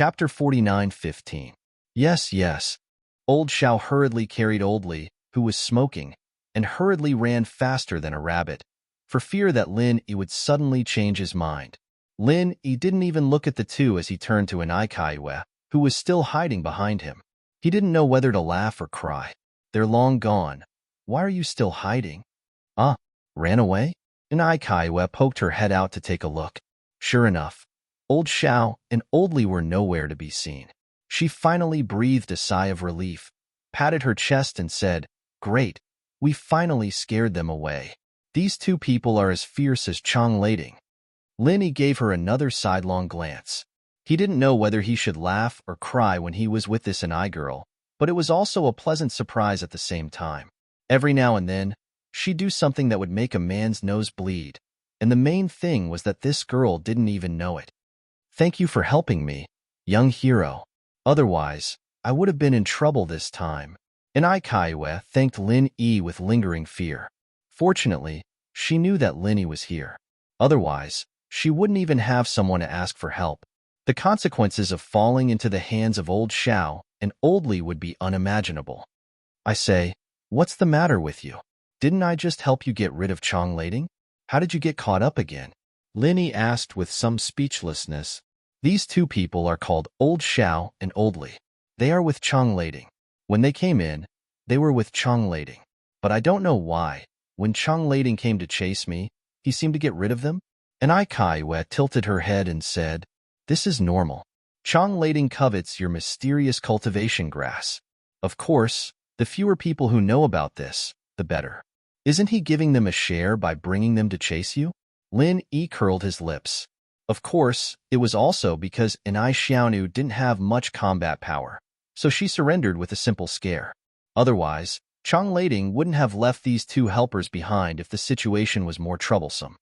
Chapter 49:15. Yes, yes. Old Shao hurriedly carried Old Li, who was smoking, and hurriedly ran faster than a rabbit, for fear that Lin Yi would suddenly change his mind. Lin Yi didn't even look at the two as he turned to an Kaiwe, who was still hiding behind him. He didn't know whether to laugh or cry. They're long gone. Why are you still hiding? Ah, ran away? An Kaiwe poked her head out to take a look. Sure enough, Old Shao and Old Li were nowhere to be seen. She finally breathed a sigh of relief, patted her chest and said, "Great, we finally scared them away. These two people are as fierce as Chong Lading." Lin Yi gave her another sidelong glance. He didn't know whether he should laugh or cry when he was with this Anai girl, but it was also a pleasant surprise at the same time. Every now and then, she'd do something that would make a man's nose bleed, and the main thing was that this girl didn't even know it. "Thank you for helping me, young hero. Otherwise, I would have been in trouble this time." And Kaiwe thanked Lin Yi with lingering fear. Fortunately, she knew that Lin Yi was here. Otherwise, she wouldn't even have someone to ask for help. The consequences of falling into the hands of Old Shao and Old Li would be unimaginable. "I say, what's the matter with you? Didn't I just help you get rid of Chong Lading? How did you get caught up again?" Lin Yi asked with some speechlessness. These two people are called Old Shao and Old Li. They are with Chong Lading. When they came in, they were with Chong Lading. But I don't know why. When Chong Lading came to chase me, he seemed to get rid of them. And Kaiwe tilted her head and said, "This is normal. Chong Lading covets your mysterious cultivation grass. Of course, the fewer people who know about this, the better. Isn't he giving them a share by bringing them to chase you?" Lin Yi curled his lips. Of course, it was also because Anai Xiaonu didn't have much combat power, so she surrendered with a simple scare. Otherwise, Chong Lading wouldn't have left these two helpers behind if the situation was more troublesome.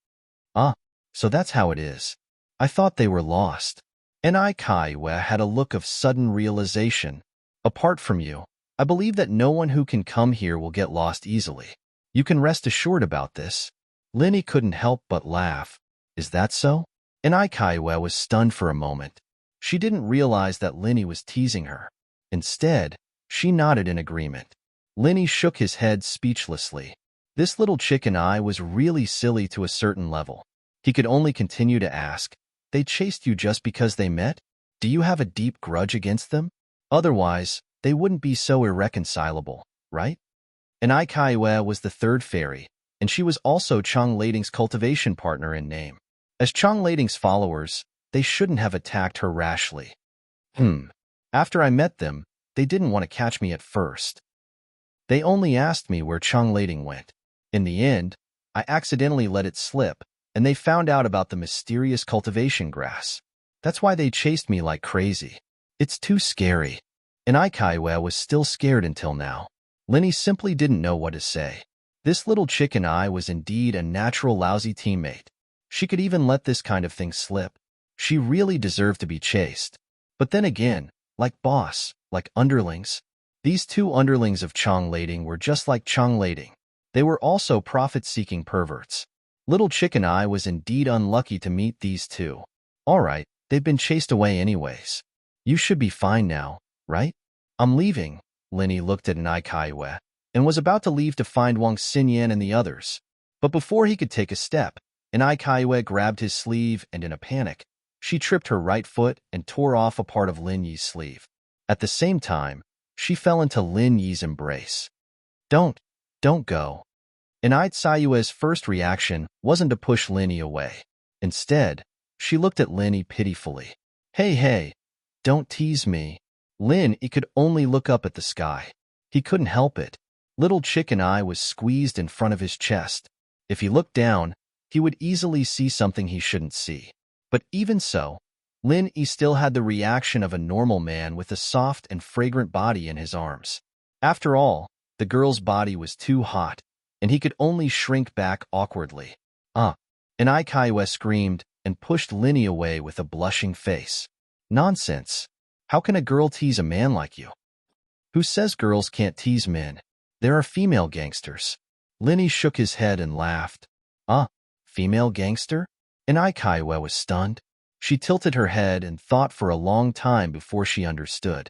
"Ah, so that's how it is. I thought they were lost." Anai Kaiwe had a look of sudden realization. "Apart from you, I believe that no one who can come here will get lost easily. You can rest assured about this." Lin Yi couldn't help but laugh. "Is that so?" Anai Kaiwe was stunned for a moment. She didn't realize that Lin Yi was teasing her. Instead, she nodded in agreement. Lin Yi shook his head speechlessly. This little chicken eye was really silly to a certain level. He could only continue to ask, "They chased you just because they met? Do you have a deep grudge against them? Otherwise, they wouldn't be so irreconcilable, right?" Anai Kaiwe was the third fairy, and she was also Chong Lading's cultivation partner in name. As Chong Lading's followers, they shouldn't have attacked her rashly. After I met them, they didn't want to catch me at first. They only asked me where Chong Lading went. In the end, I accidentally let it slip, and they found out about the mysterious cultivation grass. That's why they chased me like crazy. It's too scary." And Kaiwe was still scared until now. Lin Yi simply didn't know what to say. This little chicken eye was indeed a natural lousy teammate. She could even let this kind of thing slip. She really deserved to be chased. But then again, like boss, like underlings. These two underlings of Chong Lading were just like Chong Lading. They were also profit-seeking perverts. Little Chicken Eye was indeed unlucky to meet these two. All right, they've been chased away anyways. You should be fine now, right? "I'm leaving." Lin Yi looked at an Kaiwe and was about to leave to find Wang Xinyan and the others. But before he could take a step, an Kaiwe grabbed his sleeve and in a panic, she tripped her right foot and tore off a part of Lin Yi's sleeve. At the same time, she fell into Lin Yi's embrace. Don't go." And Tsayue's first reaction wasn't to push Lin Yi away. Instead, she looked at Lin Yi pitifully. Hey, don't tease me." Lin Yi could only look up at the sky. He couldn't help it. Little Chicken Eye was squeezed in front of his chest. If he looked down, he would easily see something he shouldn't see. But even so, Lin Yi still had the reaction of a normal man with a soft and fragrant body in his arms. After all, the girl's body was too hot, and he could only shrink back awkwardly. And Kaiwe screamed and pushed Lin Yi away with a blushing face. "Nonsense. How can a girl tease a man like you? Who says girls can't tease men? There are female gangsters." Lin Yi shook his head and laughed. Female gangster?" And Kaiwe was stunned. She tilted her head and thought for a long time before she understood.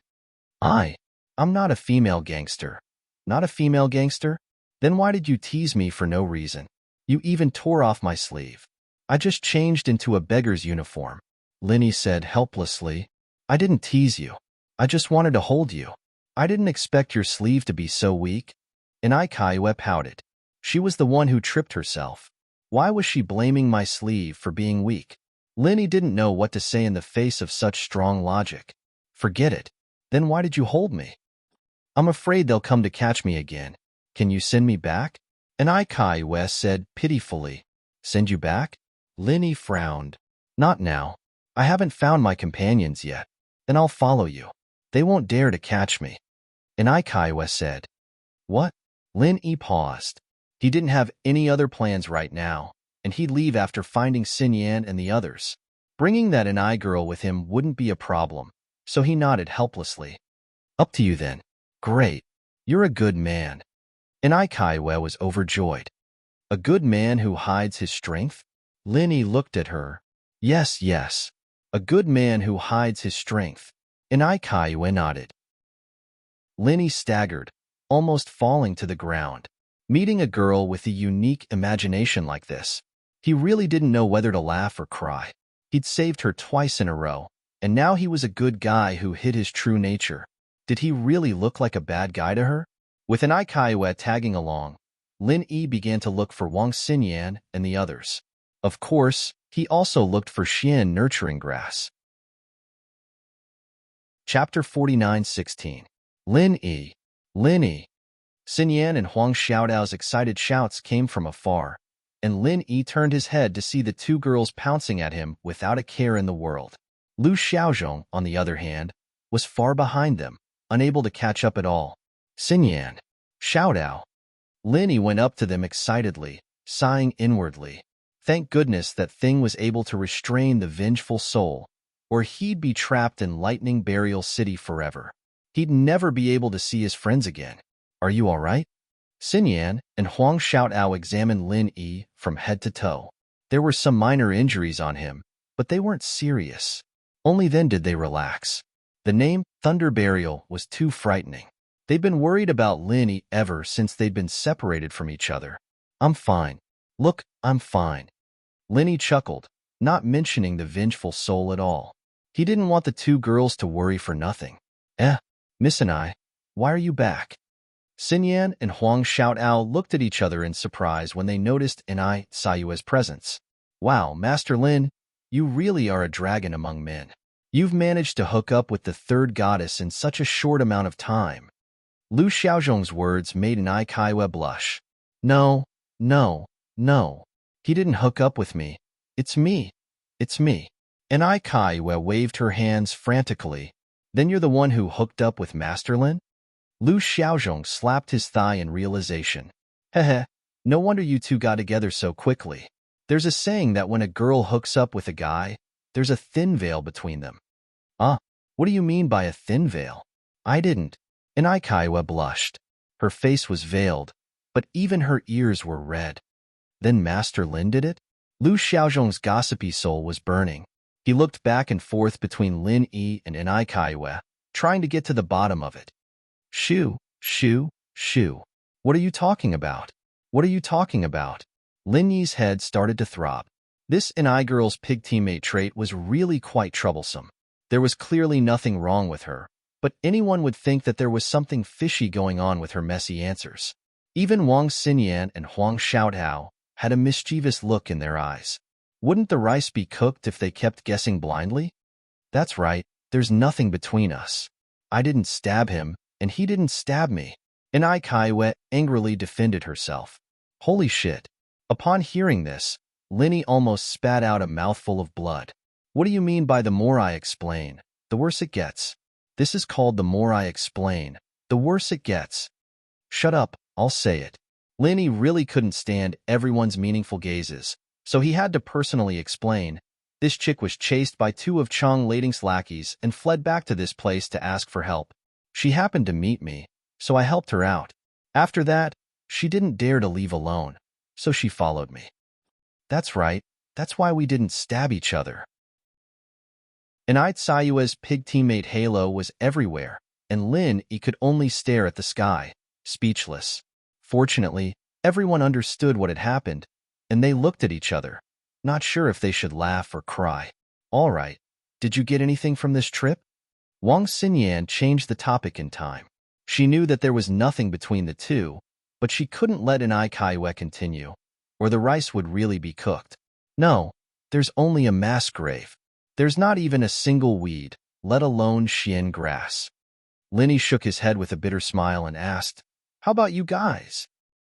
I'm not a female gangster. Not a female gangster? Then why did you tease me for no reason? You even tore off my sleeve. I just changed into a beggar's uniform, Linny said helplessly. I didn't tease you. I just wanted to hold you. I didn't expect your sleeve to be so weak. And Kaiwe pouted. She was the one who tripped herself. Why was she blaming my sleeve for being weak? Linny didn't know what to say in the face of such strong logic. Forget it. Then why did you hold me? I'm afraid they'll come to catch me again. Can you send me back? And Kaiwe said pitifully. Send you back? Linny frowned. Not now. I haven't found my companions yet. Then I'll follow you. They won't dare to catch me. And Kaiwe said. What? Linny paused. He didn't have any other plans right now, and he'd leave after finding Xinyan and the others. Bringing that Anai girl with him wouldn't be a problem, so he nodded helplessly. Up to you then. Great. You're a good man. And Kaiwe was overjoyed. A good man who hides his strength? Linny looked at her. Yes, yes. A good man who hides his strength. And Kaiwe nodded. Linny staggered, almost falling to the ground. Meeting a girl with a unique imagination like this, he really didn't know whether to laugh or cry. He'd saved her twice in a row, and now he was a good guy who hid his true nature. Did he really look like a bad guy to her? With an Kaiwe tagging along, Lin Yi began to look for Wang Xinyan and the others. Of course, he also looked for Xian nurturing grass. Chapter 49:16. Lin Yi. Xinyan and Huang Xiaodao's excited shouts came from afar, and Lin Yi turned his head to see the two girls pouncing at him without a care in the world. Lu Xiaozhong, on the other hand, was far behind them, unable to catch up at all. Xinyan. Xiaodao. Lin Yi went up to them excitedly, sighing inwardly. Thank goodness that thing was able to restrain the vengeful soul, or he'd be trapped in Lightning Burial City forever. He'd never be able to see his friends again. Are you all right? Xinyan and Huang Xiaodao examined Lin Yi from head to toe. There were some minor injuries on him, but they weren't serious. Only then did they relax. The name Thunder Burial was too frightening. They'd been worried about Lin Yi ever since they'd been separated from each other. I'm fine. Look, I'm fine. Lin Yi chuckled, not mentioning the vengeful soul at all. He didn't want the two girls to worry for nothing. Miss Anai, why are you back? Xinyan and Huang Xiaodao looked at each other in surprise when they noticed Anai Sayue's presence. Wow, Master Lin, you really are a dragon among men. You've managed to hook up with the third goddess in such a short amount of time. Lu Xiaozhong's words made Anai Kaiwe blush. No. He didn't hook up with me. It's me. Anai Kaiwe waved her hands frantically. Then you're the one who hooked up with Master Lin? Lu Xiaozhong slapped his thigh in realization. Heh, no wonder you two got together so quickly. There's a saying that when a girl hooks up with a guy, there's a thin veil between them. What do you mean by a thin veil? I didn't. Anai Kaiwe blushed. Her face was veiled, but even her ears were red. Then Master Lin did it? Lu Xiaozhong's gossipy soul was burning. He looked back and forth between Lin Yi and Anai Kaiwe, trying to get to the bottom of it. Shoo. What are you talking about? Lin Yi's head started to throb. This Anai girl's pig teammate trait was really quite troublesome. There was clearly nothing wrong with her, but anyone would think that there was something fishy going on with her messy answers. Even Wang Xinyan and Huang Xiaodao had a mischievous look in their eyes. Wouldn't the rice be cooked if they kept guessing blindly? That's right, there's nothing between us. I didn't stab him, and he didn't stab me. Anai Kaiwe angrily defended herself. Holy shit. Upon hearing this, Lin Yi almost spat out a mouthful of blood. What do you mean by the more I explain, the worse it gets? This is called the more I explain, the worse it gets. Shut up, I'll say it. Lin Yi really couldn't stand everyone's meaningful gazes, so he had to personally explain. This chick was chased by two of Chong Lading's lackeys and fled back to this place to ask for help. She happened to meet me, so I helped her out. After that, she didn't dare to leave alone, so she followed me. That's right, that's why we didn't stab each other. Sayue's pig teammate Halo was everywhere, and Lin Yi could only stare at the sky, speechless. Fortunately, everyone understood what had happened, and they looked at each other, not sure if they should laugh or cry. All right, did you get anything from this trip? Wang Xinyan changed the topic in time. She knew that there was nothing between the two, but she couldn't let Kaiwe continue, or the rice would really be cooked. No, there's only a mass grave. There's not even a single weed, let alone Xian grass. Linny shook his head with a bitter smile and asked, "How about you guys?"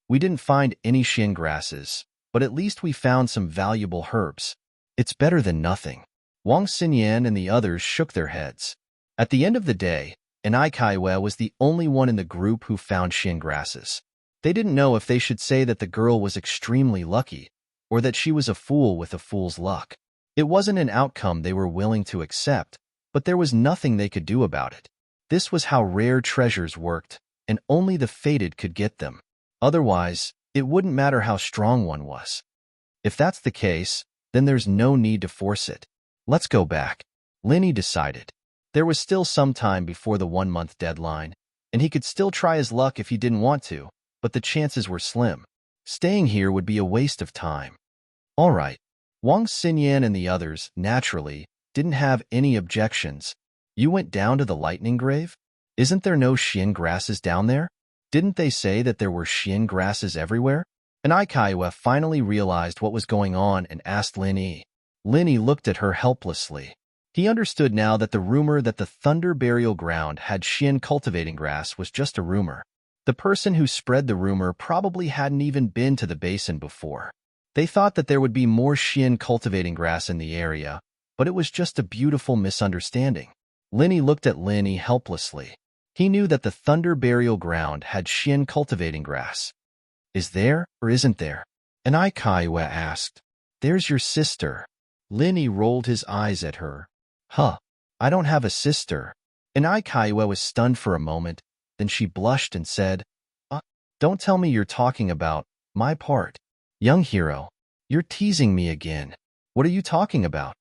"We didn't find any Xian grasses, but at least we found some valuable herbs. It's better than nothing." Wang Xinyan and the others shook their heads. At the end of the day, Kaiwe was the only one in the group who found Xian grasses. They didn't know if they should say that the girl was extremely lucky, or that she was a fool with a fool's luck. It wasn't an outcome they were willing to accept, but there was nothing they could do about it. This was how rare treasures worked, and only the fated could get them. Otherwise, it wouldn't matter how strong one was. If that's the case, then there's no need to force it. Let's go back, Linny decided. There was still some time before the 1-month deadline, and he could still try his luck if he didn't want to, but the chances were slim. Staying here would be a waste of time. All right. Wang Xinyan and the others, naturally, didn't have any objections. You went down to the lightning grave? Isn't there no Xian grasses down there? Didn't they say that there were Xian grasses everywhere? And Kaiwe finally realized what was going on and asked Lin Yi. Lin Yi looked at her helplessly. He understood now that the rumor that the Thunder Burial Ground had Xian cultivating grass was just a rumor. The person who spread the rumor probably hadn't even been to the basin before. They thought that there would be more Xian cultivating grass in the area, but it was just a beautiful misunderstanding. Linny looked at Linny helplessly. He knew that the Thunder Burial Ground had Xian cultivating grass. Is there or isn't there? And Kaiwe asked. There's your sister. Linny rolled his eyes at her. Huh, I don't have a sister. And Kaiwe was stunned for a moment, then she blushed and said, Don't tell me you're talking about my part. Young hero, you're teasing me again. What are you talking about?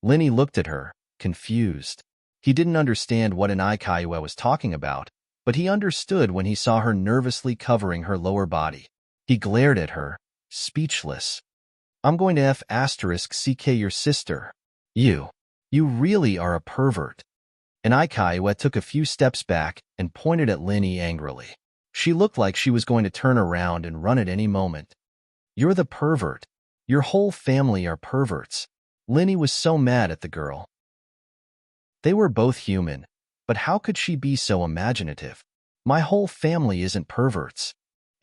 Linny looked at her, confused. He didn't understand what Kaiwe was talking about, but he understood when he saw her nervously covering her lower body. He glared at her, speechless. I'm going to *CK your sister. You really are a pervert. And Kaiwe took a few steps back and pointed at Linny angrily. She looked like she was going to turn around and run at any moment. You're the pervert. Your whole family are perverts. Linny was so mad at the girl. They were both human, but how could she be so imaginative? My whole family isn't perverts.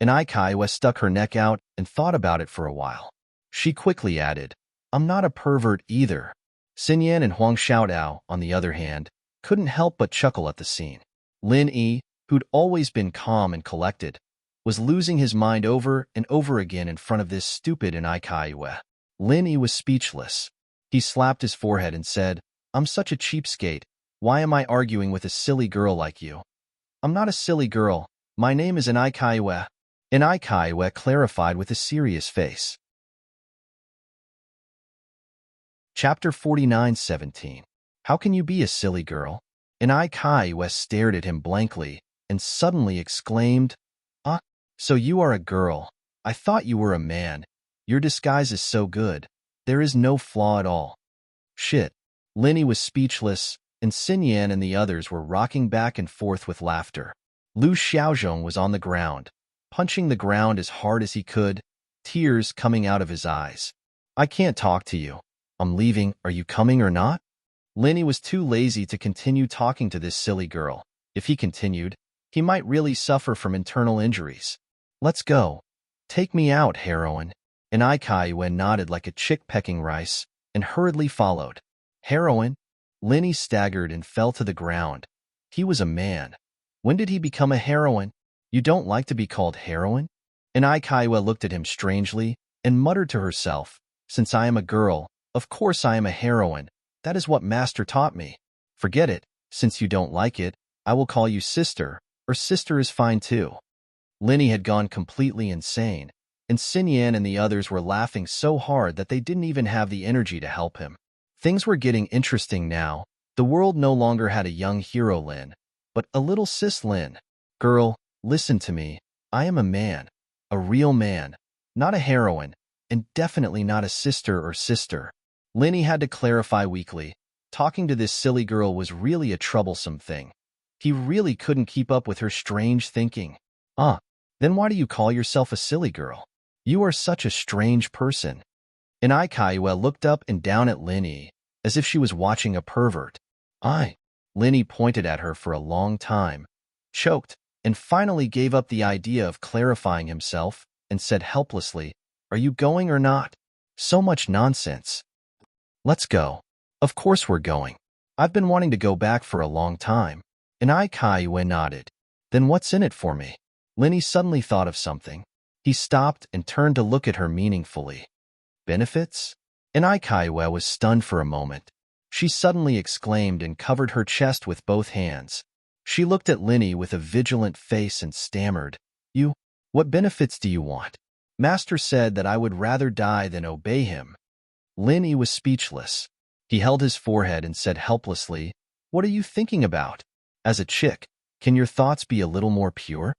And Kaiwe stuck her neck out and thought about it for a while. She quickly added, I'm not a pervert either. Xinyan and Huang Xiaodao, on the other hand, couldn't help but chuckle at the scene. Lin Yi, who'd always been calm and collected, was losing his mind over and over again in front of this stupid Kaiwe. Lin Yi was speechless. He slapped his forehead and said, I'm such a cheapskate. Why am I arguing with a silly girl like you? I'm not a silly girl. My name is Kaiwe. Kaiwe clarified with a serious face. Chapter 49:17. How can you be a silly girl? Kaiwe stared at him blankly and suddenly exclaimed, So you are a girl. I thought you were a man. Your disguise is so good. There is no flaw at all. Shit. Linny was speechless, and Xinyan and the others were rocking back and forth with laughter. Lu Xiaozhong was on the ground, punching the ground as hard as he could, tears coming out of his eyes. I can't talk to you. I'm leaving. Are you coming or not? Linny was too lazy to continue talking to this silly girl. If he continued, he might really suffer from internal injuries. Let's go. Take me out, heroine. And Kaiwe nodded like a chick pecking rice and hurriedly followed. Heroine? Linny staggered and fell to the ground. He was a man. When did he become a heroine? You don't like to be called heroine? And Kaiwe looked at him strangely and muttered to herself, Since I am a girl, of course I am a heroine. That is what master taught me. Forget it. Since you don't like it, I will call you sister, or sister is fine too. Linny had gone completely insane, and Xinyan and the others were laughing so hard that they didn't even have the energy to help him. Things were getting interesting now, The world no longer had a young hero Lin, but a little sis Lin. Girl, listen to me. I am a man. A real man. Not a heroine, and definitely not a sister. Linny had to clarify weakly. Talking to this silly girl was really a troublesome thing. He really couldn't keep up with her strange thinking. Then why do you call yourself a silly girl? You are such a strange person. And Kaiwa looked up and down at Linny, as if she was watching a pervert. Linny pointed at her for a long time, choked, and finally gave up the idea of clarifying himself and said helplessly, "Are you going or not? So much nonsense. Let's go." "Of course we're going. I've been wanting to go back for a long time." And Kaiwa nodded. "Then what's in it for me?" Linny suddenly thought of something. He stopped and turned to look at her meaningfully. "Benefits?" And Kaiwa was stunned for a moment. She suddenly exclaimed and covered her chest with both hands. She looked at Linny with a vigilant face and stammered, What benefits do you want? Master said that I would rather die than obey him." Linny was speechless. He held his forehead and said helplessly, "What are you thinking about? As a chick, can your thoughts be a little more pure?"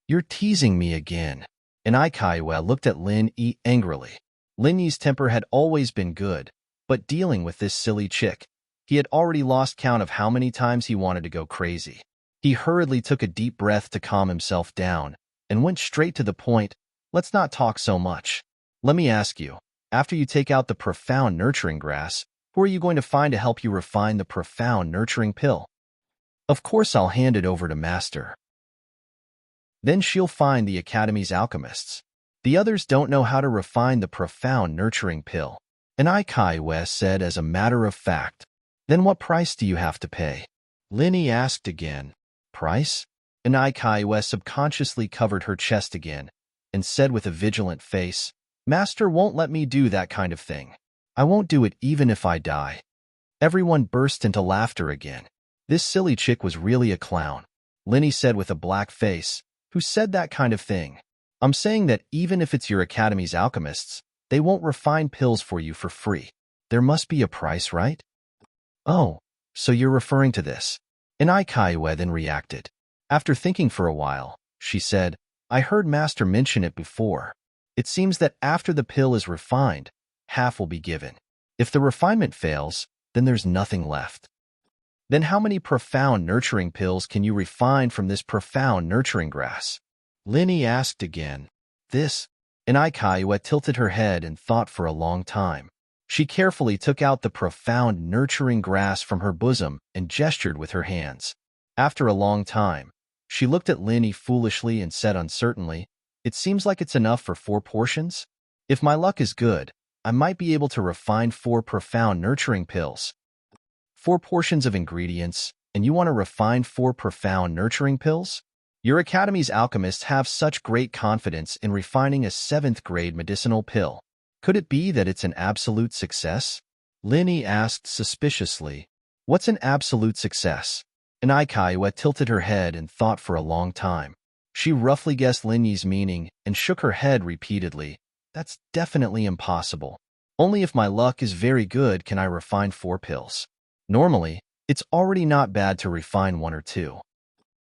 "You're teasing me again." And Kaiwa looked at Linny angrily. Linny's temper had always been good, but dealing with this silly chick, he had already lost count of how many times he wanted to go crazy. He hurriedly took a deep breath to calm himself down and went straight to the point. "Let's not talk so much. Let me ask you, after you take out the profound nurturing grass, who are you going to find to help you refine the profound nurturing pill?" "Of course I'll hand it over to Master. Then she'll find the Academy's alchemists. The others don't know how to refine the profound nurturing pill." And Kaiwa said as a matter of fact. "Then what price do you have to pay?" Linny asked again. "Price?" And Kaiwa subconsciously covered her chest again and said with a vigilant face, "Master won't let me do that kind of thing. I won't do it even if I die." Everyone burst into laughter again. This silly chick was really a clown. Linny said with a black face, "Who said that kind of thing? I'm saying that even if it's your Academy's alchemists, they won't refine pills for you for free. There must be a price, right?" "Oh, so you're referring to this." And Kaiwa then reacted. After thinking for a while, she said, "I heard Master mention it before. It seems that after the pill is refined, half will be given. If the refinement fails, then there's nothing left." "Then how many profound nurturing pills can you refine from this profound nurturing grass?" Linny asked again. "This?" And Kaiwa tilted her head and thought for a long time. She carefully took out the profound nurturing grass from her bosom and gestured with her hands. After a long time, she looked at Linny foolishly and said uncertainly, "It seems like it's enough for 4 portions. If my luck is good, I might be able to refine 4 profound nurturing pills." 4 portions of ingredients, and you want to refine 4 profound nurturing pills? Your Academy's alchemists have such great confidence in refining a 7th-grade medicinal pill. Could it be that it's an absolute success? Linny asked suspiciously. "What's an absolute success?" And Kaiwa tilted her head and thought for a long time. She roughly guessed Linny's meaning and shook her head repeatedly. "That's definitely impossible. Only if my luck is very good can I refine 4 pills. Normally, it's already not bad to refine 1 or 2.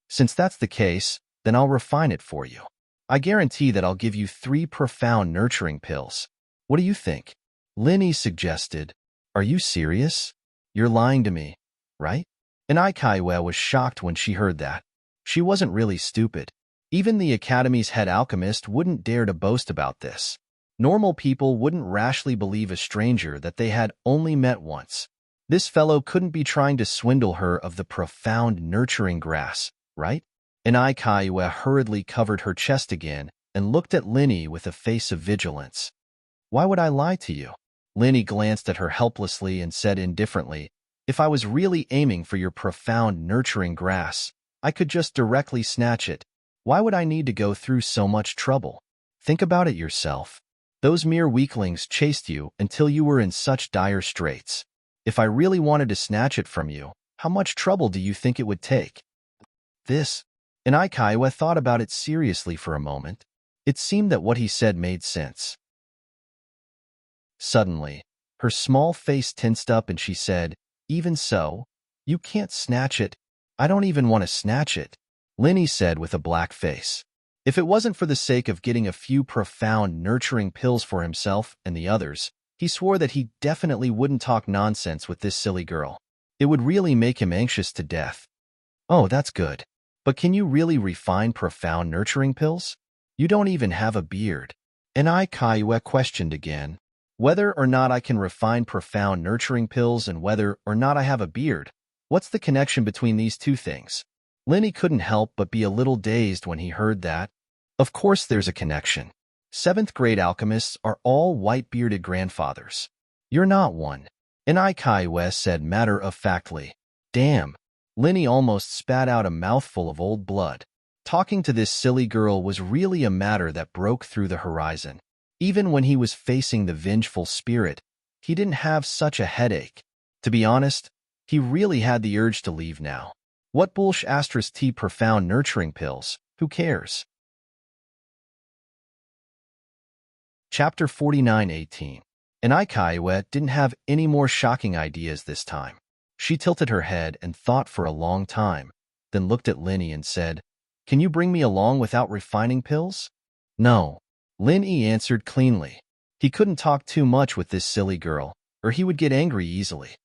Since that's the case, then I'll refine it for you. I guarantee that I'll give you 3 profound nurturing pills. What do you think?" Linny suggested. "Are you serious? You're lying to me, right?" And Kaiwa was shocked when she heard that. She wasn't really stupid. Even the Academy's head alchemist wouldn't dare to boast about this. Normal people wouldn't rashly believe a stranger that they had only met once. This fellow couldn't be trying to swindle her of the profound nurturing grass, right? And Kaiwa hurriedly covered her chest again and looked at Linny with a face of vigilance. "Why would I lie to you?" Linny glanced at her helplessly and said indifferently, "If I was really aiming for your profound nurturing grass, I could just directly snatch it. Why would I need to go through so much trouble? Think about it yourself. Those mere weaklings chased you until you were in such dire straits. If I really wanted to snatch it from you, how much trouble do you think it would take?" This, and Kaiwa thought about it seriously for a moment. It seemed that what he said made sense. Suddenly, her small face tensed up and she said, "Even so, You can't snatch it. I don't even want to snatch it, Linny said with a black face. If it wasn't for the sake of getting a few profound, nurturing pills for himself and the others, he swore that he definitely wouldn't talk nonsense with this silly girl. It would really make him anxious to death. Oh, that's good. But can you really refine profound nurturing pills? You don't even have a beard. And Kaiwe questioned again. Whether or not I can refine profound nurturing pills and whether or not I have a beard, what's the connection between these two things? Linny couldn't help but be a little dazed when he heard that. Of course there's a connection. 7th grade alchemists are all white-bearded grandfathers. You're not one. And Kaiwe said matter-of-factly. Damn. Linny almost spat out a mouthful of old blood. Talking to this silly girl was really a matter that broke through the horizon. Even when he was facing the vengeful spirit, he didn't have such a headache. To be honest, he really had the urge to leave now. What bullsh asterisk T profound nurturing pills? Who cares? Chapter 49:18. And Kaiwe didn't have any more shocking ideas this time. She tilted her head and thought for a long time, then looked at Linny and said, Can you bring me along without refining pills? No. Linny answered cleanly. He couldn't talk too much with this silly girl, or he would get angry easily.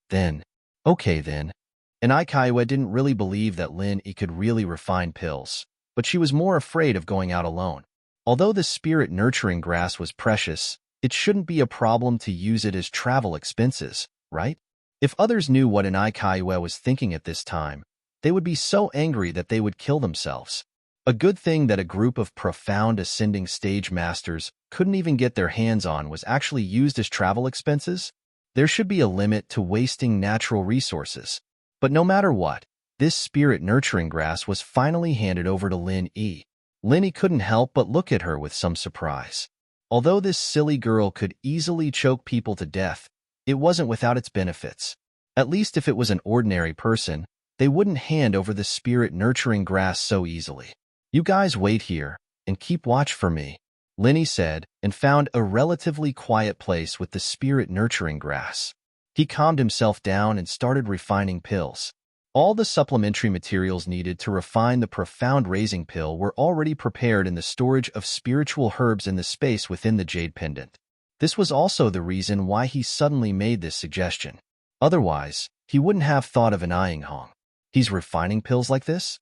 Then, okay then. And Kaiwe didn't really believe that Linny could really refine pills, but she was more afraid of going out alone. Although the spirit-nurturing grass was precious, it shouldn't be a problem to use it as travel expenses, right? If others knew what an Kaiwe was thinking at this time, they would be so angry that they would kill themselves. A good thing that a group of profound ascending stage masters couldn't even get their hands on was actually used as travel expenses. There should be a limit to wasting natural resources. But no matter what, this spirit-nurturing grass was finally handed over to Linny. Linny couldn't help but look at her with some surprise. Although this silly girl could easily choke people to death, it wasn't without its benefits. At least if it was an ordinary person, they wouldn't hand over the spirit-nurturing grass so easily. You guys wait here and keep watch for me, Linny said, and found a relatively quiet place with the spirit-nurturing grass. He calmed himself down and started refining pills. All the supplementary materials needed to refine the profound raising pill were already prepared in the storage of spiritual herbs in the space within the jade pendant. This was also the reason why he suddenly made this suggestion. Otherwise, he wouldn't have thought of an Hong. He's refining pills like this?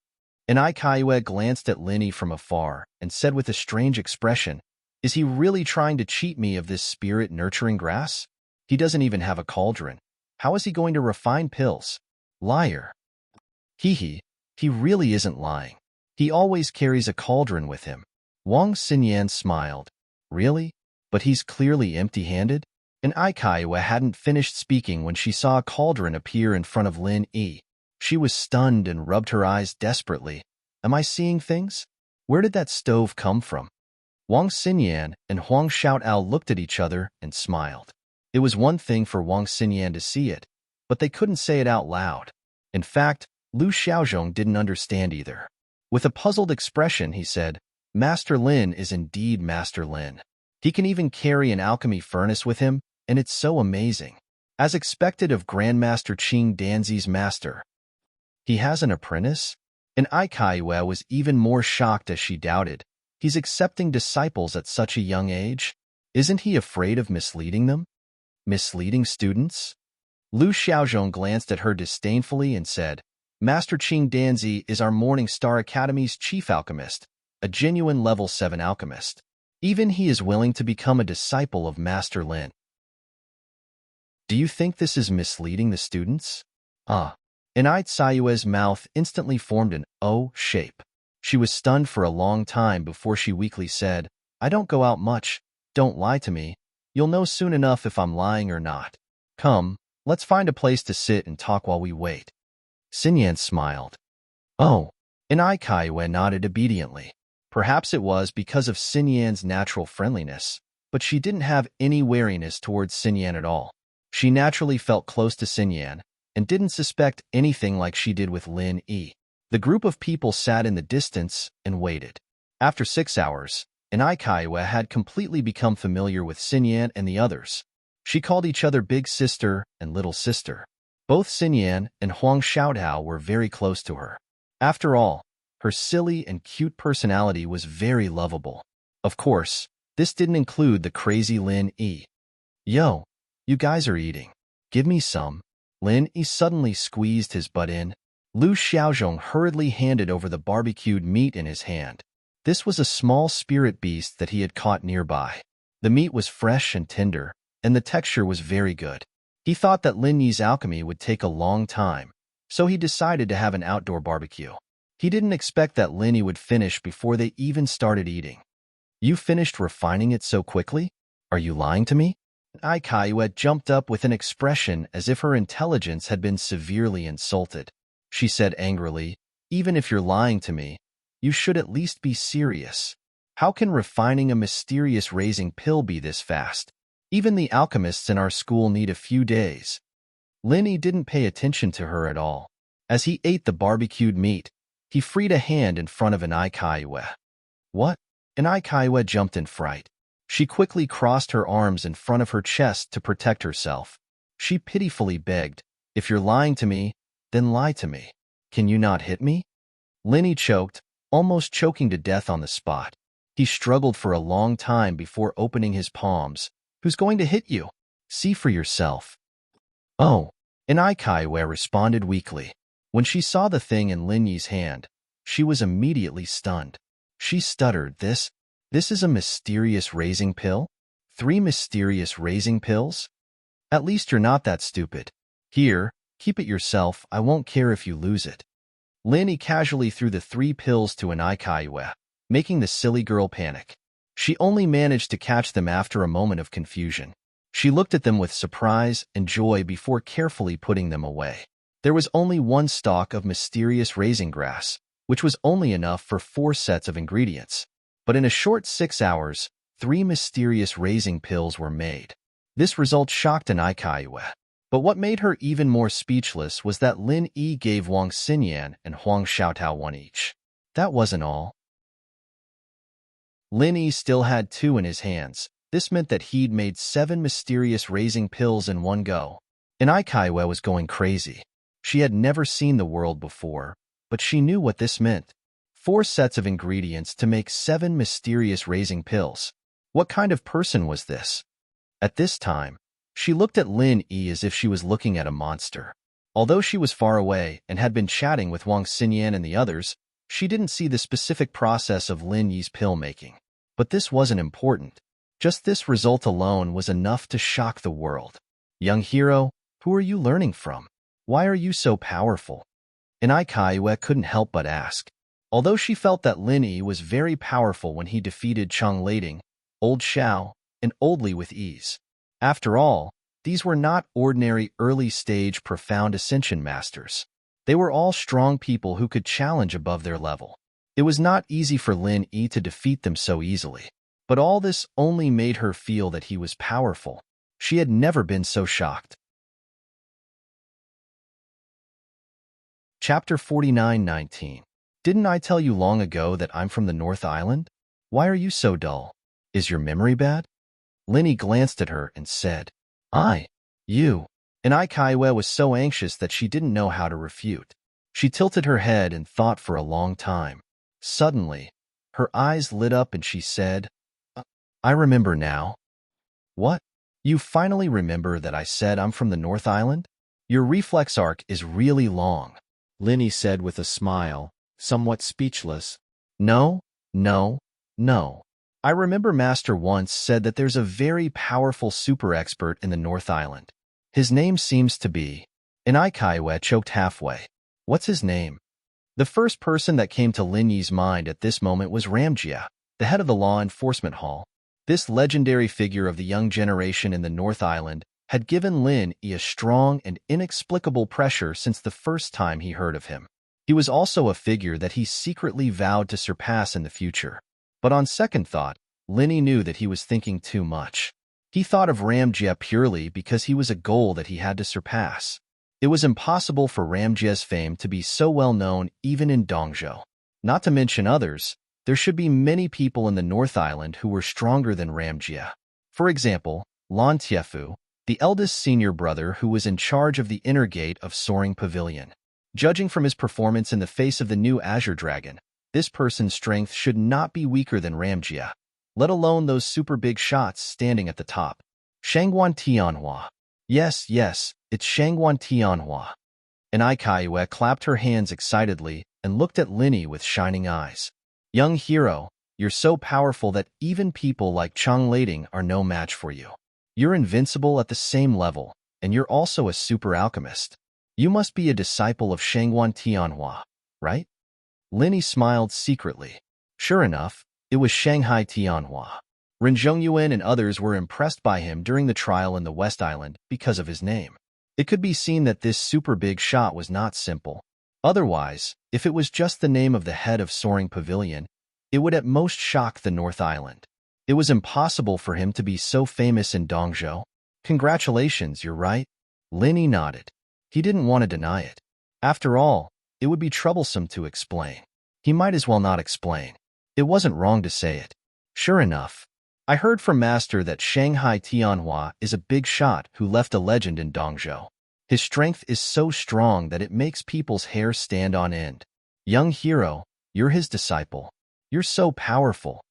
And Kaiwe glanced at Linny from afar and said with a strange expression, Is he really trying to cheat me of this spirit-nurturing grass? He doesn't even have a cauldron. How is he going to refine pills? Liar. He really isn't lying. He always carries a cauldron with him. Wang Xinyan smiled. Really? But he's clearly empty-handed? And Kaiwe hadn't finished speaking when she saw a cauldron appear in front of Linny. She was stunned and rubbed her eyes desperately. Am I seeing things? Where did that stove come from? Wang Xinyan and Huang Xiaotao looked at each other and smiled. It was one thing for Wang Xinyan to see it, but they couldn't say it out loud. In fact, Lu Xiaozhong didn't understand either. With a puzzled expression, he said, Master Lin is indeed Master Lin. He can even carry an alchemy furnace with him, and it's so amazing. As expected of Grandmaster Qing Danzi's master. He has an apprentice? And Kaiwe was even more shocked as she doubted. He's accepting disciples at such a young age? Isn't he afraid of misleading them? Misleading students? Lu Xiaozhong glanced at her disdainfully and said, Master Qing Danzi is our Morning Star Academy's chief alchemist, a genuine level 7 alchemist. Even he is willing to become a disciple of Master Lin. Do you think this is misleading the students? And Sayue's mouth instantly formed an O shape. She was stunned for a long time before she weakly said, I don't go out much. Don't lie to me. You'll know soon enough if I'm lying or not. Come, let's find a place to sit and talk while we wait. Xinyan smiled. Oh, and Kaiwe nodded obediently. Perhaps it was because of Xinyan's natural friendliness, but she didn't have any wariness towards Xinyan at all. She naturally felt close to Xinyan and didn't suspect anything like she did with Linny. The group of people sat in the distance and waited. After 6 hours, Kaiwe had completely become familiar with Xinyan and the others. She called each other Big Sister and Little Sister. Both Xinyan and Huang Xiaotao were very close to her. After all, her silly and cute personality was very lovable. Of course, this didn't include the crazy Lin Yi. Yo, you guys are eating. Give me some. Lin Yi suddenly squeezed his butt in. Lu Xiaozhong hurriedly handed over the barbecued meat in his hand. This was a small spirit beast that he had caught nearby. The meat was fresh and tender, and the texture was very good. He thought that Lin Yi's alchemy would take a long time, so he decided to have an outdoor barbecue. He didn't expect that Lin Yi would finish before they even started eating. You finished refining it so quickly? Are you lying to me? Ai Kaiwet jumped up with an expression as if her intelligence had been severely insulted. She said angrily, even if you're lying to me, you should at least be serious. How can refining a mysterious raising pill be this fast? Even the alchemists in our school need a few days. Lin Yi didn't pay attention to her at all. As he ate the barbecued meat, he freed a hand in front of an Ai Kaiwe. What? An Ai Kaiwe jumped in fright. She quickly crossed her arms in front of her chest to protect herself. She pitifully begged, if you're lying to me, then lie to me. Can you not hit me? Lin Yi choked, almost choking to death on the spot. He struggled for a long time before opening his palms. Who's going to hit you? See for yourself. Oh, an Ai Kaiwe responded weakly. When she saw the thing in Lin Yi's hand, she was immediately stunned. She stuttered, This is a mysterious raising pill? 3 mysterious raising pills? At least you're not that stupid. Here, keep it yourself, I won't care if you lose it. Lin Yi casually threw the 3 pills to an Ai Kaiwe, making the silly girl panic. She only managed to catch them after a moment of confusion. She looked at them with surprise and joy before carefully putting them away. There was only 1 stalk of mysterious raising grass, which was only enough for 4 sets of ingredients. But in a short 6 hours, 3 mysterious raising pills were made. This result shocked an Ai Kaiwe. But what made her even more speechless was that Lin Yi gave Wang Xinyan and Huang Xiaotao 1 each. That wasn't all. Lin Yi still had 2 in his hands. This meant that he'd made 7 mysterious raising pills in one go. And Ai Kaiwe was going crazy. She had never seen the world before, but she knew what this meant. 4 sets of ingredients to make 7 mysterious raising pills. What kind of person was this? At this time, she looked at Lin Yi as if she was looking at a monster. Although she was far away and had been chatting with Wang Xinyan and the others, she didn't see the specific process of Lin Yi's pill making. But this wasn't important. Just this result alone was enough to shock the world. Young hero, who are you learning from? Why are you so powerful? And Ai Kaiwe couldn't help but ask. Although she felt that Lin Yi was very powerful when he defeated Cheng Lading, Old Xiao, and Old Li with ease. After all, these were not ordinary early-stage profound ascension masters. They were all strong people who could challenge above their level. It was not easy for Lin Yi to defeat them so easily. But all this only made her feel that he was powerful. She had never been so shocked. Chapter 49:19. Didn't I tell you long ago that I'm from the North Island? Why are you so dull? Is your memory bad? Lin Yi glanced at her and said, You. And Ai Kaiwe was so anxious that she didn't know how to refute. She tilted her head and thought for a long time. Suddenly, her eyes lit up and she said, I remember now. What? You finally remember that I said I'm from the North Island? Your reflex arc is really long, Lin Yi said with a smile, somewhat speechless. No. I remember Master once said that there's a very powerful super expert in the North Island. His name seems to be... And Ai Kaiwe choked halfway. What's his name? The first person that came to Lin Yi's mind at this moment was Ramjia, the head of the law enforcement hall. This legendary figure of the young generation in the North Island had given Lin Yi a strong and inexplicable pressure since the first time he heard of him. He was also a figure that he secretly vowed to surpass in the future. But on second thought, Lin Yi knew that he was thinking too much. He thought of Ramjia purely because he was a goal that he had to surpass. It was impossible for Ramjia's fame to be so well known even in Dongzhou. Not to mention others, there should be many people in the North Island who were stronger than Ramjia. For example, Lan Tiefu, the eldest senior brother who was in charge of the inner gate of Soaring Pavilion. Judging from his performance in the face of the new Azure Dragon, this person's strength should not be weaker than Ramjia, let alone those super big shots standing at the top. Shangguan Tianhua. Yes, yes, it's Shangguan Tianhua. And Aikaiwe clapped her hands excitedly and looked at Linny with shining eyes. Young hero, you're so powerful that even people like Chang Lading are no match for you. You're invincible at the same level, and you're also a super alchemist. You must be a disciple of Shangguan Tianhua, right? Linny smiled secretly. Sure enough, it was Shanghai Tianhua. Ren Zhongyuan and others were impressed by him during the trial in the West Island because of his name. It could be seen that this super big shot was not simple. Otherwise, if it was just the name of the head of Soaring Pavilion, it would at most shock the North Island. It was impossible for him to be so famous in Dongzhou. Congratulations, you're right. Linny nodded. He didn't want to deny it. After all, it would be troublesome to explain. He might as well not explain. It wasn't wrong to say it. Sure enough, I heard from Master that Shanghai Tianhua is a big shot who left a legend in Dongzhou. His strength is so strong that it makes people's hair stand on end. Young hero, you're his disciple. You're so powerful.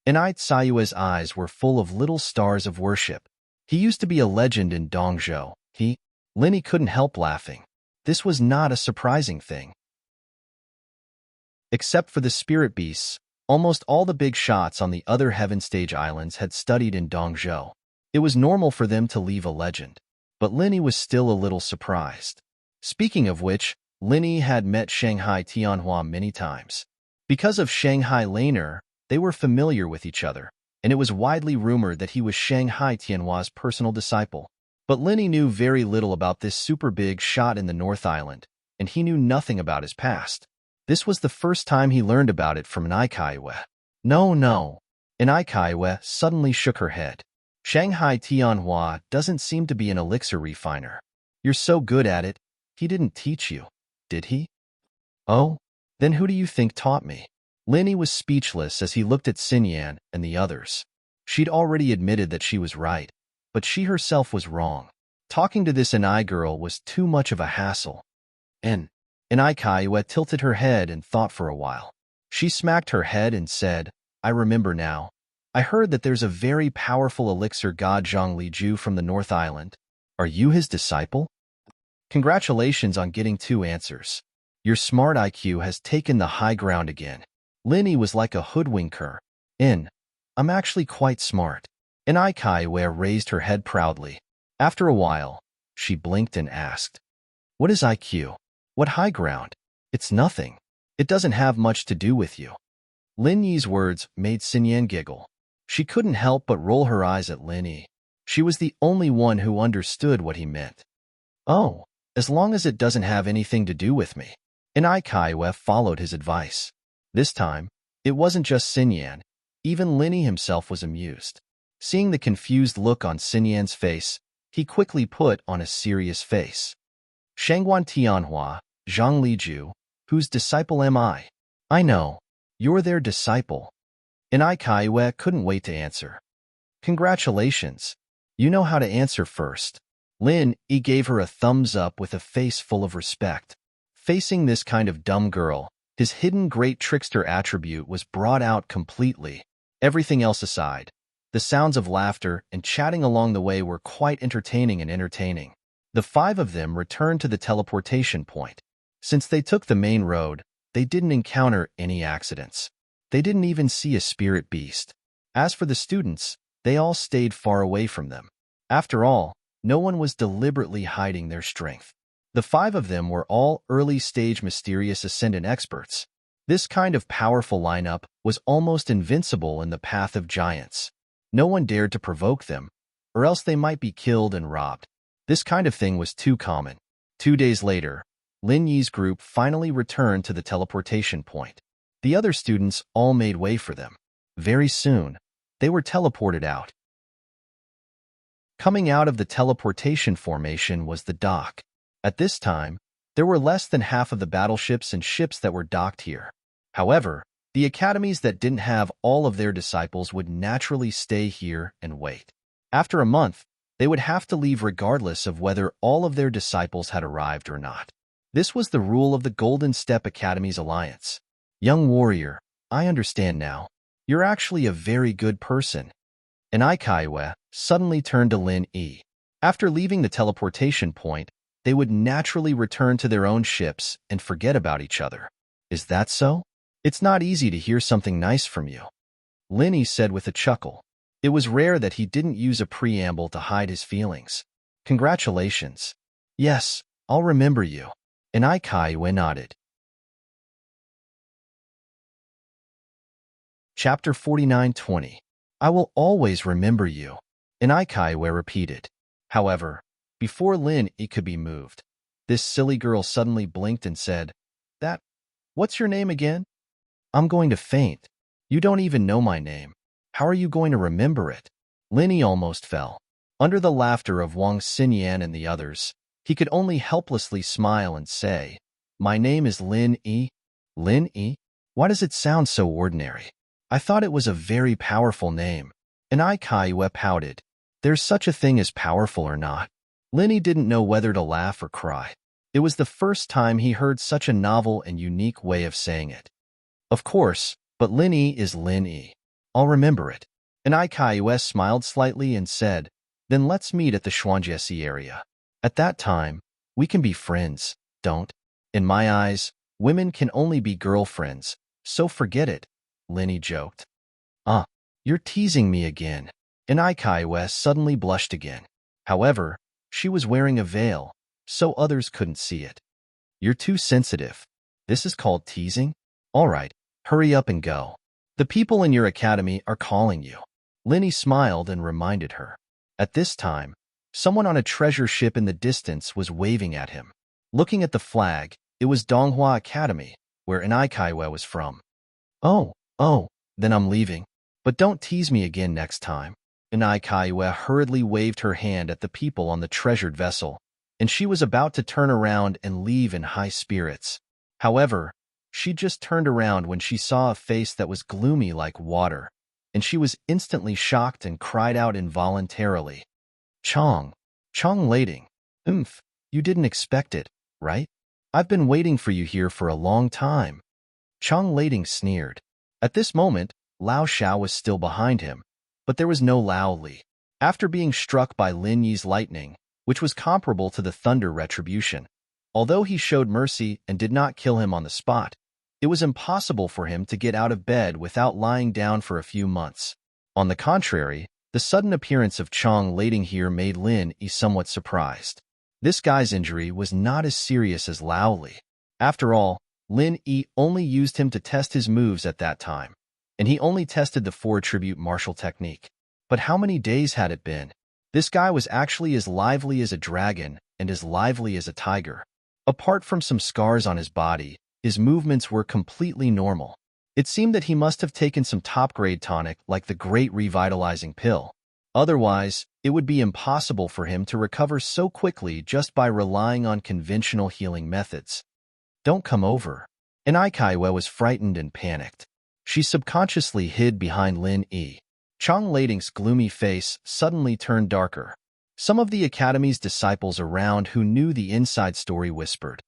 Enai Tsayue's eyes were full of little stars of worship. He used to be a legend in Dongzhou. Linny couldn't help laughing. This was not a surprising thing. Except for the spirit beasts, almost all the big shots on the other Heaven Stage Islands had studied in Dongzhou. It was normal for them to leave a legend. But Linny was still a little surprised. Speaking of which, Linny had met Shanghai Tianhua many times. Because of Shanghai Laner, they were familiar with each other, and it was widely rumored that he was Shanghai Tianhua's personal disciple. But Linny knew very little about this super big shot in the North Island, and he knew nothing about his past. This was the first time he learned about it from Aikaiwe. No. Aikaiwe suddenly shook her head. Shanghai Tianhua doesn't seem to be an elixir refiner. You're so good at it, he didn't teach you, did he? Oh, then who do you think taught me? Linny was speechless as he looked at Xinyan and the others. She'd already admitted that she was right, but she herself was wrong. Talking to this Enai girl was too much of a hassle. Enai Kaiwa tilted her head and thought for a while. She smacked her head and said, I remember now. I heard that there's a very powerful elixir god Zhang Liju from the North Island. Are you his disciple? Congratulations on getting 2 answers. Your smart IQ has taken the high ground again. Linny was like a hoodwinker. I'm actually quite smart. Enai Kaiwa raised her head proudly. After a while, she blinked and asked, What is IQ? What high ground? It's nothing. It doesn't have much to do with you. Lin Yi's words made Xinyan giggle. She couldn't help but roll her eyes at Lin Yi. She was the only one who understood what he meant. Oh, as long as it doesn't have anything to do with me. Enai Kaiwa followed his advice. This time, it wasn't just Xinyan. Even Lin Yi himself was amused. Seeing the confused look on Xinyan's face, he quickly put on a serious face. Shangguan Tianhua, Zhang Liju, whose disciple am I? I know. You're their disciple. Enai Kaiwa couldn't wait to answer. Congratulations. You know how to answer first. Lin Yi gave her a thumbs up with a face full of respect. Facing this kind of dumb girl, his hidden great trickster attribute was brought out completely. Everything else aside, the sounds of laughter and chatting along the way were quite entertaining. The 5 of them returned to the teleportation point. Since they took the main road, they didn't encounter any accidents. They didn't even see a spirit beast. As for the students, they all stayed far away from them. After all, no one was deliberately hiding their strength. The 5 of them were all early-stage mysterious ascendant experts. This kind of powerful lineup was almost invincible in the path of giants. No one dared to provoke them, or else they might be killed and robbed. This kind of thing was too common. 2 days later, Lin Yi's group finally returned to the teleportation point. The other students all made way for them. Very soon, they were teleported out. Coming out of the teleportation formation was the dock. At this time, there were less than half of the battleships and ships that were docked here. However, the academies that didn't have all of their disciples would naturally stay here and wait. After a month, They would have to leave regardless of whether all of their disciples had arrived or not. This was the rule of the Golden Step Academy's alliance. Young warrior, I understand now. You're actually a very good person. And Aikaiwe suddenly turned to Lin Yi. After leaving the teleportation point, they would naturally return to their own ships and forget about each other. Is that so? It's not easy to hear something nice from you, Lin Yi said with a chuckle. It was rare that he didn't use a preamble to hide his feelings. Congratulations. Yes, I'll remember you. And Aikaiwe nodded. Chapter 49:20. I will always remember you. And Aikaiwe repeated. However, before Lin Yi could be moved, this silly girl suddenly blinked and said, What's your name again? I'm going to faint. You don't even know my name. How are you going to remember it? Lin Yi almost fell. Under the laughter of Wang Xinyan and the others, he could only helplessly smile and say, My name is Lin Yi. Lin Yi? Why does it sound so ordinary? I thought it was a very powerful name. And Aikaiwe pouted. There's such a thing as powerful or not. Lin Yi didn't know whether to laugh or cry. It was the first time he heard such a novel and unique way of saying it. Of course, but Lin Yi is Lin Yi. I'll remember it. And Aikaiwe smiled slightly and said, Then let's meet at the Xuanjiesi area. At that time, we can be friends, don't? In my eyes, women can only be girlfriends, so forget it, Lin Yi joked. You're teasing me again. And Aikaiwe suddenly blushed again. However, she was wearing a veil, so others couldn't see it. You're too sensitive. This is called teasing? All right, hurry up and go. The people in your academy are calling you. Lin Yi smiled and reminded her. At this time, someone on a treasure ship in the distance was waving at him. Looking at the flag, it was Donghua Academy, where Aikaiwe was from. Oh, then I'm leaving. But don't tease me again next time. Aikaiwe hurriedly waved her hand at the people on the treasured vessel, and she was about to turn around and leave in high spirits. However, she just turned around when she saw a face that was gloomy like water, and she was instantly shocked and cried out involuntarily. Chong Lading. You didn't expect it, right? I've been waiting for you here for a long time. Chong Lading sneered. At this moment, Lao Shao was still behind him, but there was no Lao Li. After being struck by Lin Yi's lightning, which was comparable to the thunder retribution, although he showed mercy and did not kill him on the spot, it was impossible for him to get out of bed without lying down for a few months. On the contrary, the sudden appearance of Chong Lading here made Lin Yi somewhat surprised. This guy's injury was not as serious as Lao Li. After all, Lin Yi only used him to test his moves at that time, and he only tested the 4 attribute martial technique. But how many days had it been? This guy was actually as lively as a dragon and as lively as a tiger. Apart from some scars on his body, his movements were completely normal. It seemed that he must have taken some top-grade tonic like the Great Revitalizing Pill. Otherwise, it would be impossible for him to recover so quickly just by relying on conventional healing methods. Don't come over. And Aikaiwe was frightened and panicked. She subconsciously hid behind Lin Yi. Chong Lading's gloomy face suddenly turned darker. Some of the academy's disciples around who knew the inside story whispered.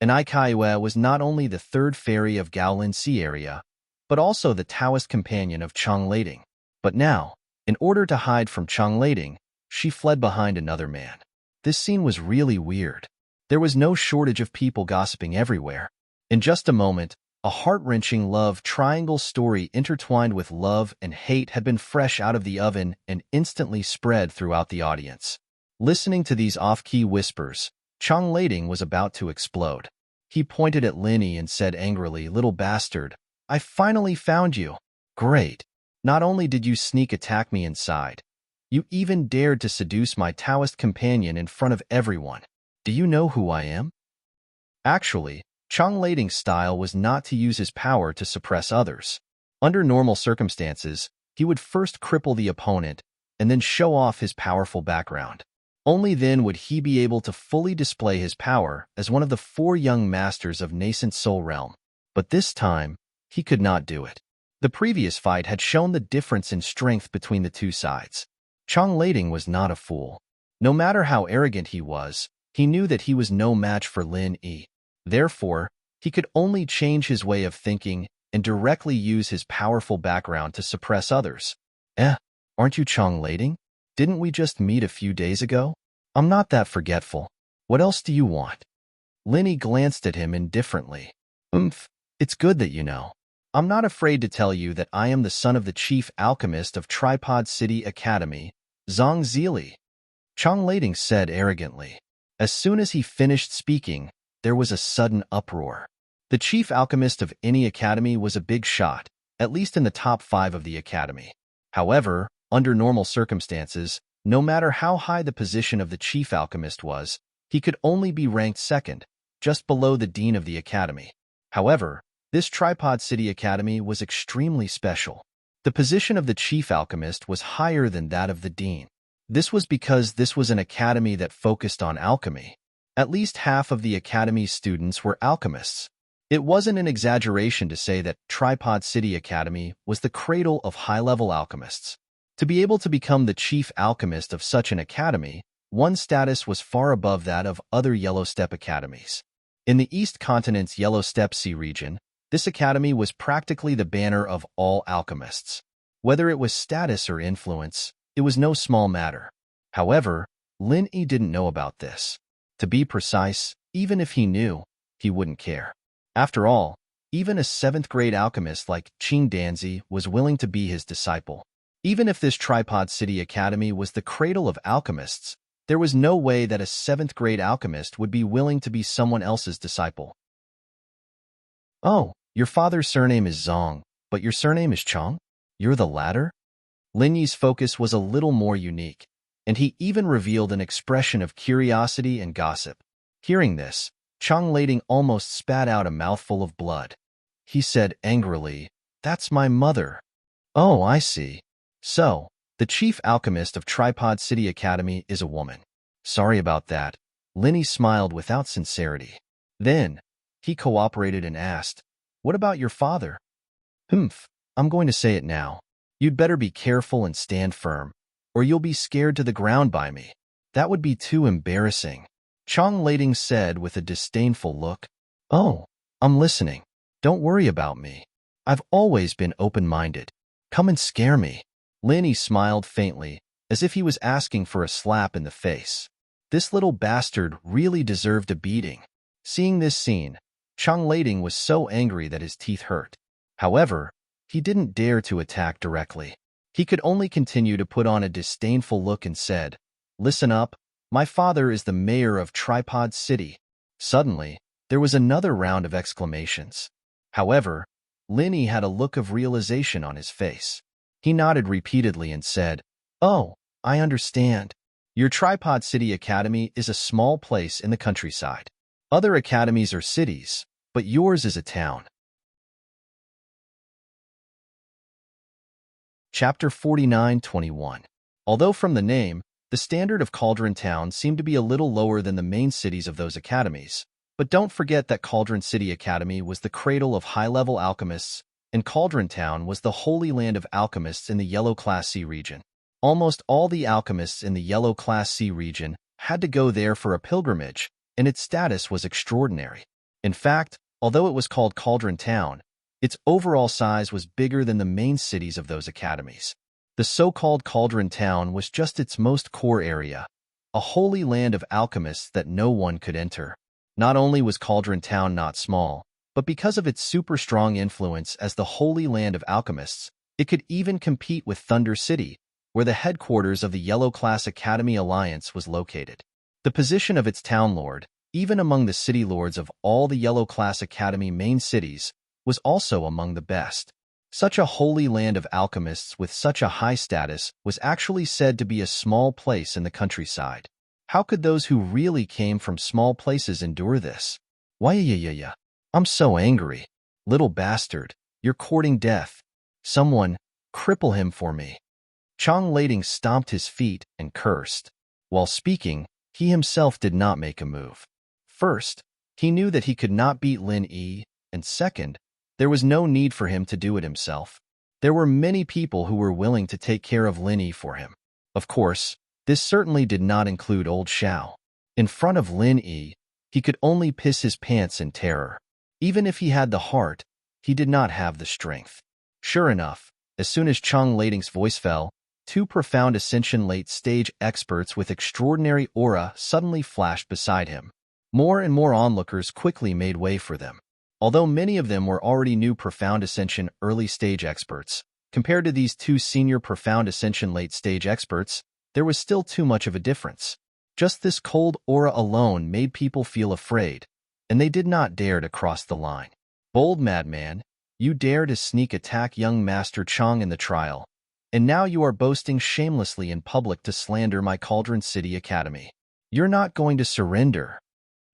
And Aikaiwe was not only the 3rd fairy of Gaolin Sea area, but also the Taoist companion of Chong Lading. But now, in order to hide from Chong Lading, she fled behind another man. This scene was really weird. There was no shortage of people gossiping everywhere. In just a moment, a heart-wrenching love triangle story intertwined with love and hate had been fresh out of the oven and instantly spread throughout the audience. Listening to these off-key whispers, Chong Lading was about to explode. He pointed at Lin Yi and said angrily, "Little bastard, I finally found you. Great. Not only did you sneak attack me inside, you even dared to seduce my Taoist companion in front of everyone. Do you know who I am?" Actually, Chong Lading's style was not to use his power to suppress others. Under normal circumstances, he would first cripple the opponent and then show off his powerful background. Only then would he be able to fully display his power as one of the 4 young masters of nascent soul realm. But this time, he could not do it. The previous fight had shown the difference in strength between the 2 sides. Chong Lading was not a fool. No matter how arrogant he was, he knew that he was no match for Lin Yi. Therefore, he could only change his way of thinking and directly use his powerful background to suppress others. Aren't you Chong Lading? Didn't we just meet a few days ago? I'm not that forgetful. What else do you want? Lin Yi glanced at him indifferently. It's good that you know. I'm not afraid to tell you that I am the son of the chief alchemist of Tripod City Academy, Zhang Zili. Chong Lading said arrogantly. As soon as he finished speaking, there was a sudden uproar. The chief alchemist of any academy was a big shot, at least in the top 5 of the academy. However, under normal circumstances, no matter how high the position of the chief alchemist was, he could only be ranked second, just below the dean of the academy. However, this Tripod City Academy was extremely special. The position of the chief alchemist was higher than that of the dean. This was because this was an academy that focused on alchemy. At least half of the academy's students were alchemists. It wasn't an exaggeration to say that Tripod City Academy was the cradle of high-level alchemists. To be able to become the chief alchemist of such an academy, one's status was far above that of other Yellow Steppe academies. In the East Continent's Yellow Steppe Sea region, this academy was practically the banner of all alchemists. Whether it was status or influence, it was no small matter. However, Lin Yi didn't know about this. To be precise, even if he knew, he wouldn't care. After all, even a 7th-grade alchemist like Qing Danzi was willing to be his disciple. Even if this Tripod City Academy was the cradle of alchemists, there was no way that a 7th-grade alchemist would be willing to be someone else's disciple. Oh, your father's surname is Zhang, but your surname is Chong? You're the latter? Lin Yi's focus was a little more unique, and he even revealed an expression of curiosity and gossip. Hearing this, Chong Lading almost spat out a mouthful of blood. He said angrily, "That's my mother." Oh, I see. So, the chief alchemist of Tripod City Academy is a woman. Sorry about that. Lin Yi smiled without sincerity. Then, he cooperated and asked, "What about your father?" I'm going to say it now. You'd better be careful and stand firm, or you'll be scared to the ground by me. That would be too embarrassing. Chong Lading said with a disdainful look. Oh, I'm listening. Don't worry about me. I've always been open-minded. Come and scare me. Lin Yi smiled faintly, as if he was asking for a slap in the face. This little bastard really deserved a beating. Seeing this scene, Chong Lading was so angry that his teeth hurt. However, he didn't dare to attack directly. He could only continue to put on a disdainful look and said, "Listen up, my father is the mayor of Tripod City." Suddenly, there was another round of exclamations. However, Lin Yi had a look of realization on his face. He nodded repeatedly and said, "Oh, I understand. Your Tripod City Academy is a small place in the countryside. Other academies are cities, but yours is a town." Chapter 49:21. Although from the name, the standard of Cauldron Town seemed to be a little lower than the main cities of those academies, but don't forget that Cauldron City Academy was the cradle of high-level alchemists, and Cauldron Town was the holy land of alchemists in the Yellow Class C region. Almost all the alchemists in the Yellow Class C region had to go there for a pilgrimage, and its status was extraordinary. In fact, although it was called Cauldron Town, its overall size was bigger than the main cities of those academies. The so-called Cauldron Town was just its most core area, a holy land of alchemists that no one could enter. Not only was Cauldron Town not small, but because of its super strong influence as the holy land of alchemists, it could even compete with Thunder City, where the headquarters of the Yellow Class Academy Alliance was located. The position of its town lord, even among the city lords of all the Yellow Class Academy main cities, was also among the best. Such a holy land of alchemists with such a high status was actually said to be a small place in the countryside. How could those who really came from small places endure this? Why, I'm so angry. Little bastard, you're courting death. Someone, cripple him for me. Chong Lading stomped his feet and cursed. While speaking, he himself did not make a move. First, he knew that he could not beat Lin Yi, and second, there was no need for him to do it himself. There were many people who were willing to take care of Lin Yi for him. Of course, this certainly did not include old Xiao. In front of Lin Yi, he could only piss his pants in terror. Even if he had the heart, he did not have the strength. Sure enough, as soon as Chang Lading's voice fell, two profound ascension late-stage experts with extraordinary aura suddenly flashed beside him. More and more onlookers quickly made way for them. Although many of them were already new profound ascension early-stage experts, compared to these two senior profound ascension late-stage experts, there was still too much of a difference. Just this cold aura alone made people feel afraid, and they did not dare to cross the line. Bold madman, you dare to sneak attack young Master Chang in the trial, and now you are boasting shamelessly in public to slander my Cauldron City Academy. You're not going to surrender.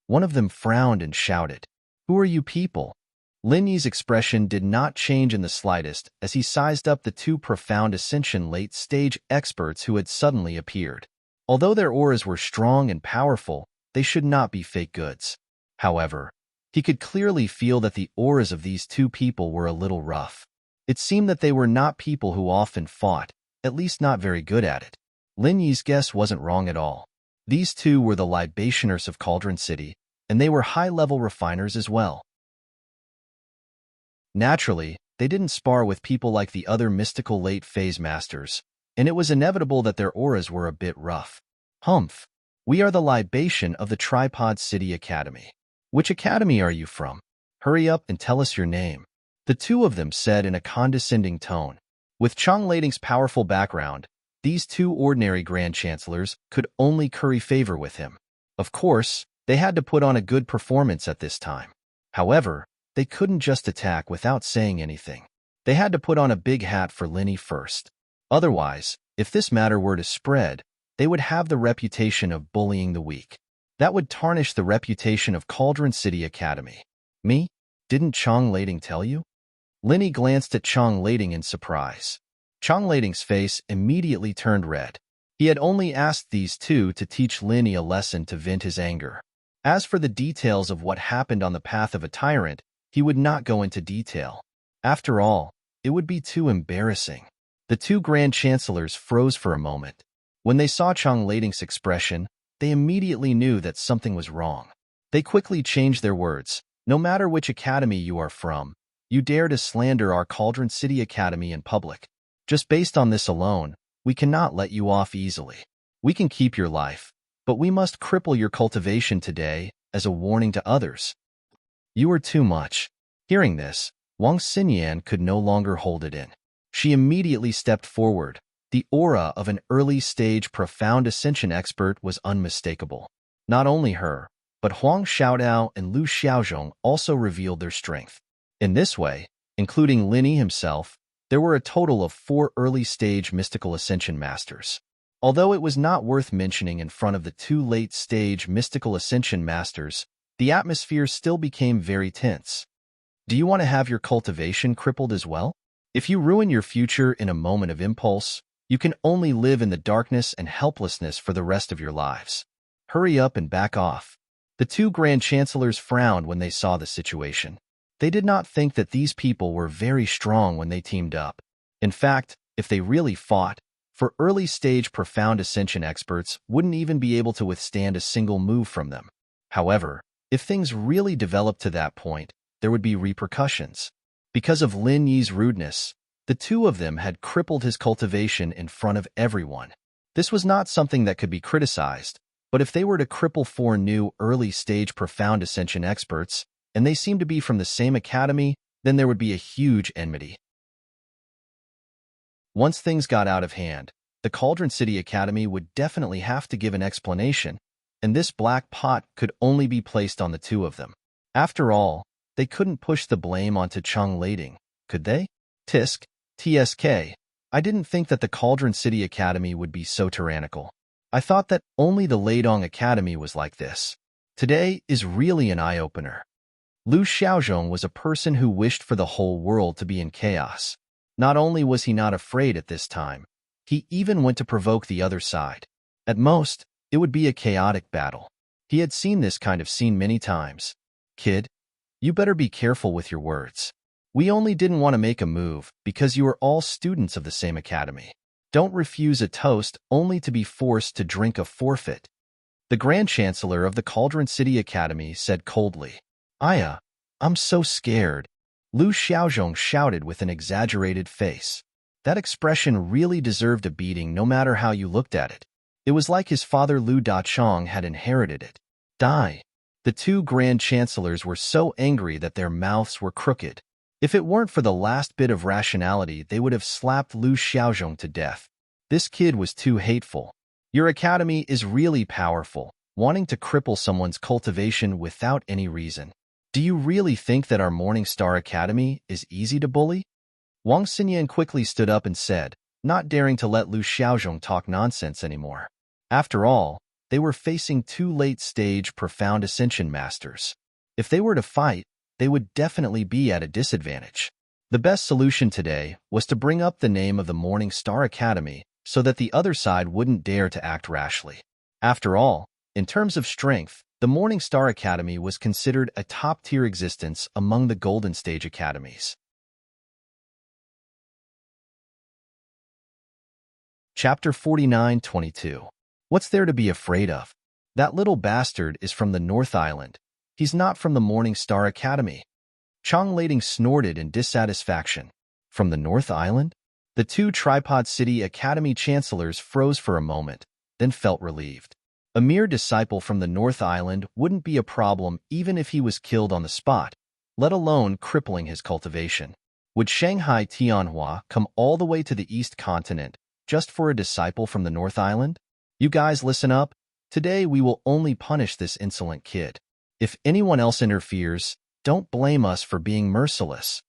One of them frowned and shouted, "Who are you people?" Lin Yi's expression did not change in the slightest as he sized up the two profound ascension late-stage experts who had suddenly appeared. Although their auras were strong and powerful, they should not be fake goods. However, he could clearly feel that the auras of these two people were a little rough. It seemed that they were not people who often fought, at least not very good at it. Lin Yi's guess wasn't wrong at all. These two were the libationers of Cauldron City, and they were high-level refiners as well. Naturally, they didn't spar with people like the other mystical late-phase masters, and it was inevitable that their auras were a bit rough. Humph. We are the libation of the Tripod City Academy. Which academy are you from? Hurry up and tell us your name. The two of them said in a condescending tone. With Chang Lading's powerful background, these two ordinary Grand Chancellors could only curry favor with him. Of course, they had to put on a good performance at this time. However, they couldn't just attack without saying anything. They had to put on a big hat for Lin Yi first. Otherwise, if this matter were to spread, they would have the reputation of bullying the weak. That would tarnish the reputation of Cauldron City Academy. Me? Didn't Chang Lading tell you? Lin Yi glanced at Chang Lading in surprise. Chang Lading's face immediately turned red. He had only asked these two to teach Lin Yi a lesson to vent his anger. As for the details of what happened on the path of a tyrant, he would not go into detail. After all, it would be too embarrassing. The two Grand Chancellors froze for a moment. When they saw Chang Lading's expression, they immediately knew that something was wrong. They quickly changed their words. No matter which academy you are from, you dare to slander our Cauldron City Academy in public. Just based on this alone, we cannot let you off easily. We can keep your life, but we must cripple your cultivation today as a warning to others. You are too much. Hearing this, Wang Xinyan could no longer hold it in. She immediately stepped forward. The aura of an early-stage profound ascension expert was unmistakable. Not only her, but Huang Xiaodao and Lu Xiaozhong also revealed their strength. In this way, including Lin Yi himself, there were a total of 4 early-stage mystical ascension masters. Although it was not worth mentioning in front of the 2 late-stage mystical ascension masters, the atmosphere still became very tense. Do you want to have your cultivation crippled as well? If you ruin your future in a moment of impulse, you can only live in the darkness and helplessness for the rest of your lives. Hurry up and back off. The 2 Grand Chancellors frowned when they saw the situation. They did not think that these people were very strong when they teamed up. In fact, if they really fought, for early-stage profound ascension experts wouldn't even be able to withstand a single move from them. However, if things really developed to that point, there would be repercussions. Because of Lin Yi's rudeness, the two of them had crippled his cultivation in front of everyone. This was not something that could be criticized, but if they were to cripple 4 new early-stage profound ascension experts, and they seemed to be from the same academy, then there would be a huge enmity. Once things got out of hand, the Cauldron City Academy would definitely have to give an explanation, and this black pot could only be placed on the 2 of them. After all, they couldn't push the blame onto Chang Lading, could they? Tisk, TSK, I didn't think that the Cauldron City Academy would be so tyrannical. I thought that only the Leidong Academy was like this. Today is really an eye-opener. Lu Xiaozhong was a person who wished for the whole world to be in chaos. Not only was he not afraid at this time, he even went to provoke the other side. At most, it would be a chaotic battle. He had seen this kind of scene many times. Kid, you better be careful with your words. We only didn't want to make a move because you are all students of the same academy. Don't refuse a toast only to be forced to drink a forfeit. The Grand Chancellor of the Cauldron City Academy said coldly. I'm so scared. Lu Xiaozhong shouted with an exaggerated face. That expression really deserved a beating no matter how you looked at it. It was like his father Lu Dachong had inherited it. Die. The two Grand Chancellors were so angry that their mouths were crooked. If it weren't for the last bit of rationality, they would have slapped Lu Xiaozhong to death. This kid was too hateful. Your academy is really powerful, wanting to cripple someone's cultivation without any reason. Do you really think that our Morning Star Academy is easy to bully? Wang Xinyan quickly stood up and said, not daring to let Lu Xiaozhong talk nonsense anymore. After all, they were facing two late-stage profound ascension masters. If they were to fight, they would definitely be at a disadvantage. The best solution today was to bring up the name of the Morning Star Academy so that the other side wouldn't dare to act rashly. After all, in terms of strength, the Morning Star Academy was considered a top-tier existence among the Golden Stage Academies. Chapter 49-22. What's there to be afraid of? That little bastard is from the North Island. He's not from the Morning Star Academy. Chang Lading snorted in dissatisfaction. From the North Island? The two Tripod City Academy chancellors froze for a moment, then felt relieved. A mere disciple from the North Island wouldn't be a problem even if he was killed on the spot, let alone crippling his cultivation. Would Shanghai Tianhua come all the way to the East Continent just for a disciple from the North Island? You guys listen up. Today we will only punish this insolent kid. If anyone else interferes, don't blame us for being merciless.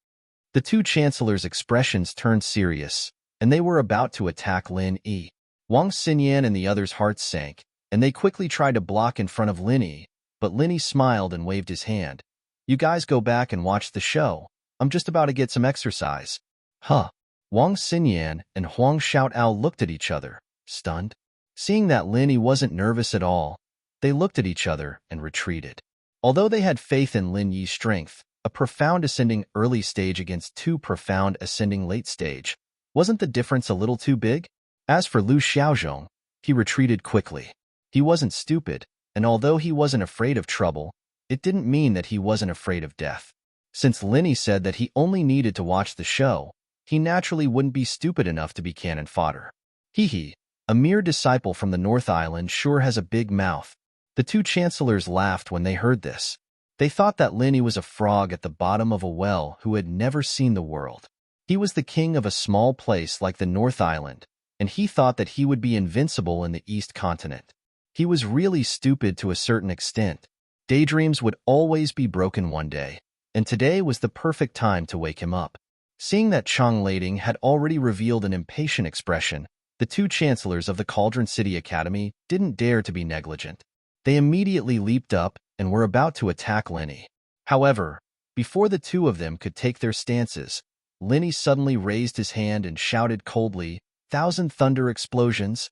The two chancellors' expressions turned serious, and they were about to attack Lin Yi. Wang Xinyan and the others' hearts sank, and they quickly tried to block in front of Lin Yi, but Lin Yi smiled and waved his hand. You guys go back and watch the show. I'm just about to get some exercise. Huh. Wang Xinyan and Huang Xiaotao looked at each other, stunned. Seeing that Lin Yi wasn't nervous at all, they looked at each other and retreated. Although they had faith in Lin Yi's strength, a profound ascending early stage against two profound ascending late stage, wasn't the difference a little too big? As for Lu Xiaozhong, he retreated quickly. He wasn't stupid, and although he wasn't afraid of trouble, it didn't mean that he wasn't afraid of death. Since Lin Yi said that he only needed to watch the show, he naturally wouldn't be stupid enough to be cannon fodder. Hee, a mere disciple from the North Island sure has a big mouth. The two chancellors laughed when they heard this. They thought that Lin Yi was a frog at the bottom of a well who had never seen the world. He was the king of a small place like the North Island, and he thought that he would be invincible in the East Continent. He was really stupid to a certain extent. Daydreams would always be broken one day, and today was the perfect time to wake him up. Seeing that Chang Lading had already revealed an impatient expression, the two chancellors of the Cauldron City Academy didn't dare to be negligent. They immediately leaped up and were about to attack Lin Yi. However, before the two of them could take their stances, Lin Yi suddenly raised his hand and shouted coldly, "Thousand thunder explosions!"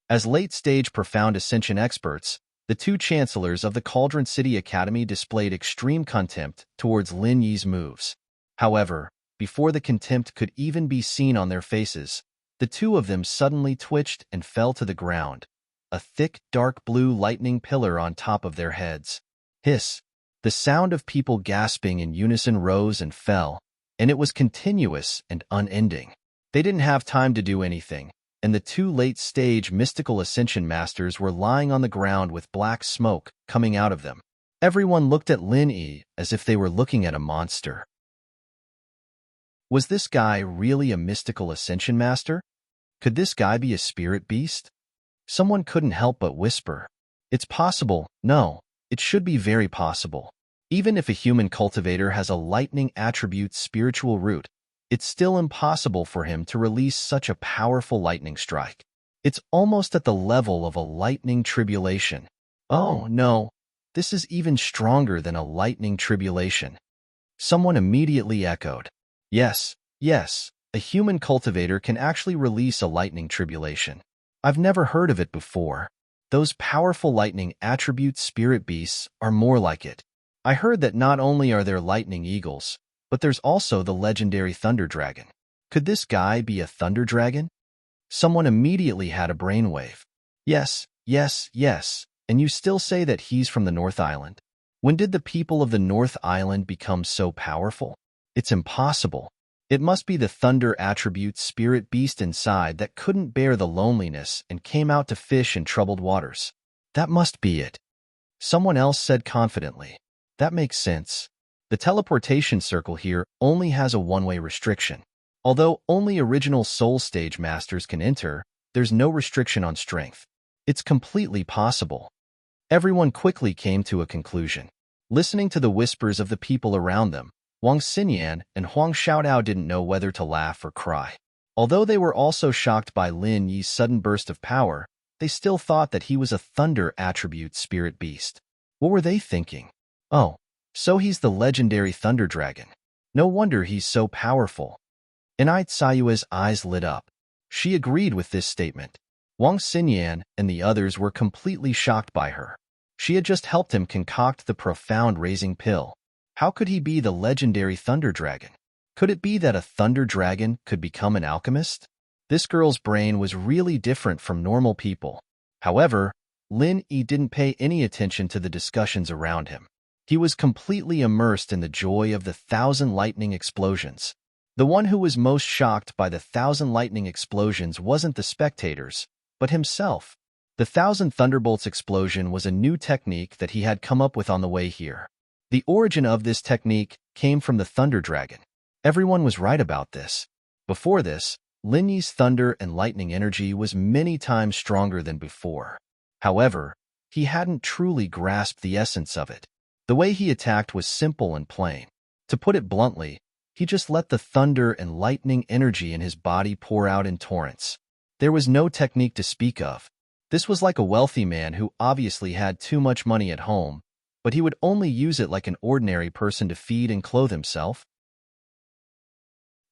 As late-stage profound ascension experts, the two chancellors of the Cauldron City Academy displayed extreme contempt towards Lin Yi's moves. However, before the contempt could even be seen on their faces, the two of them suddenly twitched and fell to the ground, a thick, dark blue lightning pillar on top of their heads. Hiss! The sound of people gasping in unison rose and fell, and it was continuous and unending. They didn't have time to do anything, and the two late-stage mystical ascension masters were lying on the ground with black smoke coming out of them. Everyone looked at Lin Yi as if they were looking at a monster. Was this guy really a mystical ascension master? Could this guy be a spirit beast? Someone couldn't help but whisper. It's possible. No, it should be very possible. Even if a human cultivator has a lightning attribute spiritual root, it's still impossible for him to release such a powerful lightning strike. It's almost at the level of a lightning tribulation. Oh, no, this is even stronger than a lightning tribulation. Someone immediately echoed. Yes, a human cultivator can actually release a lightning tribulation. I've never heard of it before. Those powerful lightning attribute spirit beasts are more like it. I heard that not only are there lightning eagles, but there's also the legendary thunder dragon. Could this guy be a thunder dragon? Someone immediately had a brainwave. Yes, yes, yes, and you still say that he's from the North Island? When did the people of the North Island become so powerful? It's impossible. It must be the thunder attribute spirit beast inside that couldn't bear the loneliness and came out to fish in troubled waters. That must be it. Someone else said confidently. That makes sense. The teleportation circle here only has a one-way restriction. Although only original soul stage masters can enter, there's no restriction on strength. It's completely possible. Everyone quickly came to a conclusion. Listening to the whispers of the people around them, Wang Xinyan and Huang Xiaodao didn't know whether to laugh or cry. Although they were also shocked by Lin Yi's sudden burst of power, they still thought that he was a thunder attribute spirit beast. What were they thinking? Oh, so he's the legendary thunder dragon. No wonder he's so powerful. Inait Sayue's eyes lit up. She agreed with this statement. Wang Xinyan and the others were completely shocked by her. She had just helped him concoct the profound raising pill. How could he be the legendary thunder dragon? Could it be that a thunder dragon could become an alchemist? This girl's brain was really different from normal people. However, Lin Yi didn't pay any attention to the discussions around him. He was completely immersed in the joy of the 1,000 lightning explosions. The one who was most shocked by the 1,000 lightning explosions wasn't the spectators, but himself. The 1,000 thunderbolts explosion was a new technique that he had come up with on the way here. The origin of this technique came from the thunder dragon. Everyone was right about this. Before this, Lin Yi's thunder and lightning energy was many times stronger than before. However, he hadn't truly grasped the essence of it. The way he attacked was simple and plain. To put it bluntly, he just let the thunder and lightning energy in his body pour out in torrents. There was no technique to speak of. This was like a wealthy man who obviously had too much money at home, but he would only use it like an ordinary person to feed and clothe himself.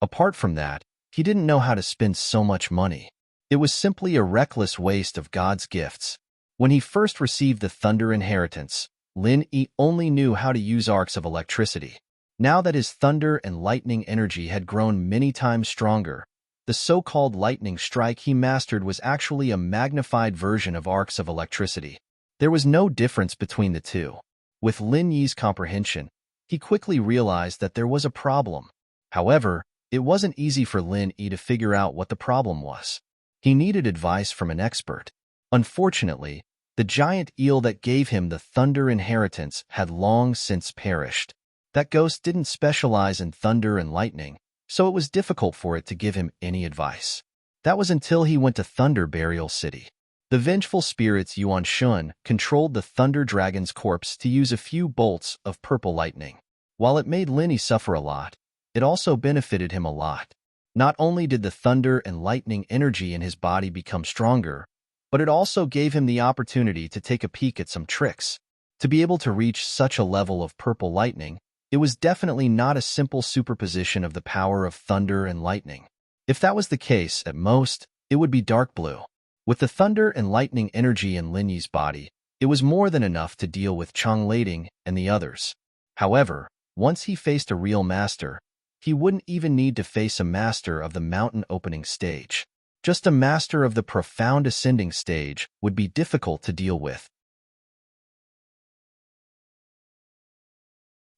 Apart from that, he didn't know how to spend so much money. It was simply a reckless waste of God's gifts. When he first received the thunder inheritance, Lin Yi only knew how to use arcs of electricity. Now that his thunder and lightning energy had grown many times stronger, the so-called lightning strike he mastered was actually a magnified version of arcs of electricity. There was no difference between the two. With Lin Yi's comprehension, he quickly realized that there was a problem. However, it wasn't easy for Lin Yi to figure out what the problem was. He needed advice from an expert. Unfortunately, the giant eel that gave him the thunder inheritance had long since perished. That ghost didn't specialize in thunder and lightning, so it was difficult for it to give him any advice. That was until he went to Thunder Burial City. The vengeful spirits Yuan Shun controlled the thunder dragon's corpse to use a few bolts of purple lightning. While it made Lin Yi suffer a lot, it also benefited him a lot. Not only did the thunder and lightning energy in his body become stronger, but it also gave him the opportunity to take a peek at some tricks. To be able to reach such a level of purple lightning, it was definitely not a simple superposition of the power of thunder and lightning. If that was the case, at most, it would be dark blue. With the thunder and lightning energy in Lin Yi's body, it was more than enough to deal with Chang Lading and the others. However, once he faced a real master, he wouldn't even need to face a master of the mountain opening stage. Just a master of the profound ascending stage would be difficult to deal with.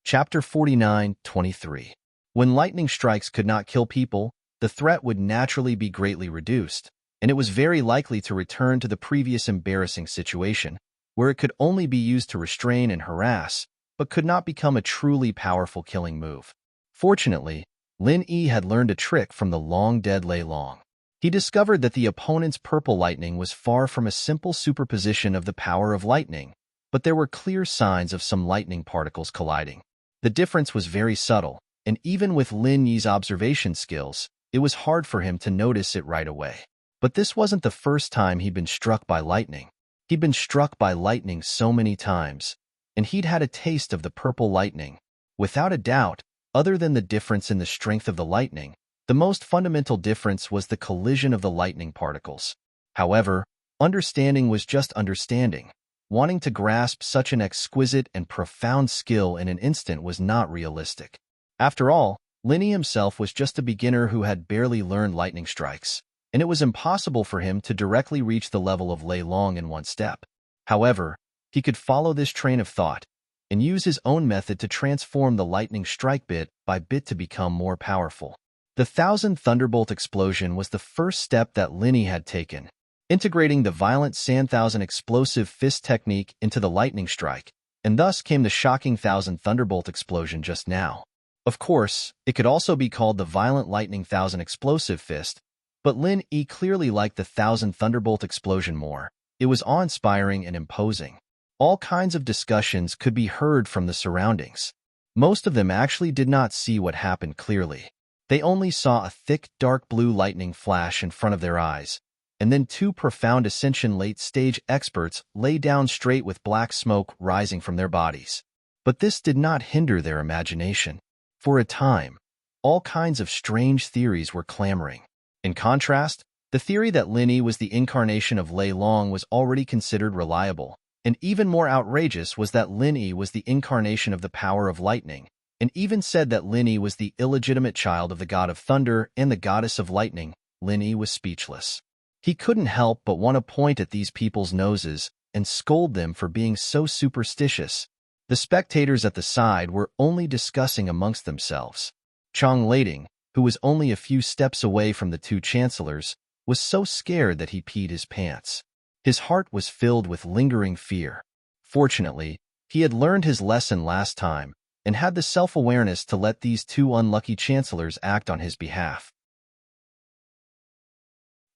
Chapter 49:23. When lightning strikes could not kill people, the threat would naturally be greatly reduced, and it was very likely to return to the previous embarrassing situation, where it could only be used to restrain and harass, but could not become a truly powerful killing move. Fortunately, Lin Yi had learned a trick from the long-dead Lei Long. He discovered that the opponent's purple lightning was far from a simple superposition of the power of lightning, but there were clear signs of some lightning particles colliding. The difference was very subtle, and even with Lin Yi's observation skills, it was hard for him to notice it right away. But this wasn't the first time he'd been struck by lightning. He'd been struck by lightning so many times, and he'd had a taste of the purple lightning. Without a doubt, other than the difference in the strength of the lightning, the most fundamental difference was the collision of the lightning particles. However, understanding was just understanding. Wanting to grasp such an exquisite and profound skill in an instant was not realistic. After all, Lin Yi himself was just a beginner who had barely learned lightning strikes. and it was impossible for him to directly reach the level of Lei Long in one step. However, he could follow this train of thought and use his own method to transform the lightning strike bit by bit to become more powerful. The Thousand Thunderbolt explosion was the first step that Linny had taken, integrating the violent Sand-Thousand explosive fist technique into the lightning strike, and thus came the shocking Thousand Thunderbolt explosion just now. Of course, it could also be called the violent lightning Thousand explosive fist, but Lin Yi clearly liked the Thousand Thunderbolt explosion more. It was awe-inspiring and imposing. All kinds of discussions could be heard from the surroundings. Most of them actually did not see what happened clearly. They only saw a thick, dark blue lightning flash in front of their eyes, and then two profound Ascension late-stage experts lay down straight with black smoke rising from their bodies. But this did not hinder their imagination. For a time, all kinds of strange theories were clamoring. In contrast, the theory that Linny was the incarnation of Lei Long was already considered reliable, and even more outrageous was that Linny was the incarnation of the power of lightning, and even said that Linny was the illegitimate child of the god of thunder and the goddess of lightning. Linny was speechless. He couldn't help but want to point at these people's noses and scold them for being so superstitious. The spectators at the side were only discussing amongst themselves. Chang Lading, who was only a few steps away from the two chancellors, was so scared that he peed his pants. His heart was filled with lingering fear. Fortunately, he had learned his lesson last time and had the self-awareness to let these two unlucky chancellors act on his behalf.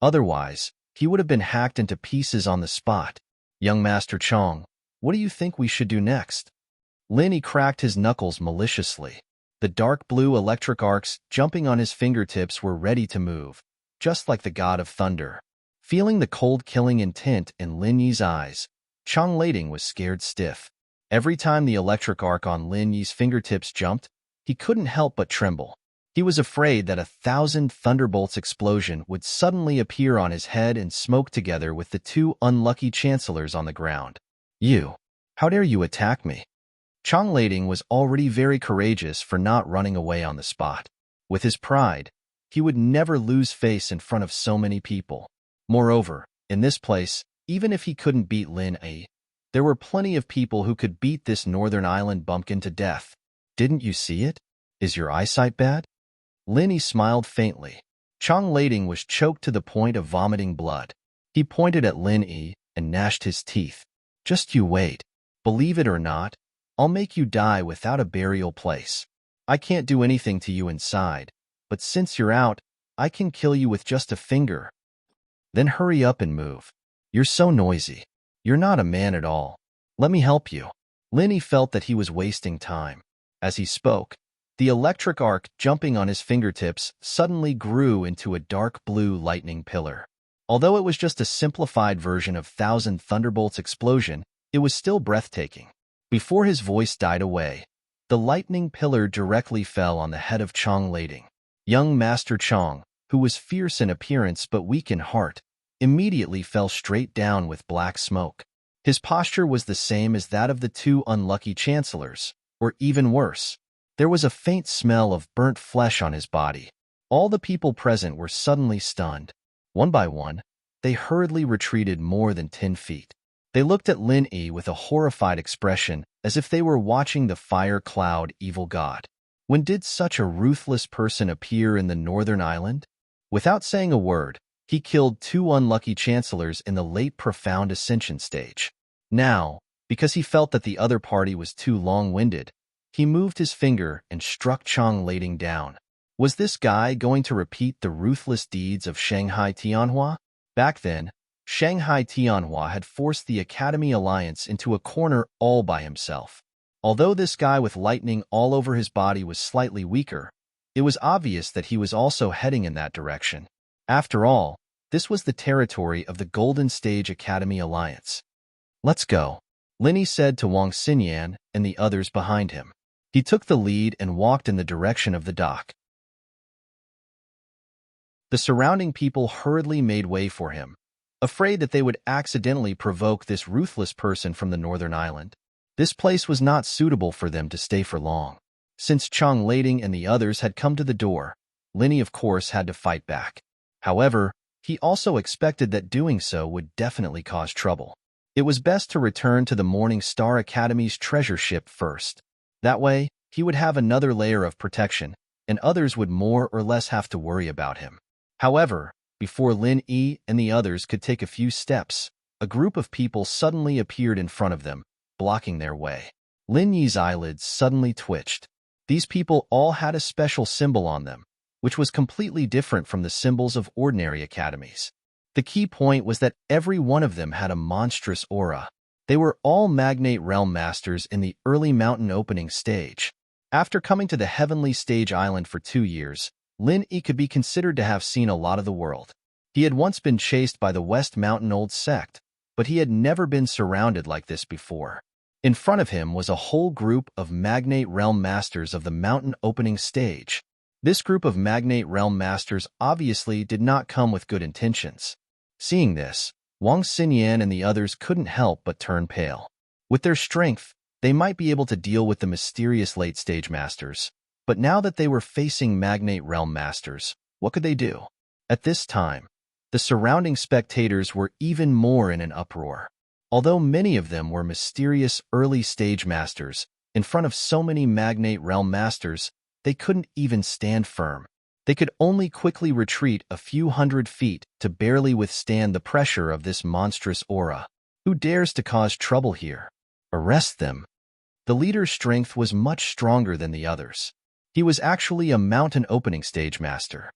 Otherwise, he would have been hacked into pieces on the spot. Young Master Chong, what do you think we should do next? Linny cracked his knuckles maliciously. The dark blue electric arcs jumping on his fingertips were ready to move, just like the god of thunder. Feeling the cold killing intent in Lin Yi's eyes, Chang Lading was scared stiff. Every time the electric arc on Lin Yi's fingertips jumped, he couldn't help but tremble. He was afraid that a Thousand Thunderbolts explosion would suddenly appear on his head and smoke together with the two unlucky chancellors on the ground. You! How dare you attack me? Chang Lading was already very courageous for not running away on the spot. With his pride, he would never lose face in front of so many people. Moreover, in this place, even if he couldn't beat Lin Yi, there were plenty of people who could beat this northern island bumpkin to death. Didn't you see it? Is your eyesight bad? Lin Yi smiled faintly. Chang Lading was choked to the point of vomiting blood. He pointed at Lin Yi and gnashed his teeth. Just you wait. Believe it or not, I'll make you die without a burial place. I can't do anything to you inside, but since you're out, I can kill you with just a finger. Then hurry up and move. You're so noisy. You're not a man at all. Let me help you. Lin Yi felt that he was wasting time. As he spoke, the electric arc jumping on his fingertips suddenly grew into a dark blue lightning pillar. Although it was just a simplified version of Thousand Thunderbolts explosion, it was still breathtaking. Before his voice died away, the lightning pillar directly fell on the head of Chang Lading. Young Master Chong, who was fierce in appearance but weak in heart, immediately fell straight down with black smoke. His posture was the same as that of the two unlucky chancellors, or even worse. There was a faint smell of burnt flesh on his body. All the people present were suddenly stunned. One by one, they hurriedly retreated more than 10 feet. They looked at Lin Yi with a horrified expression, as if they were watching the fire cloud evil god. When did such a ruthless person appear in the northern island? Without saying a word, he killed two unlucky chancellors in the late profound ascension stage. Now, because he felt that the other party was too long-winded, he moved his finger and struck Chang Lading down. Was this guy going to repeat the ruthless deeds of Shanghai Tianhua? Back then, Shanghai Tianhua had forced the Academy Alliance into a corner all by himself. Although this guy with lightning all over his body was slightly weaker, it was obvious that he was also heading in that direction. After all, this was the territory of the Golden Stage Academy Alliance. Let's go, Lin Yi said to Wang Xinyan and the others behind him. He took the lead and walked in the direction of the dock. The surrounding people hurriedly made way for him, afraid that they would accidentally provoke this ruthless person from the northern island. This place was not suitable for them to stay for long. Since Chang Lading and the others had come to the door, Lin Yi of course had to fight back. However, he also expected that doing so would definitely cause trouble. It was best to return to the Morning Star Academy's treasure ship first. That way, he would have another layer of protection, and others would more or less have to worry about him. However, before Lin Yi and the others could take a few steps, a group of people suddenly appeared in front of them, blocking their way. Lin Yi's eyelids suddenly twitched. These people all had a special symbol on them, which was completely different from the symbols of ordinary academies. The key point was that every one of them had a monstrous aura. They were all Magnate Realm Masters in the early mountain opening stage. After coming to the Heavenly Stage Island for 2 years, Lin Yi could be considered to have seen a lot of the world. He had once been chased by the West Mountain Old Sect, but he had never been surrounded like this before. In front of him was a whole group of Magnate Realm Masters of the mountain opening stage. This group of Magnate Realm Masters obviously did not come with good intentions. Seeing this, Wang Xinyan and the others couldn't help but turn pale. With their strength, they might be able to deal with the mysterious late-stage masters, but now that they were facing Magnate Realm Masters, what could they do? At this time, the surrounding spectators were even more in an uproar. Although many of them were mysterious early-stage masters, in front of so many Magnate Realm Masters, they couldn't even stand firm. They could only quickly retreat a few hundred feet to barely withstand the pressure of this monstrous aura. Who dares to cause trouble here? Arrest them. The leader's strength was much stronger than the others. He was actually a mountain opening stage master.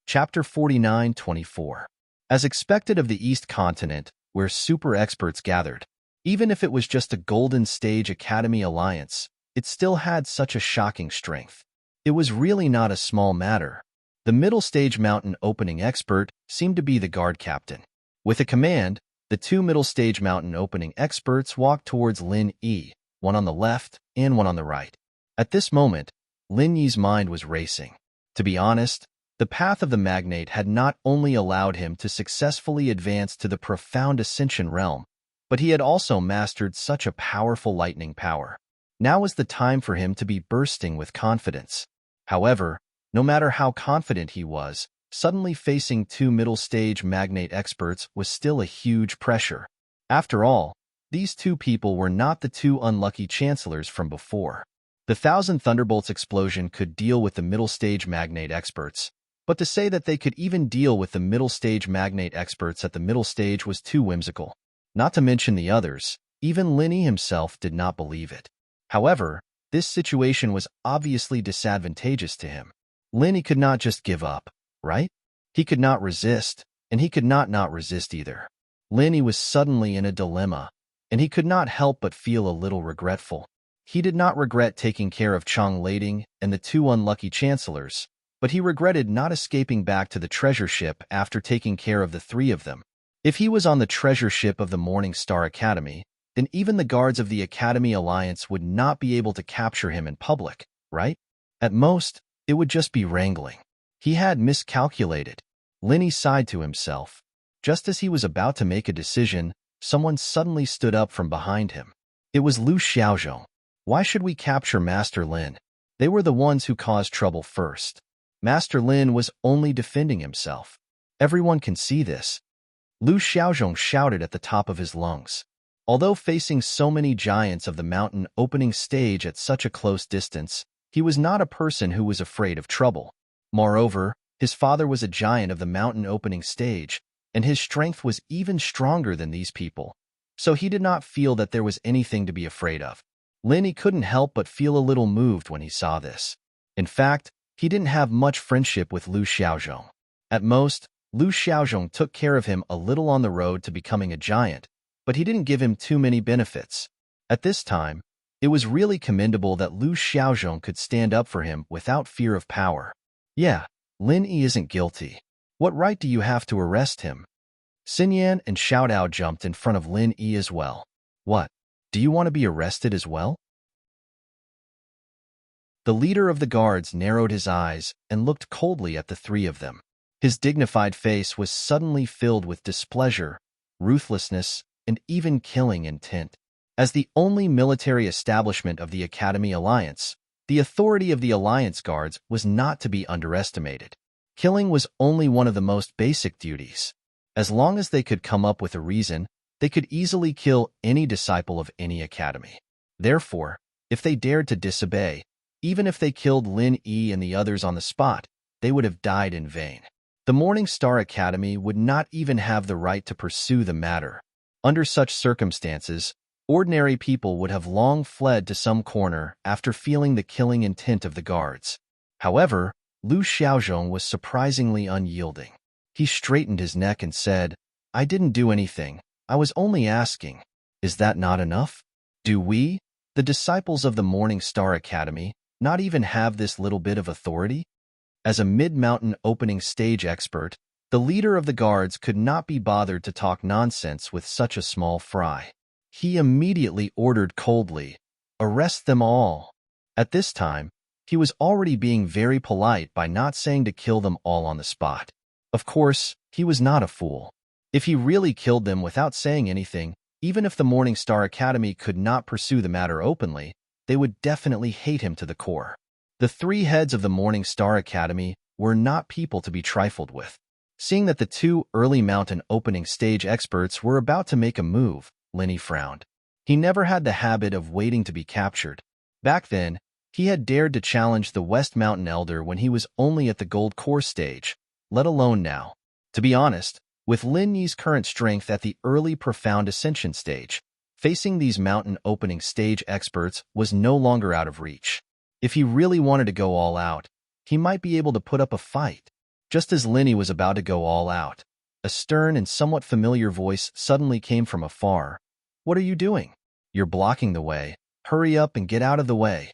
Chapter 49-24. As expected of the East Continent, where super experts gathered, even if it was just a Golden Stage Academy alliance, it still had such a shocking strength. It was really not a small matter. The middle stage mountain opening expert seemed to be the guard captain. With a command, the 2 middle stage mountain opening experts walked towards Lin Yi, one on the left and one on the right. At this moment, Lin Yi's mind was racing. To be honest, the path of the magnate had not only allowed him to successfully advance to the profound ascension realm, but he had also mastered such a powerful lightning power. Now was the time for him to be bursting with confidence. However, no matter how confident he was, suddenly facing 2 middle-stage magnate experts was still a huge pressure. After all, these 2 people were not the 2 unlucky chancellors from before. The 1,000 Thunderbolts explosion could deal with the middle-stage magnate experts, but to say that they could even deal with the middle-stage magnate experts at the middle stage was too whimsical. Not to mention the others, even Lin Yi himself did not believe it. However, this situation was obviously disadvantageous to him. Lin Yi could not just give up, right? He could not resist, and he could not resist either. Lin Yi was suddenly in a dilemma, and he could not help but feel a little regretful. He did not regret taking care of Chang Lading and the 2 unlucky chancellors, but he regretted not escaping back to the treasure ship after taking care of the 3 of them. If he was on the treasure ship of the Morning Star Academy, then even the guards of the Academy Alliance would not be able to capture him in public, right? At most, it would just be wrangling. He had miscalculated. Lin Yi sighed to himself. Just as he was about to make a decision, someone suddenly stood up from behind him. It was Lu Xiaozhong. Why should we capture Master Lin? They were the ones who caused trouble first. Master Lin was only defending himself. Everyone can see this. Lu Xiaozhong shouted at the top of his lungs. Although facing so many giants of the mountain opening stage at such a close distance, he was not a person who was afraid of trouble. Moreover, his father was a giant of the mountain opening stage, and his strength was even stronger than these people, so he did not feel that there was anything to be afraid of. Lin Yi couldn't help but feel a little moved when he saw this. In fact, he didn't have much friendship with Lu Xiaozhong. At most, Lu Xiaozhong took care of him a little on the road to becoming a giant, but he didn't give him too many benefits. At this time, it was really commendable that Lu Xiaozhong could stand up for him without fear of power. Yeah, Lin Yi isn't guilty. What right do you have to arrest him? Xinyan and Xiaodao jumped in front of Lin Yi as well. What? Do you want to be arrested as well? The leader of the guards narrowed his eyes and looked coldly at the 3 of them. His dignified face was suddenly filled with displeasure, ruthlessness, and even killing intent. As the only military establishment of the Academy Alliance, The authority of the Alliance Guards was not to be underestimated. Killing was only one of the most basic duties. As long as they could come up with a reason, they could easily kill any disciple of any academy. Therefore, if they dared to disobey, even if they killed Lin Yi and the others on the spot, they would have died in vain. The Morning Star Academy would not even have the right to pursue the matter. Under such circumstances, ordinary people would have long fled to some corner after feeling the killing intent of the guards. However, Lu Xiaozhong was surprisingly unyielding. He straightened his neck and said, "I didn't do anything. I was only asking. Is that not enough? Do we, the disciples of the Morning Star Academy, not even have this little bit of authority?" As a mid-mountain opening stage expert, the leader of the guards could not be bothered to talk nonsense with such a small fry. He immediately ordered coldly, "Arrest them all." At this time, he was already being very polite by not saying to kill them all on the spot. Of course, he was not a fool. If he really killed them without saying anything, even if the Morning Star Academy could not pursue the matter openly, they would definitely hate him to the core. The three heads of the Morning Star Academy were not people to be trifled with. Seeing that the two early mountain opening stage experts were about to make a move, Linny frowned. He never had the habit of waiting to be captured. Back then, he had dared to challenge the West Mountain Elder when he was only at the Gold Core stage, let alone now. To be honest, with Lin Yi's current strength at the early Profound Ascension stage, facing these mountain opening stage experts was no longer out of reach. If he really wanted to go all out, he might be able to put up a fight. Just as Linny was about to go all out, a stern and somewhat familiar voice suddenly came from afar. "What are you doing? You're blocking the way. Hurry up and get out of the way."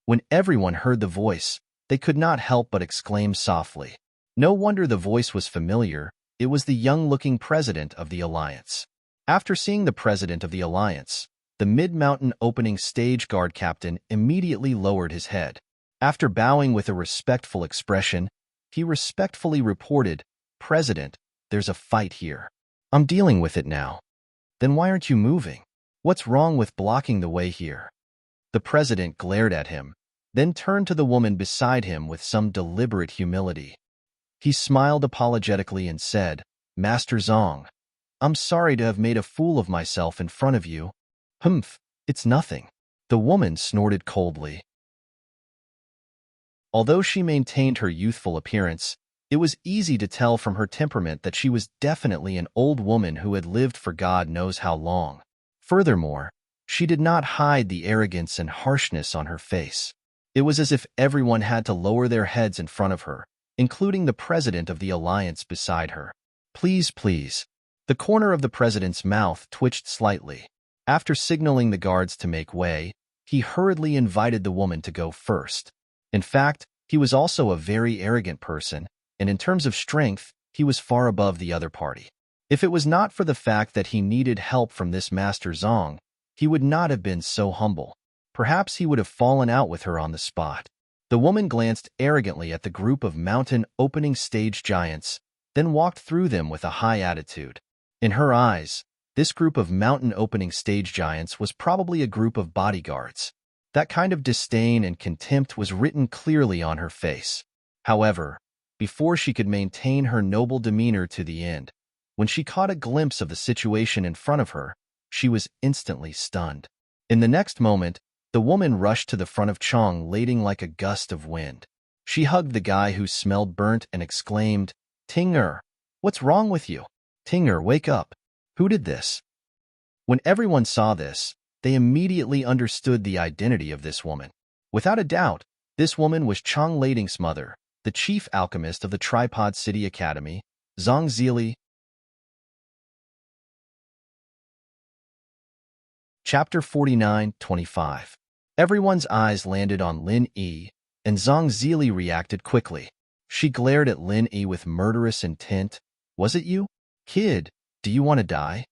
When everyone heard the voice, they could not help but exclaim softly. No wonder the voice was familiar. It was the young-looking president of the Alliance. After seeing the president of the Alliance, the mid-mountain opening stage guard captain immediately lowered his head. After bowing with a respectful expression, he respectfully reported, "President, there's a fight here. I'm dealing with it now." "Then why aren't you moving? What's wrong with blocking the way here?" The president glared at him, then turned to the woman beside him with some deliberate humility. He smiled apologetically and said, "Master Zong, I'm sorry to have made a fool of myself in front of you." "Humph, it's nothing." The woman snorted coldly. Although she maintained her youthful appearance, it was easy to tell from her temperament that she was definitely an old woman who had lived for God knows how long. Furthermore, she did not hide the arrogance and harshness on her face. It was as if everyone had to lower their heads in front of her, including the president of the Alliance beside her. "Please, please." The corner of the president's mouth twitched slightly. After signaling the guards to make way, he hurriedly invited the woman to go first. In fact, he was also a very arrogant person, and in terms of strength, he was far above the other party. If it was not for the fact that he needed help from this Master Zong, he would not have been so humble. Perhaps he would have fallen out with her on the spot. The woman glanced arrogantly at the group of mountain opening stage giants, then walked through them with a high attitude. In her eyes, this group of mountain opening stage giants was probably a group of bodyguards. That kind of disdain and contempt was written clearly on her face. However, before she could maintain her noble demeanor to the end, when she caught a glimpse of the situation in front of her, she was instantly stunned. In the next moment, the woman rushed to the front of Chong, lading like a gust of wind. She hugged the guy who smelled burnt and exclaimed, "Tinger, what's wrong with you? Tinger, wake up. Who did this?" When everyone saw this, they immediately understood the identity of this woman. Without a doubt, this woman was Chong Lading's mother, the chief alchemist of the Tripod City Academy, Zhang Zili. Chapter 49-25. Everyone's eyes landed on Lin Yi, and Zhang Zili reacted quickly. She glared at Lin Yi with murderous intent. "Was it you? Kid, do you want to die?"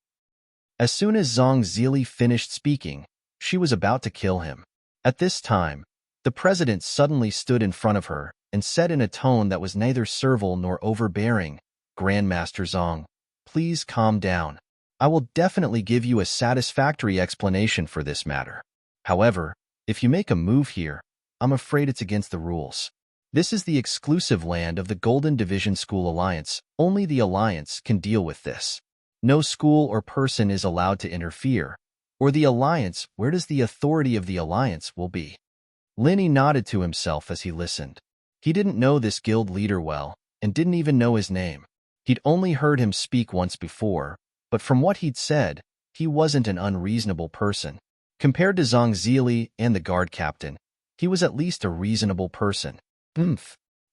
As soon as Zhang Zili finished speaking, she was about to kill him. At this time, the president suddenly stood in front of her and said in a tone that was neither servile nor overbearing, "Grandmaster Zong, please calm down. I will definitely give you a satisfactory explanation for this matter. However, if you make a move here, I'm afraid it's against the rules. This is the exclusive land of the Golden Division School Alliance. Only the Alliance can deal with this. No school or person is allowed to interfere. Or the Alliance, where does the authority of the Alliance will be? Linny nodded to himself as he listened. He didn't know this guild leader well, and didn't even know his name. He'd only heard him speak once before, but from what he'd said, he wasn't an unreasonable person. Compared to Zhang Zili and the guard captain, he was at least a reasonable person.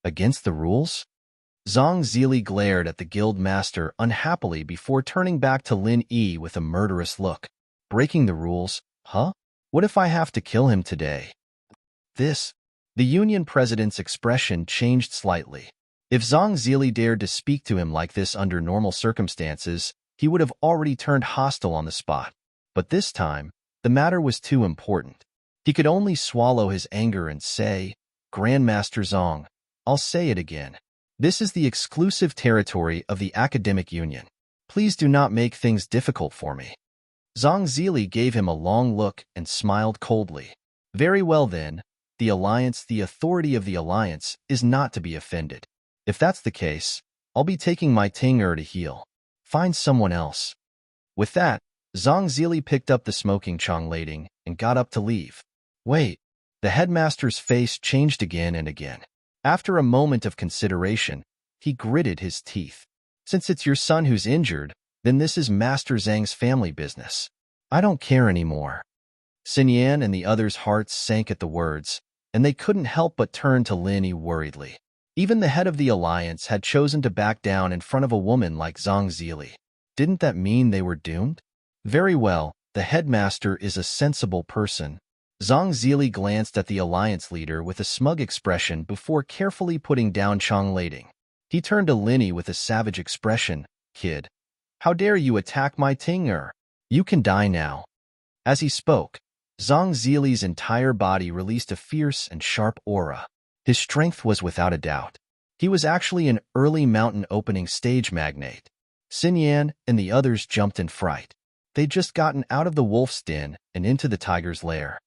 Against the rules? Zhang Zili glared at the guild master unhappily before turning back to Lin Yi with a murderous look. Breaking the rules? Huh? What if I have to kill him today? The union president's expression changed slightly. If Zhang Zili dared to speak to him like this under normal circumstances, he would have already turned hostile on the spot. But this time, the matter was too important. He could only swallow his anger and say, Grandmaster Zhang, I'll say it again. This is the exclusive territory of the Academic Union. Please do not make things difficult for me. Zhang Zili gave him a long look and smiled coldly. Very well then, the authority of the Alliance is not to be offended. If that's the case, I'll be taking my Tinger to heal. Find someone else. With that, Zhang Zili picked up the smoking Chong lading and got up to leave. Wait, the headmaster's face changed again and again. After a moment of consideration, he gritted his teeth. Since it's your son who's injured, then this is Master Zhang's family business. I don't care anymore. Xin Yan and the others' hearts sank at the words, and they couldn't help but turn to Lin Yi worriedly. Even the head of the Alliance had chosen to back down in front of a woman like Zhang Zili. Didn't that mean they were doomed? Very well, the headmaster is a sensible person. Zhang Zili glanced at the Alliance leader with a smug expression before carefully putting down Chong lading. He turned to Lin Yi with a savage expression. Kid, how dare you attack my Tinger? You can die now. As he spoke, Zhang Zili's entire body released a fierce and sharp aura. His strength was without a doubt. He was actually an early mountain opening stage magnate. Xin Yan and the others jumped in fright. They'd just gotten out of the wolf's den and into the tiger's lair.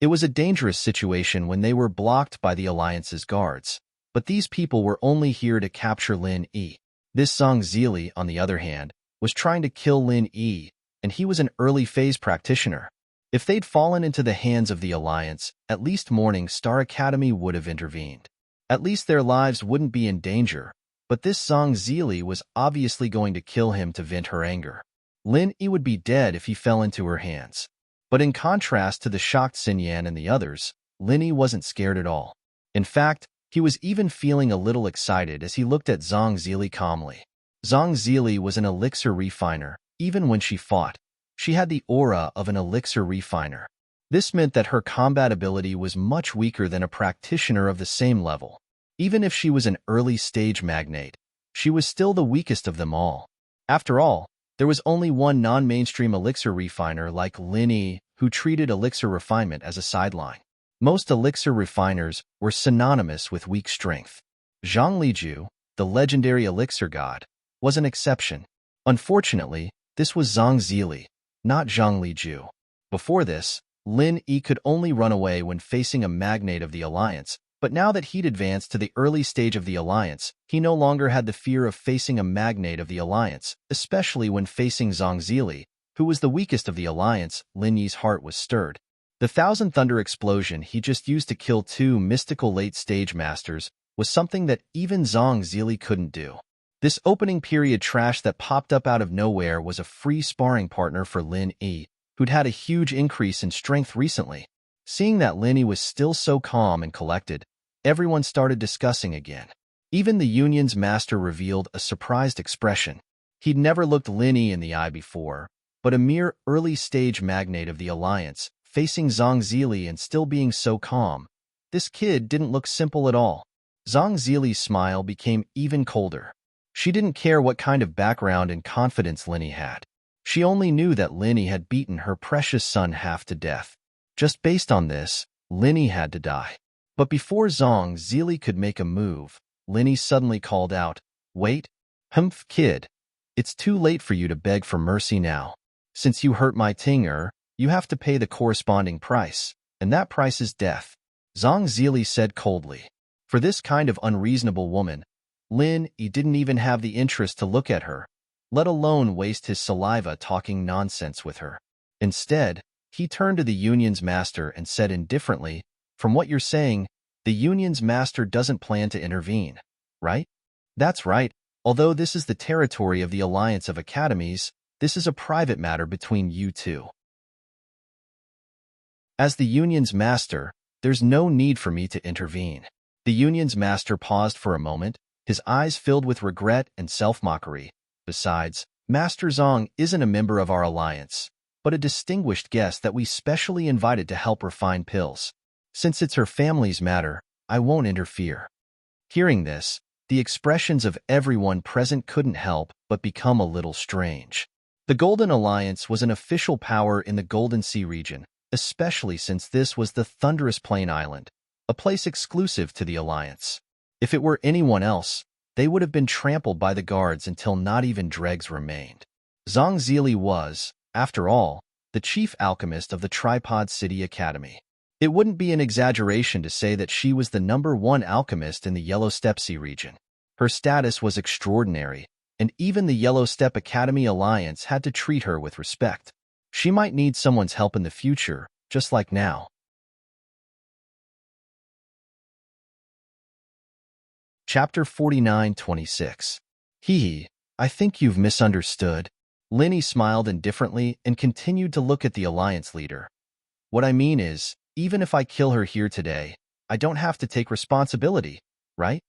It was a dangerous situation when they were blocked by the Alliance's guards, but these people were only here to capture Lin Yi. This Zhang Zili, on the other hand, was trying to kill Lin Yi, and he was an early phase practitioner. If they'd fallen into the hands of the Alliance, at least Morning Star Academy would have intervened. At least their lives wouldn't be in danger, but this Zhang Zili was obviously going to kill him to vent her anger. Lin Yi would be dead if he fell into her hands. But in contrast to the shocked Xin Yan and the others, Lin Yi wasn't scared at all. In fact, he was even feeling a little excited as he looked at Zhang Zili calmly. Zhang Zili was an elixir refiner. Even when she fought, she had the aura of an elixir refiner. This meant that her combat ability was much weaker than a practitioner of the same level. Even if she was an early-stage magnate, she was still the weakest of them all. After all, there was only one non-mainstream elixir refiner like Lin Yi who treated elixir refinement as a sideline. Most elixir refiners were synonymous with weak strength. Zhang Liju, the legendary elixir god, was an exception. Unfortunately, this was Zhang Zili, not Zhang Liju. Before this, Lin Yi could only run away when facing a magnate of the Alliance, but now that he'd advanced to the early stage of the Alliance, he no longer had the fear of facing a magnate of the Alliance, especially when facing Zhang Zili, who was the weakest of the Alliance. Lin Yi's heart was stirred. The Thousand Thunder explosion he just used to kill two mystical late-stage masters was something that even Zhang Zili couldn't do. This opening period trash that popped up out of nowhere was a free sparring partner for Lin Yi, who'd had a huge increase in strength recently. Seeing that Lin Yi was still so calm and collected, everyone started discussing again. Even the Union's master revealed a surprised expression. He'd never looked Lin Yi in the eye before, but a mere early-stage magnate of the Alliance, facing Zhang Zili and still being so calm. This kid didn't look simple at all. Zhang Zili's smile became even colder. She didn't care what kind of background and confidence Lin Yi had. She only knew that Lin Yi had beaten her precious son half to death. Just based on this, Lin Yi had to die. But before Zhang Zili could make a move, Lin Yi suddenly called out, "Wait, kid. It's too late for you to beg for mercy now. Since you hurt my Tinger, you have to pay the corresponding price." and that price is death, Zhang Zili said coldly. For this kind of unreasonable woman, Lin Yi didn't even have the interest to look at her, let alone waste his saliva talking nonsense with her. Instead, he turned to the union's master and said indifferently, "From what you're saying, the union's master doesn't plan to intervene, right?" "That's right. Although this is the territory of the Alliance of Academies, this is a private matter between you two. As the union's master, there's no need for me to intervene." The union's master paused for a moment, his eyes filled with regret and self-mockery. "Besides, Master Zhang isn't a member of our alliance, but a distinguished guest that we specially invited to help refine pills. Since it's her family's matter, I won't interfere." Hearing this, the expressions of everyone present couldn't help but become a little strange. The Golden Alliance was an official power in the Golden Sea region, especially since this was the Thunderous Plain Island, a place exclusive to the Alliance. If it were anyone else, they would have been trampled by the guards until not even dregs remained. Zhang Zili was, after all, the chief alchemist of the Tripod City Academy. It wouldn't be an exaggeration to say that she was the #1 alchemist in the Yellow Steppe Sea region. Her status was extraordinary, and even the Yellow Steppe Academy Alliance had to treat her with respect. She might need someone's help in the future, just like now. Chapter 49-26. Hee, I think you've misunderstood. Linny smiled indifferently and continued to look at the Alliance leader. What I mean is, even if I kill her here today, I don't have to take responsibility, right?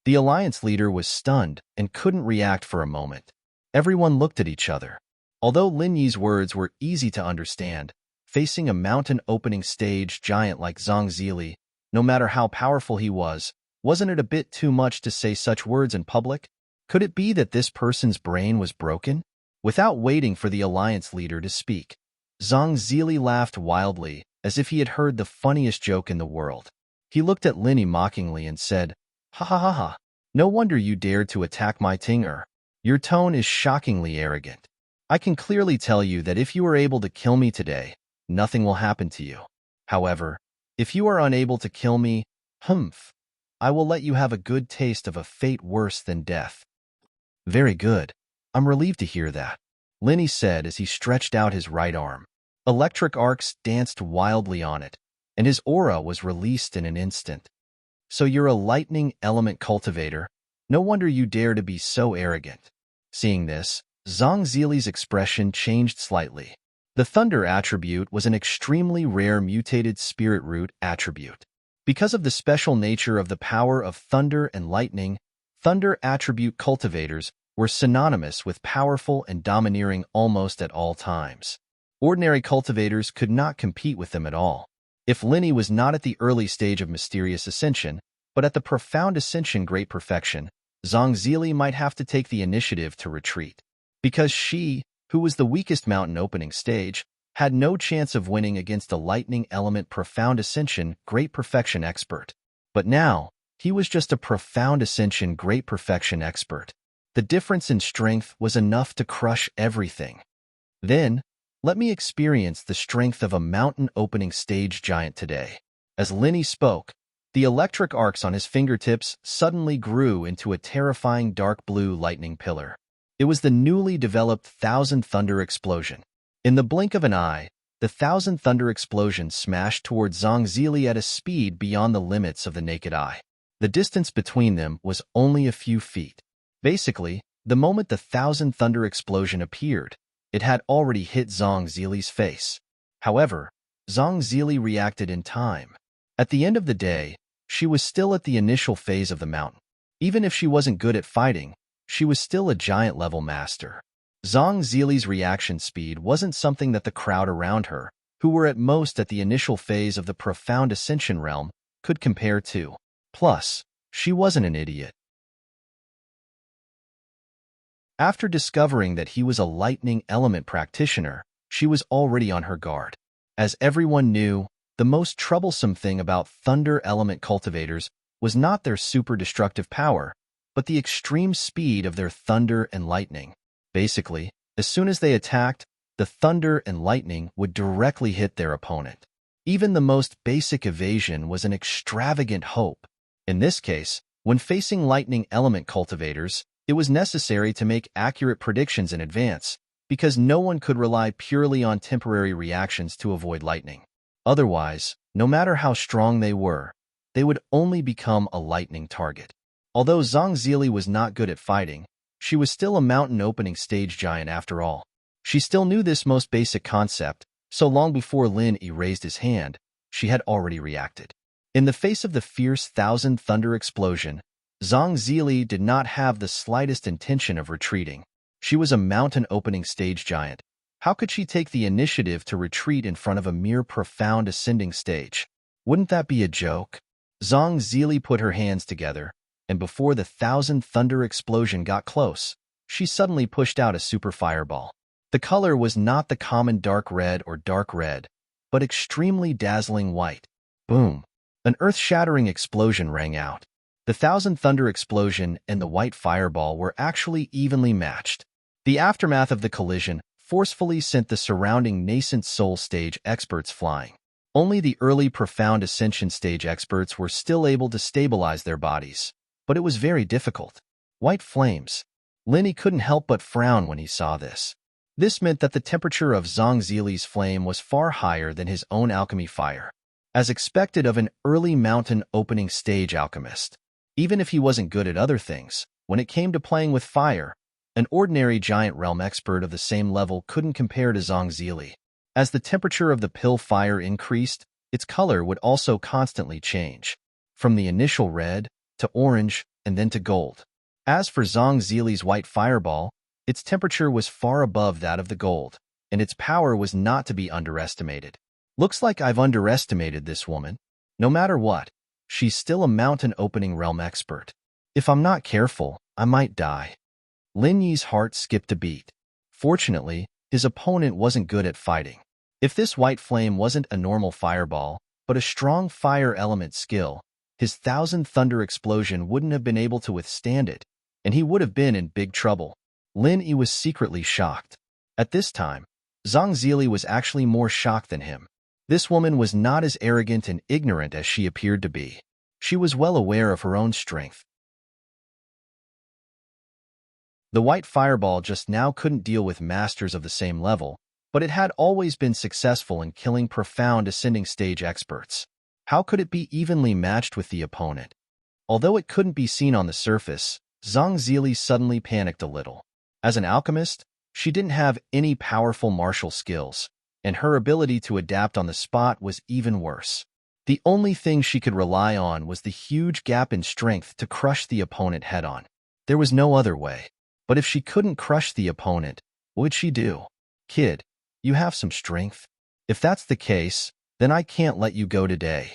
The Alliance leader was stunned and couldn't react for a moment. Everyone looked at each other. Although Lin Yi's words were easy to understand, facing a mountain opening stage giant like Zhang Zili, no matter how powerful he was, wasn't it a bit too much to say such words in public? Could it be that this person's brain was broken? Without waiting for the Alliance leader to speak, Zhang Zili laughed wildly, as if he had heard the funniest joke in the world. He looked at Linny mockingly and said, "Ha ha ha ha. No wonder you dared to attack my Tinger. Your tone is shockingly arrogant. I can clearly tell you that if you are able to kill me today, nothing will happen to you. However, if you are unable to kill me, I will let you have a good taste of a fate worse than death." "Very good. I'm relieved to hear that," Linny said as he stretched out his right arm. Electric arcs danced wildly on it, and his aura was released in an instant. "So you're a lightning element cultivator? No wonder you dare to be so arrogant." Seeing this, Zhang Zili's expression changed slightly. The thunder attribute was an extremely rare mutated spirit root attribute. Because of the special nature of the power of thunder and lightning, thunder attribute cultivators were synonymous with powerful and domineering almost at all times. Ordinary cultivators could not compete with them at all. If Linny was not at the early stage of mysterious ascension, but at the profound ascension great perfection, Zhang Zili might have to take the initiative to retreat. Because she, who was the weakest mountain opening stage, had no chance of winning against a lightning element profound ascension great perfection expert. But now, he was just a profound ascension great perfection expert. The difference in strength was enough to crush everything. Then, let me experience the strength of a mountain opening stage giant today. As Linny spoke, the electric arcs on his fingertips suddenly grew into a terrifying dark blue lightning pillar. It was the newly developed Thousand Thunder Explosion. In the blink of an eye, the Thousand Thunder Explosion smashed towards Zhang Zili at a speed beyond the limits of the naked eye. The distance between them was only a few feet. Basically, the moment the Thousand Thunder Explosion appeared, it had already hit Zhang Zili's face. However, Zhang Zili reacted in time. At the end of the day, she was still at the initial phase of the mountain. Even if she wasn't good at fighting, she was still a giant-level master. Zhang Zili's reaction speed wasn't something that the crowd around her, who were at most at the initial phase of the profound ascension realm, could compare to. Plus, she wasn't an idiot. After discovering that he was a lightning element practitioner, she was already on her guard. As everyone knew, the most troublesome thing about thunder element cultivators was not their super destructive power, but the extreme speed of their thunder and lightning. Basically, as soon as they attacked, the thunder and lightning would directly hit their opponent. Even the most basic evasion was an extravagant hope. In this case, when facing lightning element cultivators, it was necessary to make accurate predictions in advance, because no one could rely purely on temporary reactions to avoid lightning. Otherwise, no matter how strong they would only become a lightning target. Although Zhang Zili was not good at fighting, she was still a mountain opening stage giant after all. She still knew this most basic concept, so long before Lin Yi raised his hand, she had already reacted. In the face of the fierce thousand thunder explosion, Zhang Zili did not have the slightest intention of retreating. She was a mountain opening stage giant. How could she take the initiative to retreat in front of a mere profound ascending stage? Wouldn't that be a joke? Zhang Zili put her hands together, and before the thousand thunder explosion got close, she suddenly pushed out a super fireball. The color was not the common dark red or dark red, but extremely dazzling white. Boom! An earth-shattering explosion rang out. The thousand thunder explosion and the white fireball were actually evenly matched. The aftermath of the collision forcefully sent the surrounding nascent soul stage experts flying. Only the early profound ascension stage experts were still able to stabilize their bodies, but it was very difficult. White flames. Lin Yi couldn't help but frown when he saw this. This meant that the temperature of Zhang Zili's flame was far higher than his own alchemy fire, as expected of an early mountain opening stage alchemist. Even if he wasn't good at other things, when it came to playing with fire, an ordinary giant realm expert of the same level couldn't compare to Zhang Zili. As the temperature of the pill fire increased, its color would also constantly change, from the initial red to orange and then to gold. As for Zhang Zili's white fireball, its temperature was far above that of the gold, and its power was not to be underestimated. Looks like I've underestimated this woman. No matter what, she's still a mountain opening realm expert. If I'm not careful, I might die. Lin Yi's heart skipped a beat. Fortunately, his opponent wasn't good at fighting. If this white flame wasn't a normal fireball, but a strong fire element skill, his thousand thunder explosion wouldn't have been able to withstand it, and he would have been in big trouble. Lin Yi was secretly shocked. At this time, Zhang Zili was actually more shocked than him. This woman was not as arrogant and ignorant as she appeared to be. She was well aware of her own strength. The white fireball just now couldn't deal with masters of the same level, but it had always been successful in killing profound ascending stage experts. How could it be evenly matched with the opponent? Although it couldn't be seen on the surface, Zhang Zili suddenly panicked a little. As an alchemist, she didn't have any powerful martial skills, and her ability to adapt on the spot was even worse. The only thing she could rely on was the huge gap in strength to crush the opponent head-on. There was no other way. But if she couldn't crush the opponent, what would she do? Kid, you have some strength? If that's the case, then I can't let you go today.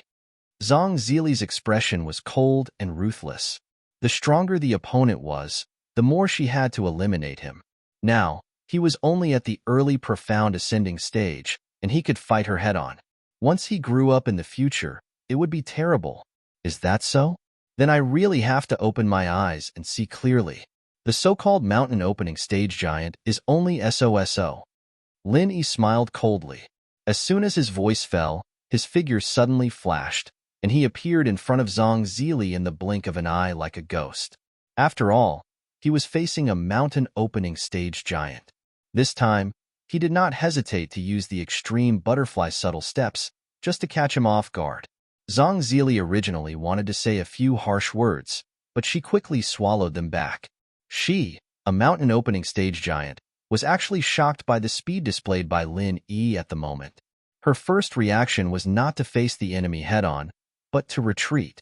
Zhang Zili's expression was cold and ruthless. The stronger the opponent was, the more she had to eliminate him. Now, he was only at the early profound ascending stage, and he could fight her head-on. Once he grew up in the future, it would be terrible. Is that so? Then I really have to open my eyes and see clearly. The so-called mountain opening stage giant is only SOSO. Lin Yi smiled coldly. As soon as his voice fell, his figure suddenly flashed, and he appeared in front of Zhang Zili in the blink of an eye like a ghost. After all, he was facing a mountain opening stage giant. This time, he did not hesitate to use the extreme butterfly subtle steps just to catch him off guard. Zhang Zili originally wanted to say a few harsh words, but she quickly swallowed them back. She, a mountain opening stage giant, was actually shocked by the speed displayed by Lin Yi at the moment. Her first reaction was not to face the enemy head-on, but to retreat.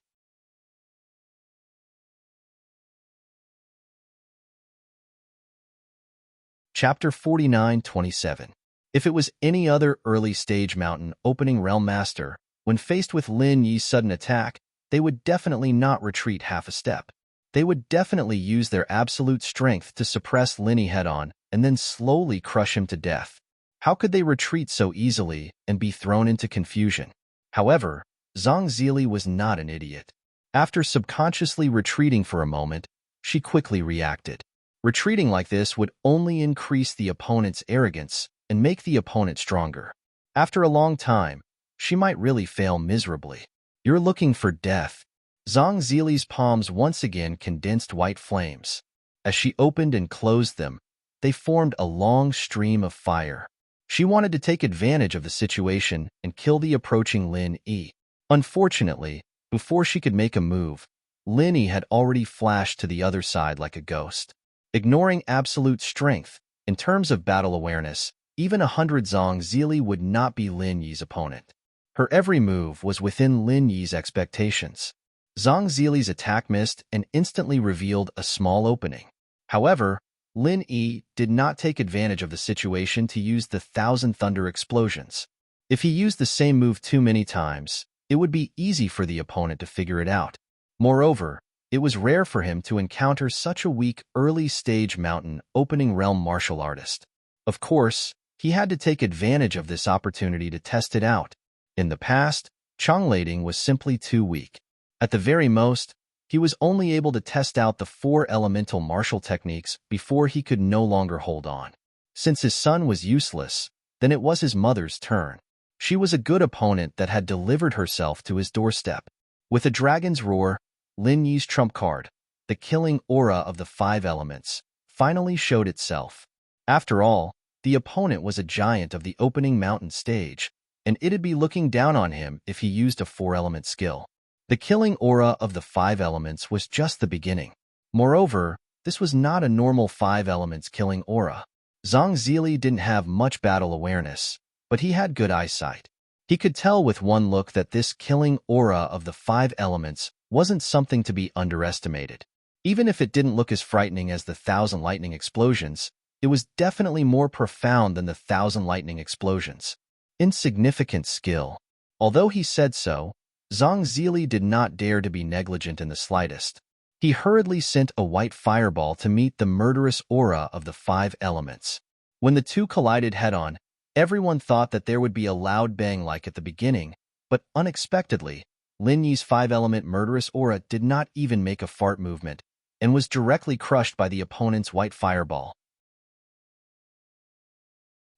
Chapter 49-27. If it was any other early stage mountain opening realm master, when faced with Lin Yi's sudden attack, they would definitely not retreat half a step. They would definitely use their absolute strength to suppress Lin Yi head-on and then slowly crush him to death. How could they retreat so easily and be thrown into confusion? However, Zhang Zili was not an idiot. After subconsciously retreating for a moment, she quickly reacted. Retreating like this would only increase the opponent's arrogance and make the opponent stronger. After a long time, she might really fail miserably. You're looking for death. Zhang Zili's palms once again condensed white flames. As she opened and closed them, they formed a long stream of fire. She wanted to take advantage of the situation and kill the approaching Lin Yi. Unfortunately, before she could make a move, Lin Yi had already flashed to the other side like a ghost. Ignoring absolute strength, in terms of battle awareness, even 100 Zhang Zili would not be Lin Yi's opponent. Her every move was within Lin Yi's expectations. Zhang Zili's attack missed and instantly revealed a small opening. However, Lin Yi did not take advantage of the situation to use the Thousand Thunder explosions. If he used the same move too many times, it would be easy for the opponent to figure it out. Moreover, it was rare for him to encounter such a weak early-stage mountain opening realm martial artist. Of course, he had to take advantage of this opportunity to test it out. In the past, Changlading was simply too weak. At the very most, he was only able to test out the 4 elemental martial techniques before he could no longer hold on. Since his son was useless, then it was his mother's turn. She was a good opponent that had delivered herself to his doorstep. With a dragon's roar, Lin Yi's trump card, the killing aura of the 5 elements, finally showed itself. After all, the opponent was a giant of the opening mountain stage, and it'd be looking down on him if he used a 4-element skill. The killing aura of the 5 elements was just the beginning. Moreover, this was not a normal 5 elements killing aura. Zhang Zili didn't have much battle awareness, but he had good eyesight. He could tell with one look that this killing aura of the 5 elements wasn't something to be underestimated. Even if it didn't look as frightening as the 1,000 lightning explosions, it was definitely more profound than the 1,000 lightning explosions. Insignificant skill. Although he said so, Zhang Zili did not dare to be negligent in the slightest. He hurriedly sent a white fireball to meet the murderous aura of the 5 elements. When the two collided head-on, everyone thought that there would be a loud bang like at the beginning, but unexpectedly, Lin Yi's 5-element murderous aura did not even make a fart movement and was directly crushed by the opponent's white fireball.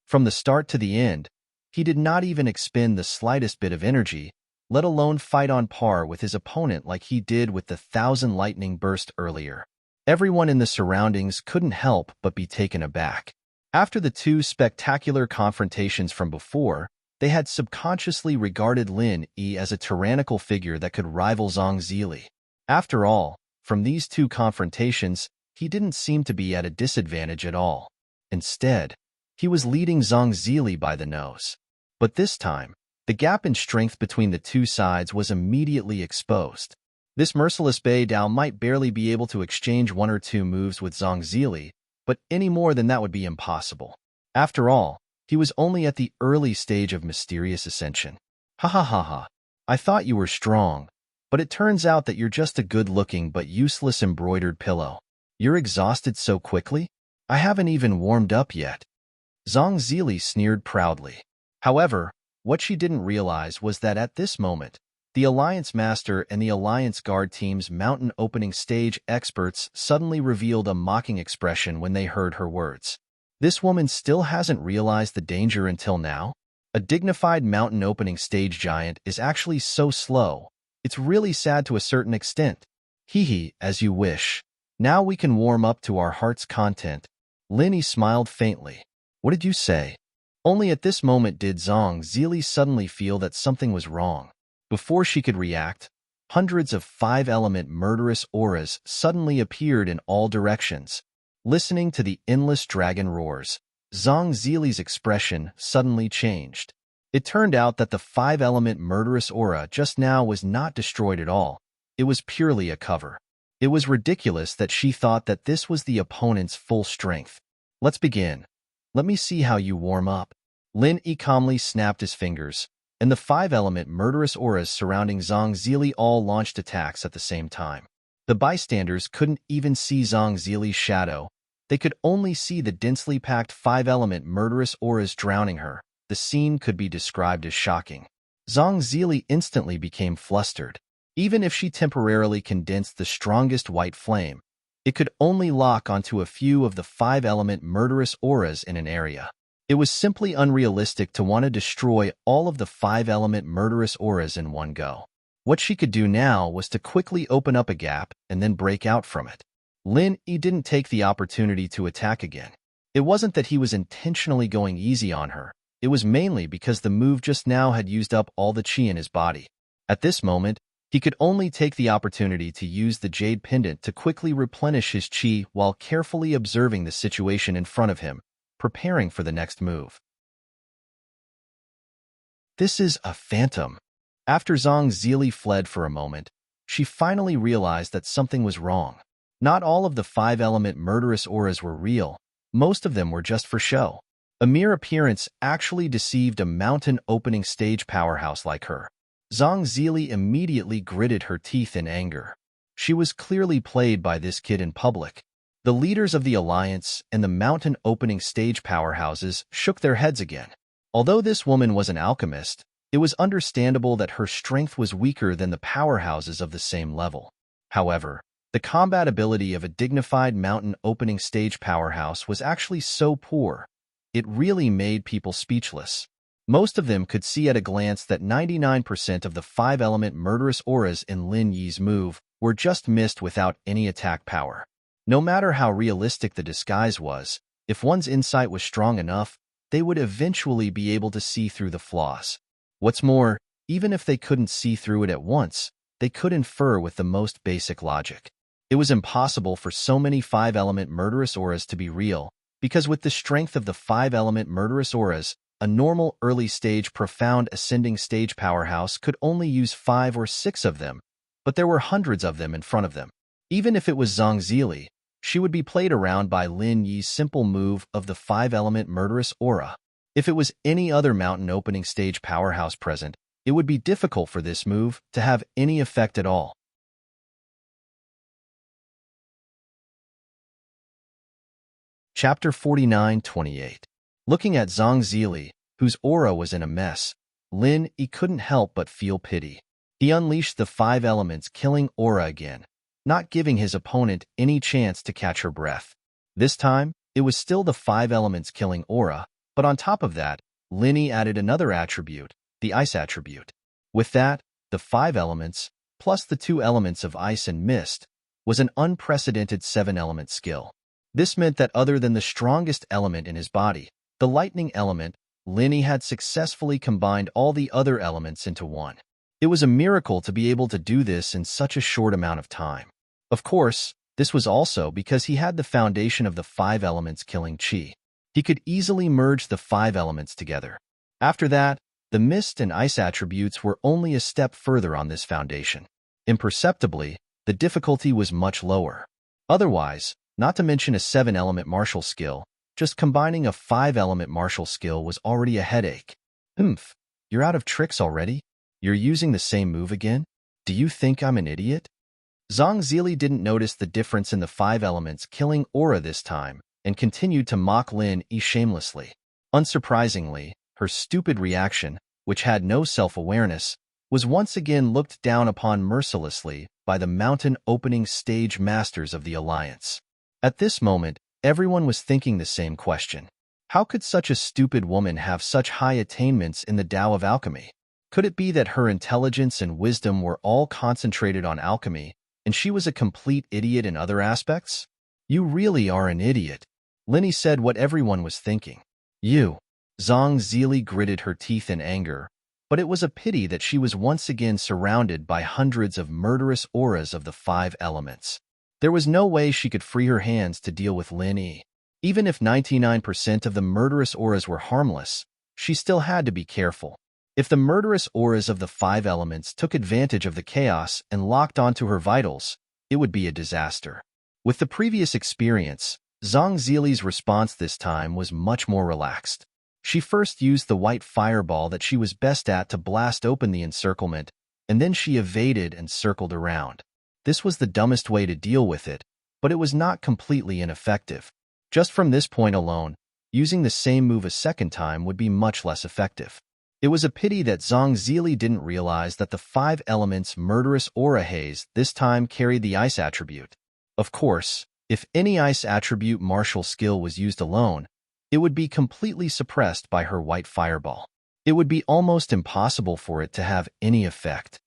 From the start to the end, he did not even expend the slightest bit of energy, let alone fight on par with his opponent like he did with the 1,000 lightning burst earlier. Everyone in the surroundings couldn't help but be taken aback. After the 2 spectacular confrontations from before, they had subconsciously regarded Lin Yi as a tyrannical figure that could rival Zhang Zili. After all, from these 2 confrontations, he didn't seem to be at a disadvantage at all. Instead, he was leading Zhang Zili by the nose. But this time, the gap in strength between the 2 sides was immediately exposed. This merciless Bei Dao might barely be able to exchange 1 or 2 moves with Zhang Zili, but any more than that would be impossible. After all, he was only at the early stage of mysterious ascension. Ha ha ha ha. I thought you were strong, but it turns out that you're just a good-looking but useless embroidered pillow. You're exhausted so quickly? I haven't even warmed up yet. Zhang Zili sneered proudly. However, what she didn't realize was that at this moment, the Alliance Master and the Alliance Guard team's mountain opening stage experts suddenly revealed a mocking expression when they heard her words. This woman still hasn't realized the danger until now? A dignified mountain opening stage giant is actually so slow. It's really sad to a certain extent. Hee hee, as you wish. Now we can warm up to our heart's content. Lin Yi smiled faintly. What did you say? Only at this moment did Zhang Zili suddenly feel that something was wrong. Before she could react, hundreds of 5-element murderous auras suddenly appeared in all directions. Listening to the endless dragon roars, Zhang Zili's expression suddenly changed. It turned out that the 5-element murderous aura just now was not destroyed at all. It was purely a cover. It was ridiculous that she thought that this was the opponent's full strength. Let's begin. Let me see how you warm up. Lin Yi calmly snapped his fingers, and the 5-element murderous auras surrounding Zhang Zili all launched attacks at the same time. The bystanders couldn't even see Zhang Zili's shadow. They could only see the densely packed 5-element murderous auras drowning her. The scene could be described as shocking. Zhang Zili instantly became flustered. Even if she temporarily condensed the strongest white flame, it could only lock onto a few of the 5-element murderous auras in an area. It was simply unrealistic to want to destroy all of the 5-element murderous auras in one go. What she could do now was to quickly open up a gap and then break out from it. Lin Yi didn't take the opportunity to attack again. It wasn't that he was intentionally going easy on her. It was mainly because the move just now had used up all the chi in his body. At this moment, he could only take the opportunity to use the jade pendant to quickly replenish his chi while carefully observing the situation in front of him, preparing for the next move. This is a phantom. After Zhang Zili fled for a moment, she finally realized that something was wrong. Not all of the 5-element murderous auras were real. Most of them were just for show. A mere appearance actually deceived a mountain opening stage powerhouse like her. Zhang Zili immediately gritted her teeth in anger. She was clearly played by this kid in public. The leaders of the Alliance and the mountain opening stage powerhouses shook their heads again. Although this woman was an alchemist, it was understandable that her strength was weaker than the powerhouses of the same level. However, the combat ability of a dignified mountain opening stage powerhouse was actually so poor, it really made people speechless. Most of them could see at a glance that 99% of the 5-element murderous auras in Lin Yi's move were just missed without any attack power. No matter how realistic the disguise was, if one's insight was strong enough, they would eventually be able to see through the flaws. What's more, even if they couldn't see through it at once, they could infer with the most basic logic. It was impossible for so many 5-element murderous auras to be real, because with the strength of the 5-element murderous auras, a normal early-stage profound ascending stage powerhouse could only use 5 or 6 of them, but there were hundreds of them in front of them. Even if it was Zhang Zili, she would be played around by Lin Yi's simple move of the 5-element murderous aura. If it was any other mountain opening stage powerhouse present, it would be difficult for this move to have any effect at all. Chapter 49-28. Looking at Zhang Zili, whose aura was in a mess, Lin Yi couldn't help but feel pity. He unleashed the 5 elements killing aura again, not giving his opponent any chance to catch her breath. This time, it was still the 5 elements killing aura, but on top of that, Lin Yi added another attribute, the ice attribute. With that, the 5 elements, plus the 2 elements of ice and mist, was an unprecedented 7-element skill. This meant that other than the strongest element in his body, the lightning element, Lin Yi had successfully combined all the other elements into one. It was a miracle to be able to do this in such a short amount of time. Of course, this was also because he had the foundation of the 5 elements killing chi. He could easily merge the 5 elements together. After that, the mist and ice attributes were only a step further on this foundation. Imperceptibly, the difficulty was much lower. Otherwise, not to mention a 7-element martial skill, just combining a 5-element martial skill was already a headache. You're out of tricks already? You're using the same move again? Do you think I'm an idiot? Zhang Zili didn't notice the difference in the 5 elements killing aura this time and continued to mock Lin Yi shamelessly. Unsurprisingly, her stupid reaction, which had no self-awareness, was once again looked down upon mercilessly by the mountain opening stage masters of the Alliance. At this moment, everyone was thinking the same question. How could such a stupid woman have such high attainments in the Tao of alchemy? Could it be that her intelligence and wisdom were all concentrated on alchemy, and she was a complete idiot in other aspects? You really are an idiot. Lin Yi said what everyone was thinking. You. Zhang Zili gritted her teeth in anger, but it was a pity that she was once again surrounded by hundreds of murderous auras of the 5 elements. There was no way she could free her hands to deal with Lin Yi. Even if 99% of the murderous auras were harmless, she still had to be careful. If the murderous auras of the 5 elements took advantage of the chaos and locked onto her vitals, it would be a disaster. With the previous experience, Zhang Zili's response this time was much more relaxed. She first used the white fireball that she was best at to blast open the encirclement, and then she evaded and circled around. This was the dumbest way to deal with it, but it was not completely ineffective. Just from this point alone, using the same move a second time would be much less effective. It was a pity that Zhang Zili didn't realize that the 5 elements murderous aura haze this time carried the ice attribute. Of course, if any ice attribute martial skill was used alone, it would be completely suppressed by her white fireball. It would be almost impossible for it to have any effect.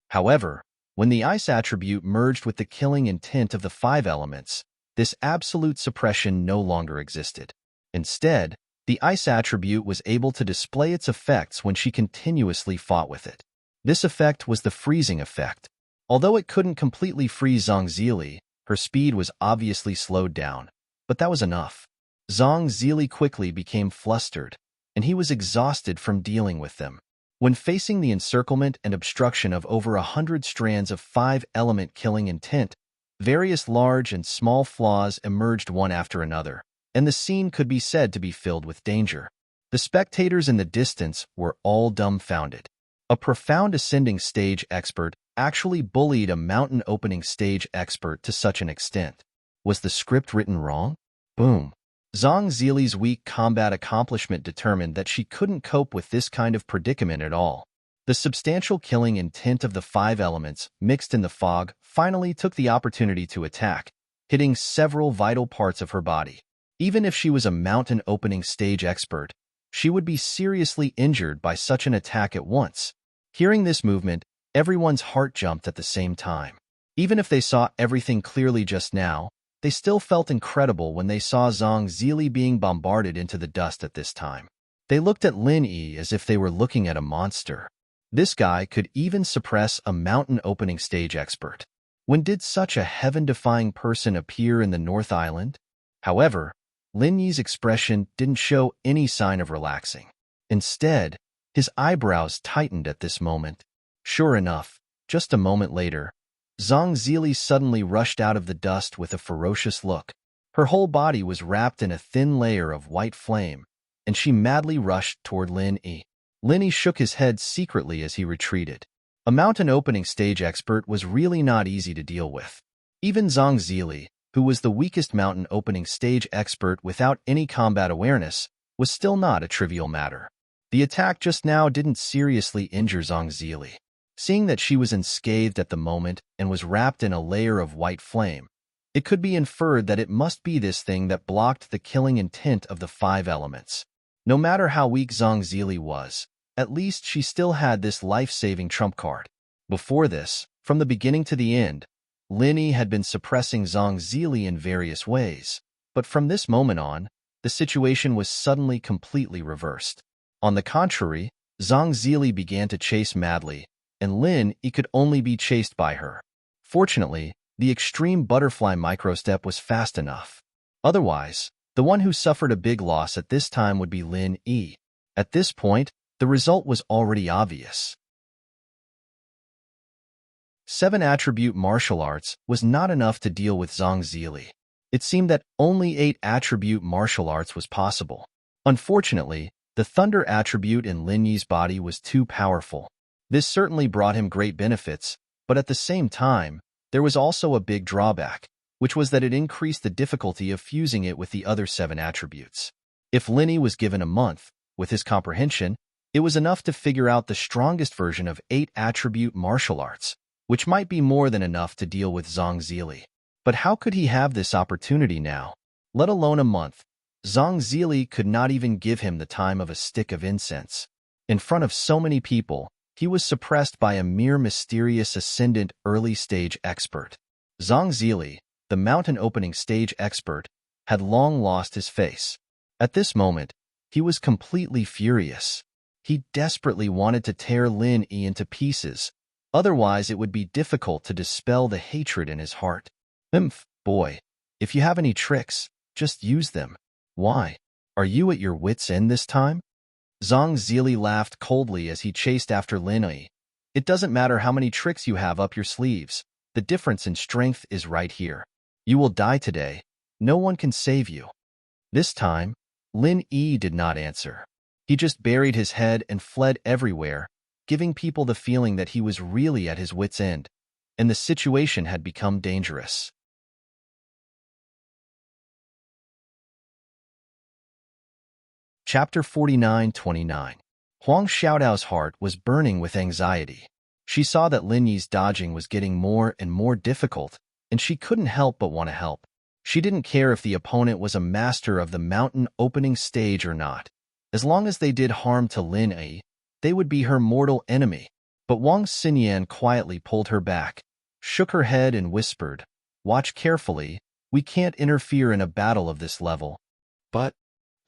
However, when the ice attribute merged with the killing intent of the 5 elements, this absolute suppression no longer existed. Instead, the ice attribute was able to display its effects when she continuously fought with it. This effect was the freezing effect. Although it couldn't completely freeze Zhongzili, her speed was obviously slowed down, but that was enough. Zhongzili quickly became flustered, and he was exhausted from dealing with them. When facing the encirclement and obstruction of over 100 strands of 5-element killing intent, various large and small flaws emerged one after another, and the scene could be said to be filled with danger. The spectators in the distance were all dumbfounded. A profound ascending stage expert actually bullied a mountain opening stage expert to such an extent. Was the script written wrong? Boom. Zhongzili's weak combat accomplishment determined that she couldn't cope with this kind of predicament at all. The substantial killing intent of the 5 elements, mixed in the fog, finally took the opportunity to attack, hitting several vital parts of her body. Even if she was a mountain opening stage expert, she would be seriously injured by such an attack at once. Hearing this movement, everyone's heart jumped at the same time. Even if they saw everything clearly just now, they still felt incredible when they saw Zhongzili being bombarded into the dust at this time. They looked at Lin Yi as if they were looking at a monster. This guy could even suppress a mountain opening stage expert. When did such a heaven-defying person appear in the North Island? However, Lin Yi's expression didn't show any sign of relaxing. Instead, his eyebrows tightened at this moment. Sure enough, just a moment later, Zhongzili suddenly rushed out of the dust with a ferocious look. Her whole body was wrapped in a thin layer of white flame, and she madly rushed toward Lin Yi. Lin Yi shook his head secretly as he retreated. A mountain opening stage expert was really not easy to deal with. Even Zhongzili, who was the weakest mountain opening stage expert without any combat awareness, was still not a trivial matter. The attack just now didn't seriously injure Zhongzili. Seeing that she was unscathed at the moment and was wrapped in a layer of white flame, it could be inferred that it must be this thing that blocked the killing intent of the 5 elements. No matter how weak Zhongzili was, at least she still had this life-saving trump card. Before this, from the beginning to the end, Lin Yi had been suppressing Zhongzili in various ways, but from this moment on, the situation was suddenly completely reversed. On the contrary, Zhongzili began to chase madly, and Lin Yi could only be chased by her. Fortunately, the extreme butterfly microstep was fast enough. Otherwise, the one who suffered a big loss at this time would be Lin Yi. At this point, the result was already obvious. 7 attribute martial arts was not enough to deal with Zhongzili. It seemed that only 8 attribute martial arts was possible. Unfortunately, the thunder attribute in Lin Yi's body was too powerful. This certainly brought him great benefits, but at the same time, there was also a big drawback, which was that it increased the difficulty of fusing it with the other 7 attributes. If Lin Yi was given a month, with his comprehension, it was enough to figure out the strongest version of 8 attribute martial arts, which might be more than enough to deal with Zhongzili. But how could he have this opportunity now? Let alone a month. Zhongzili could not even give him the time of a stick of incense. In front of so many people, he was suppressed by a mere mysterious ascendant early-stage expert. Zhongzili, the mountain opening stage expert, had long lost his face. At this moment, he was completely furious. He desperately wanted to tear Lin Yi into pieces, otherwise it would be difficult to dispel the hatred in his heart. Boy, if you have any tricks, just use them. Why? Are you at your wits' end this time? Zhongzili laughed coldly as he chased after Lin Yi. It doesn't matter how many tricks you have up your sleeves, the difference in strength is right here. You will die today. No one can save you. This time, Lin Yi did not answer. He just buried his head and fled everywhere, giving people the feeling that he was really at his wits' end, and the situation had become dangerous. Chapter 49-29. Huang Xiaodao's heart was burning with anxiety. She saw that Lin Yi's dodging was getting more and more difficult, and she couldn't help but want to help. She didn't care if the opponent was a master of the mountain opening stage or not. As long as they did harm to Lin Yi, they would be her mortal enemy. But Wang Xinyan quietly pulled her back, shook her head and whispered, "Watch carefully, we can't interfere in a battle of this level." But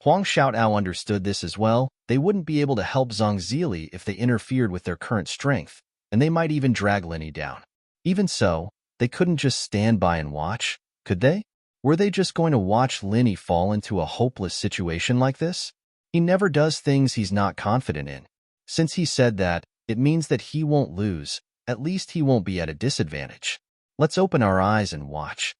Huang Xiaotao understood this as well. They wouldn't be able to help Zhang Zili if they interfered with their current strength, and they might even drag Lin Yi down. Even so, they couldn't just stand by and watch, could they? Were they just going to watch Lin Yi fall into a hopeless situation like this? He never does things he's not confident in. Since he said that, it means that he won't lose. At least he won't be at a disadvantage. Let's open our eyes and watch.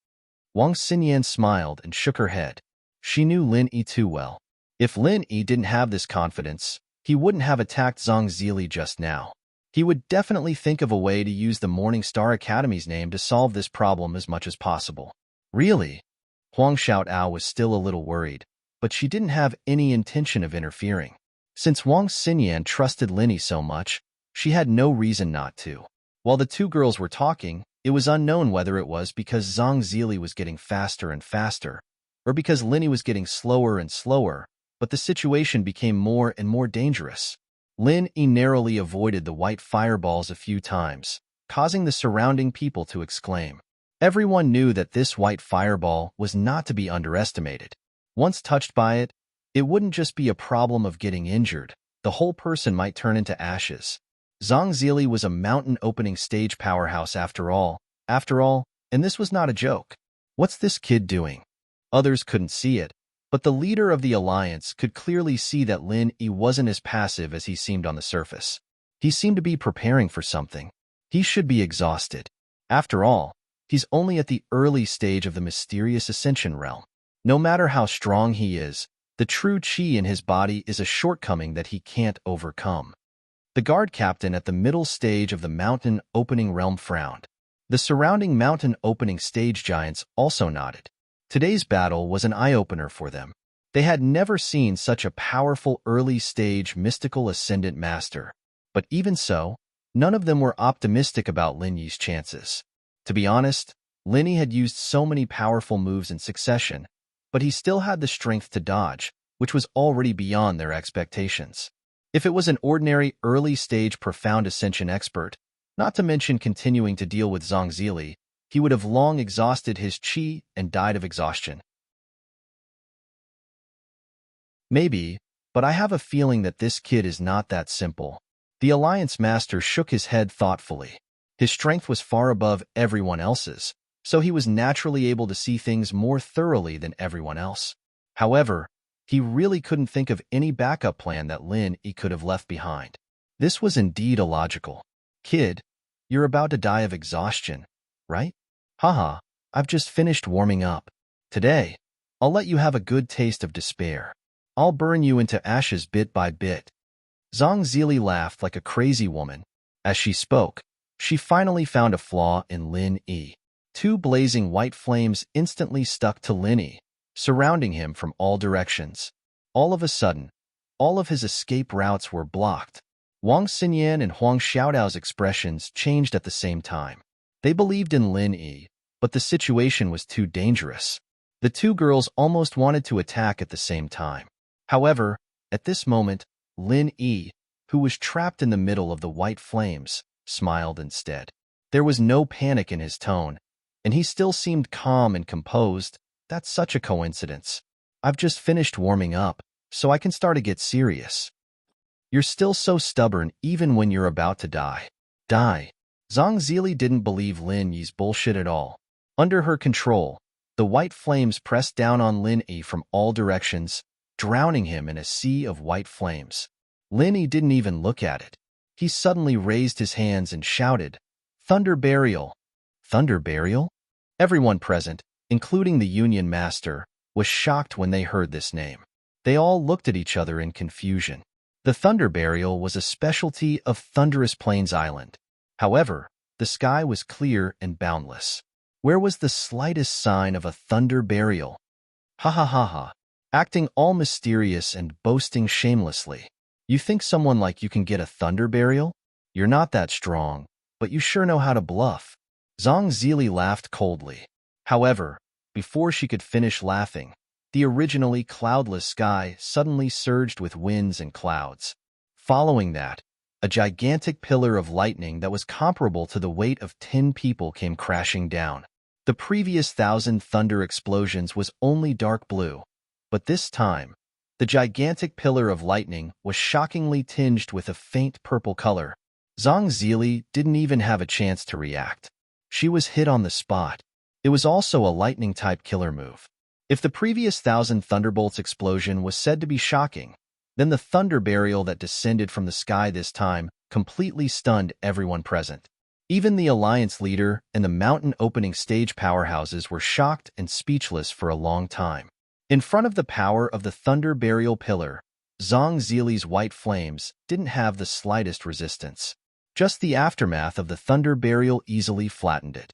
Wang Xinyan smiled and shook her head. She knew Lin Yi too well. If Lin Yi didn't have this confidence, he wouldn't have attacked Zhang Zili just now. He would definitely think of a way to use the Morning Star Academy's name to solve this problem as much as possible. Really? Huang Xiaotao was still a little worried, but she didn't have any intention of interfering. Since Wang Xinyan trusted Lin Yi so much, she had no reason not to. While the two girls were talking, it was unknown whether it was because Zhang Zili was getting faster and faster, or because Lin Yi was getting slower and slower, but the situation became more and more dangerous. Lin Yi narrowly avoided the white fireballs a few times, causing the surrounding people to exclaim. Everyone knew that this white fireball was not to be underestimated. Once touched by it, it wouldn't just be a problem of getting injured, the whole person might turn into ashes. Zhang Zili was a mountain opening stage powerhouse after all, and this was not a joke. What's this kid doing? Others couldn't see it, but the leader of the alliance could clearly see that Lin Yi wasn't as passive as he seemed on the surface. He seemed to be preparing for something. He should be exhausted. After all, he's only at the early stage of the mysterious ascension realm. No matter how strong he is, the true qi in his body is a shortcoming that he can't overcome. The guard captain at the middle stage of the mountain opening realm frowned. The surrounding mountain opening stage giants also nodded. Today's battle was an eye-opener for them. They had never seen such a powerful early-stage mystical ascendant master. But even so, none of them were optimistic about Lin Yi's chances. To be honest, Lin Yi had used so many powerful moves in succession, but he still had the strength to dodge, which was already beyond their expectations. If it was an ordinary early-stage profound ascension expert, not to mention continuing to deal with Zhang Zili, he would have long exhausted his qi and died of exhaustion. Maybe, but I have a feeling that this kid is not that simple. The Alliance Master shook his head thoughtfully. His strength was far above everyone else's, so he was naturally able to see things more thoroughly than everyone else. However, he really couldn't think of any backup plan that Lin Yi could have left behind. This was indeed illogical. Kid, you're about to die of exhaustion, right? Haha, I've just finished warming up. Today, I'll let you have a good taste of despair. I'll burn you into ashes bit by bit. Zhang Zili laughed like a crazy woman. As she spoke, she finally found a flaw in Lin Yi. Two blazing white flames instantly stuck to Lin Yi, surrounding him from all directions. All of a sudden, all of his escape routes were blocked. Wang Xinyan and Huang Xiaodao's expressions changed at the same time. They believed in Lin Yi, but the situation was too dangerous. The two girls almost wanted to attack at the same time. However, at this moment, Lin Yi, who was trapped in the middle of the white flames, smiled instead. There was no panic in his tone, and he still seemed calm and composed. That's such a coincidence. I've just finished warming up, so I can start to get serious. You're still so stubborn even when you're about to die. Die. Zhang Zili didn't believe Lin Yi's bullshit at all. Under her control, the white flames pressed down on Lin Yi from all directions, drowning him in a sea of white flames. Lin Yi didn't even look at it. He suddenly raised his hands and shouted, "Thunder Burial!" Thunder Burial? Everyone present, including the Union Master, was shocked when they heard this name. They all looked at each other in confusion. The Thunder Burial was a specialty of Thunderous Plains Island. However, the sky was clear and boundless. Where was the slightest sign of a thunder burial? Ha ha ha ha. Acting all mysterious and boasting shamelessly. You think someone like you can get a thunder burial? You're not that strong, but you sure know how to bluff. Zhang Zili laughed coldly. However, before she could finish laughing, the originally cloudless sky suddenly surged with winds and clouds. Following that, a gigantic pillar of lightning that was comparable to the weight of 10 people came crashing down. The previous 1,000 thunder explosions was only dark blue, but this time, the gigantic pillar of lightning was shockingly tinged with a faint purple color. Zhang Zili didn't even have a chance to react. She was hit on the spot. It was also a lightning-type killer move. If the previous 1,000 thunderbolts explosion was said to be shocking, then the thunder burial that descended from the sky this time completely stunned everyone present. Even the Alliance leader and the mountain opening stage powerhouses were shocked and speechless for a long time. In front of the power of the thunder burial pillar, Zhang Zili's white flames didn't have the slightest resistance. Just the aftermath of the thunder burial easily flattened it.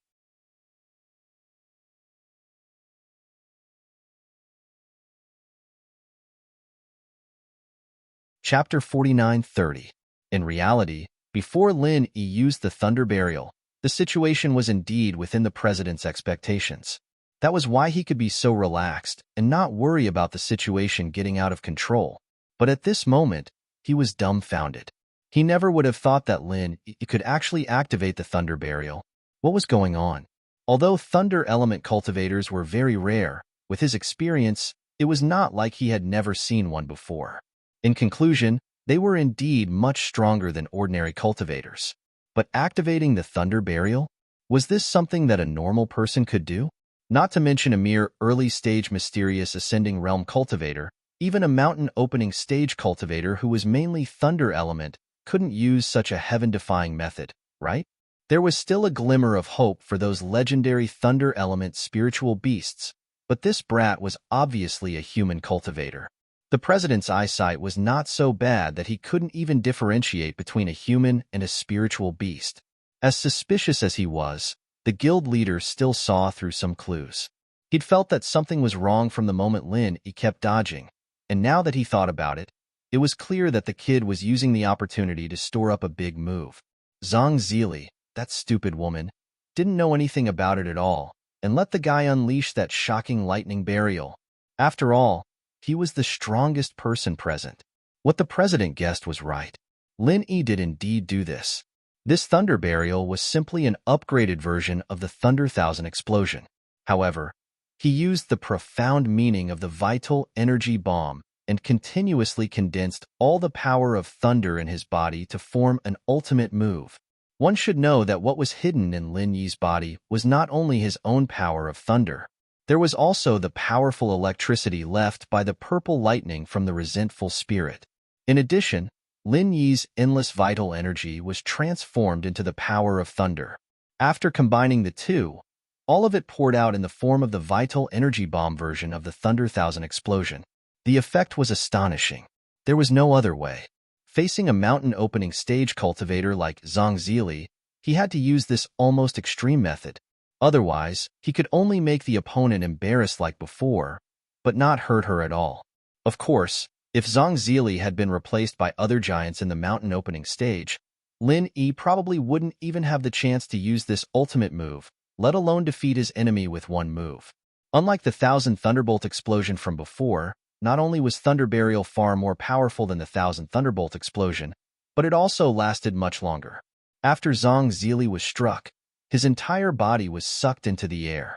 Chapter 49:30. In reality, before Lin Yi used the thunder burial, the situation was indeed within the president's expectations. That was why he could be so relaxed and not worry about the situation getting out of control. But at this moment, he was dumbfounded. He never would have thought that Lin Yi could actually activate the thunder burial. What was going on? Although thunder element cultivators were very rare, with his experience, it was not like he had never seen one before. In conclusion, they were indeed much stronger than ordinary cultivators. But activating the thunder burial? Was this something that a normal person could do? Not to mention a mere early-stage mysterious ascending realm cultivator, even a mountain opening stage cultivator who was mainly thunder element couldn't use such a heaven-defying method, right? There was still a glimmer of hope for those legendary thunder element spiritual beasts, but this brat was obviously a human cultivator. The president's eyesight was not so bad that he couldn't even differentiate between a human and a spiritual beast. As suspicious as he was, the guild leader still saw through some clues. He'd felt that something was wrong from the moment Lin Yi kept dodging, and now that he thought about it, it was clear that the kid was using the opportunity to store up a big move. Zhang Zili, that stupid woman, didn't know anything about it at all, and let the guy unleash that shocking lightning burial. After all, he was the strongest person present. What the president guessed was right. Lin Yi did indeed do this. This thunder burial was simply an upgraded version of the Thunder Thousand explosion. However, he used the profound meaning of the vital energy bomb and continuously condensed all the power of thunder in his body to form an ultimate move. One should know that what was hidden in Lin Yi's body was not only his own power of thunder. There was also the powerful electricity left by the purple lightning from the resentful spirit. In addition, Lin Yi's endless vital energy was transformed into the power of thunder. After combining the two, all of it poured out in the form of the vital energy bomb version of the Thunder Thousand explosion. The effect was astonishing. There was no other way. Facing a mountain opening stage cultivator like Zhang Zili, he had to use this almost extreme method. Otherwise, he could only make the opponent embarrassed like before, but not hurt her at all. Of course, if Zhang Zili had been replaced by other giants in the mountain opening stage, Lin Yi probably wouldn't even have the chance to use this ultimate move, let alone defeat his enemy with one move. Unlike the 1,000 Thunderbolt explosion from before, not only was Thunder Burial far more powerful than the 1,000 Thunderbolt explosion, but it also lasted much longer. After Zhang Zili was struck, his entire body was sucked into the air.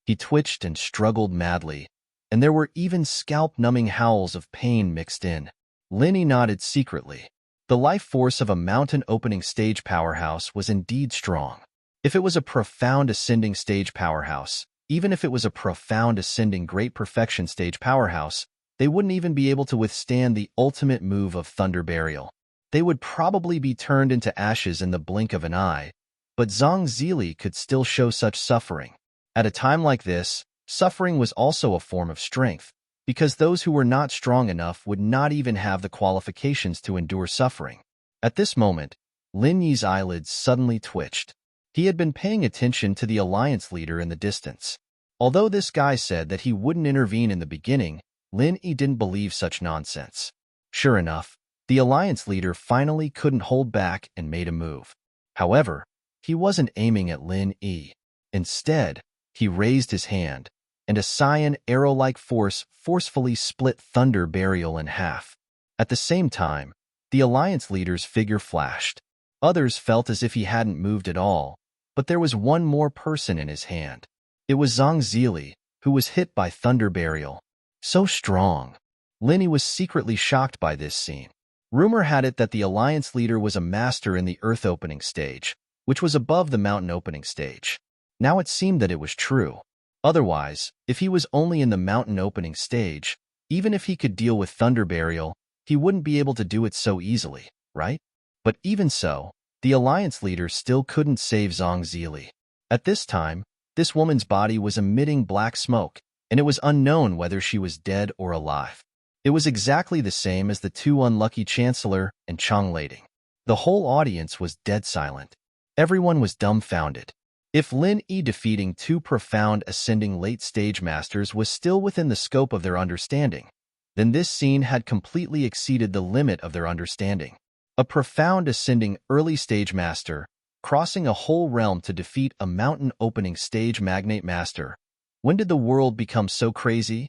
He twitched and struggled madly, and there were even scalp-numbing howls of pain mixed in. Lin Yi nodded secretly. The life force of a mountain-opening stage powerhouse was indeed strong. If it was a profound ascending stage powerhouse, even if it was a profound ascending great perfection stage powerhouse, they wouldn't even be able to withstand the ultimate move of Thunder Burial. They would probably be turned into ashes in the blink of an eye, but Zhang Zili could still show such suffering. At a time like this, suffering was also a form of strength, because those who were not strong enough would not even have the qualifications to endure suffering. At this moment, Lin Yi's eyelids suddenly twitched. He had been paying attention to the Alliance leader in the distance. Although this guy said that he wouldn't intervene in the beginning, Lin Yi didn't believe such nonsense. Sure enough, the Alliance leader finally couldn't hold back and made a move. However, he wasn't aiming at Lin Yi. Instead, he raised his hand, and a cyan arrow-like force forcefully split Thunder Burial in half. At the same time, the Alliance leader's figure flashed. Others felt as if he hadn't moved at all, but there was one more person in his hand. It was Zhang Zili, who was hit by Thunder Burial. So strong. Linny was secretly shocked by this scene. Rumor had it that the Alliance leader was a master in the Earth opening stage, which was above the Mountain opening stage. Now it seemed that it was true. Otherwise, if he was only in the Mountain opening stage, even if he could deal with Thunder Burial, he wouldn't be able to do it so easily, right? But even so, the Alliance leader still couldn't save Zhang Zili. At this time, this woman's body was emitting black smoke, and it was unknown whether she was dead or alive. It was exactly the same as the two unlucky Chancellor and Chang Lading. The whole audience was dead silent. Everyone was dumbfounded. If Lin Yi defeating two profound ascending late-stage masters was still within the scope of their understanding, then this scene had completely exceeded the limit of their understanding. A profound ascending early-stage master, crossing a whole realm to defeat a mountain opening stage magnate master. When did the world become so crazy?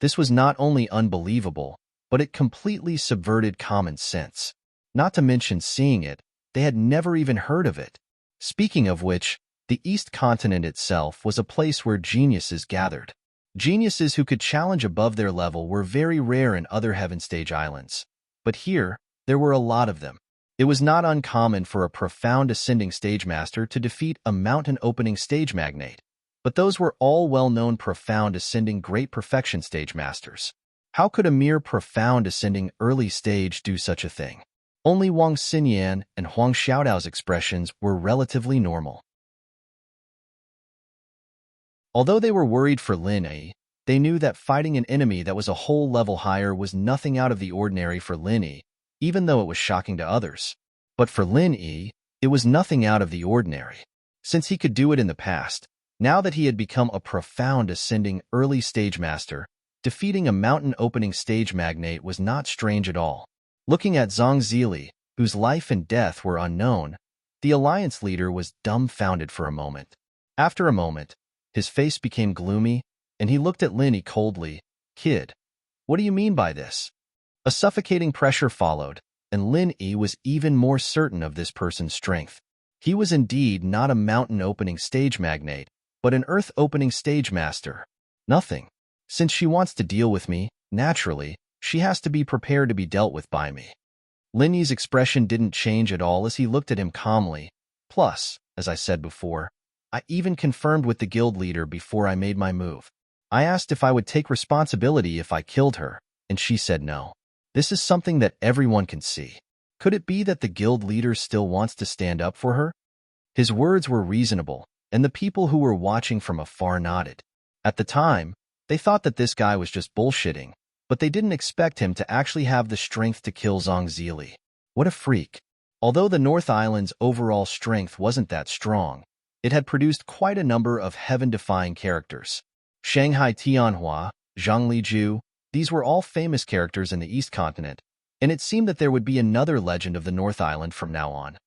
This was not only unbelievable, but it completely subverted common sense. Not to mention seeing it, they had never even heard of it. Speaking of which, the East Continent itself was a place where geniuses gathered. Geniuses who could challenge above their level were very rare in other Heaven Stage islands. But here, there were a lot of them. It was not uncommon for a profound ascending stage master to defeat a mountain opening stage magnate. But those were all well-known profound ascending great perfection stage masters. How could a mere profound ascending early stage do such a thing? Only Wang Xinyan and Huang Xiaodao's expressions were relatively normal. Although they were worried for Lin Yi, they knew that fighting an enemy that was a whole level higher was nothing out of the ordinary for Lin Yi, even though it was shocking to others. But for Lin Yi, it was nothing out of the ordinary. Since he could do it in the past, now that he had become a profound ascending early stage master, defeating a mountain opening stage magnate was not strange at all. Looking at Zhang Zili, whose life and death were unknown, the Alliance leader was dumbfounded for a moment. After a moment, his face became gloomy, and he looked at Lin Yi coldly. "Kid, what do you mean by this?" A suffocating pressure followed, and Lin Yi was even more certain of this person's strength. He was indeed not a mountain opening stage magnate, but an earth opening stage master. Nothing. Since she wants to deal with me, naturally, she has to be prepared to be dealt with by me. Lin Yi's expression didn't change at all as he looked at him calmly. Plus, as I said before, I even confirmed with the guild leader before I made my move. I asked if I would take responsibility if I killed her, and she said no. This is something that everyone can see. Could it be that the guild leader still wants to stand up for her? His words were reasonable, and the people who were watching from afar nodded. At the time, they thought that this guy was just bullshitting, but they didn't expect him to actually have the strength to kill Zhang Zili. What a freak. Although the North Island's overall strength wasn't that strong, it had produced quite a number of heaven-defying characters. Shanghai Tianhua, Zhang Liju, these were all famous characters in the East Continent, and it seemed that there would be another legend of the North Island from now on.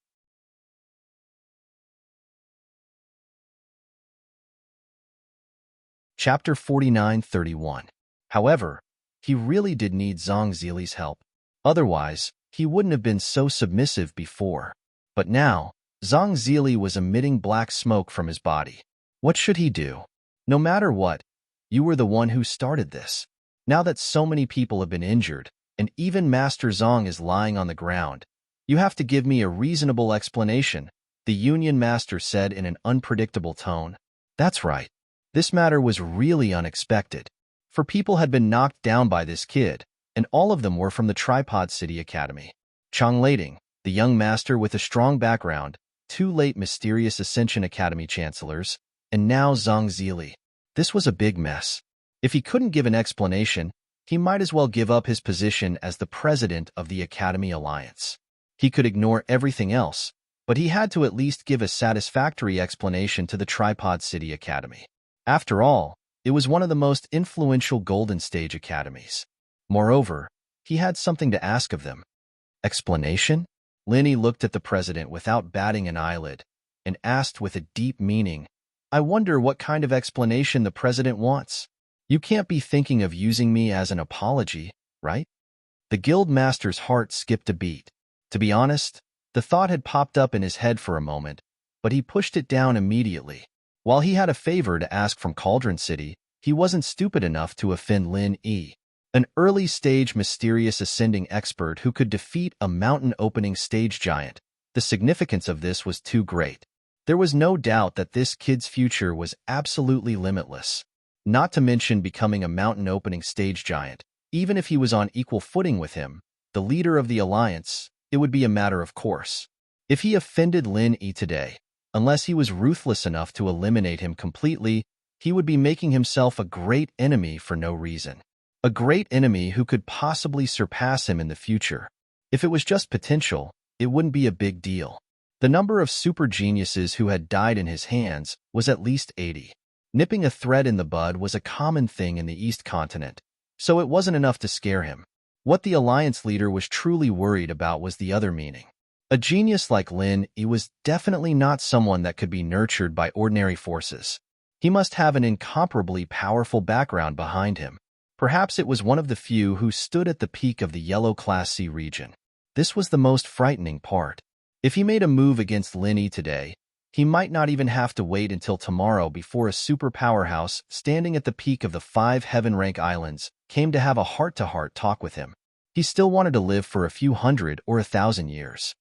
Chapter 49-31. However, he really did need Zhang Zili's help. Otherwise, he wouldn't have been so submissive before. But now, Zhang Zili was emitting black smoke from his body. What should he do? No matter what, you were the one who started this. Now that so many people have been injured, and even Master Zhang is lying on the ground, you have to give me a reasonable explanation, the Union Master said in an unpredictable tone. That's right. This matter was really unexpected, for people had been knocked down by this kid, and all of them were from the Tripod City Academy. Chang Lading, the young master with a strong background, two late mysterious Ascension Academy chancellors, and now Zhang Zili. This was a big mess. If he couldn't give an explanation, he might as well give up his position as the president of the Academy Alliance. He could ignore everything else, but he had to at least give a satisfactory explanation to the Tripod City Academy. After all, it was one of the most influential Golden Stage academies. Moreover, he had something to ask of them. Explanation? Lin Yi looked at the president without batting an eyelid, and asked with a deep meaning, I wonder what kind of explanation the president wants. You can't be thinking of using me as an apology, right? The guild master's heart skipped a beat. To be honest, the thought had popped up in his head for a moment, but he pushed it down immediately. While he had a favor to ask from Cauldron City, he wasn't stupid enough to offend Lin Yi, an early-stage mysterious ascending expert who could defeat a mountain-opening stage giant. The significance of this was too great. There was no doubt that this kid's future was absolutely limitless, not to mention becoming a mountain-opening stage giant. Even if he was on equal footing with him, the leader of the alliance, it would be a matter of course. If he offended Lin Yi today, unless he was ruthless enough to eliminate him completely, he would be making himself a great enemy for no reason. A great enemy who could possibly surpass him in the future. If it was just potential, it wouldn't be a big deal. The number of super geniuses who had died in his hands was at least 80. Nipping a thread in the bud was a common thing in the East Continent, so it wasn't enough to scare him. What the alliance leader was truly worried about was the other meaning. A genius like Lin Yi was definitely not someone that could be nurtured by ordinary forces. He must have an incomparably powerful background behind him. Perhaps it was one of the few who stood at the peak of the Yellow Class C region. This was the most frightening part. If he made a move against Lin Yi today, he might not even have to wait until tomorrow before a super powerhouse standing at the peak of the 5 heaven-rank islands came to have a heart-to-heart talk with him. He still wanted to live for a few hundred or 1,000 years.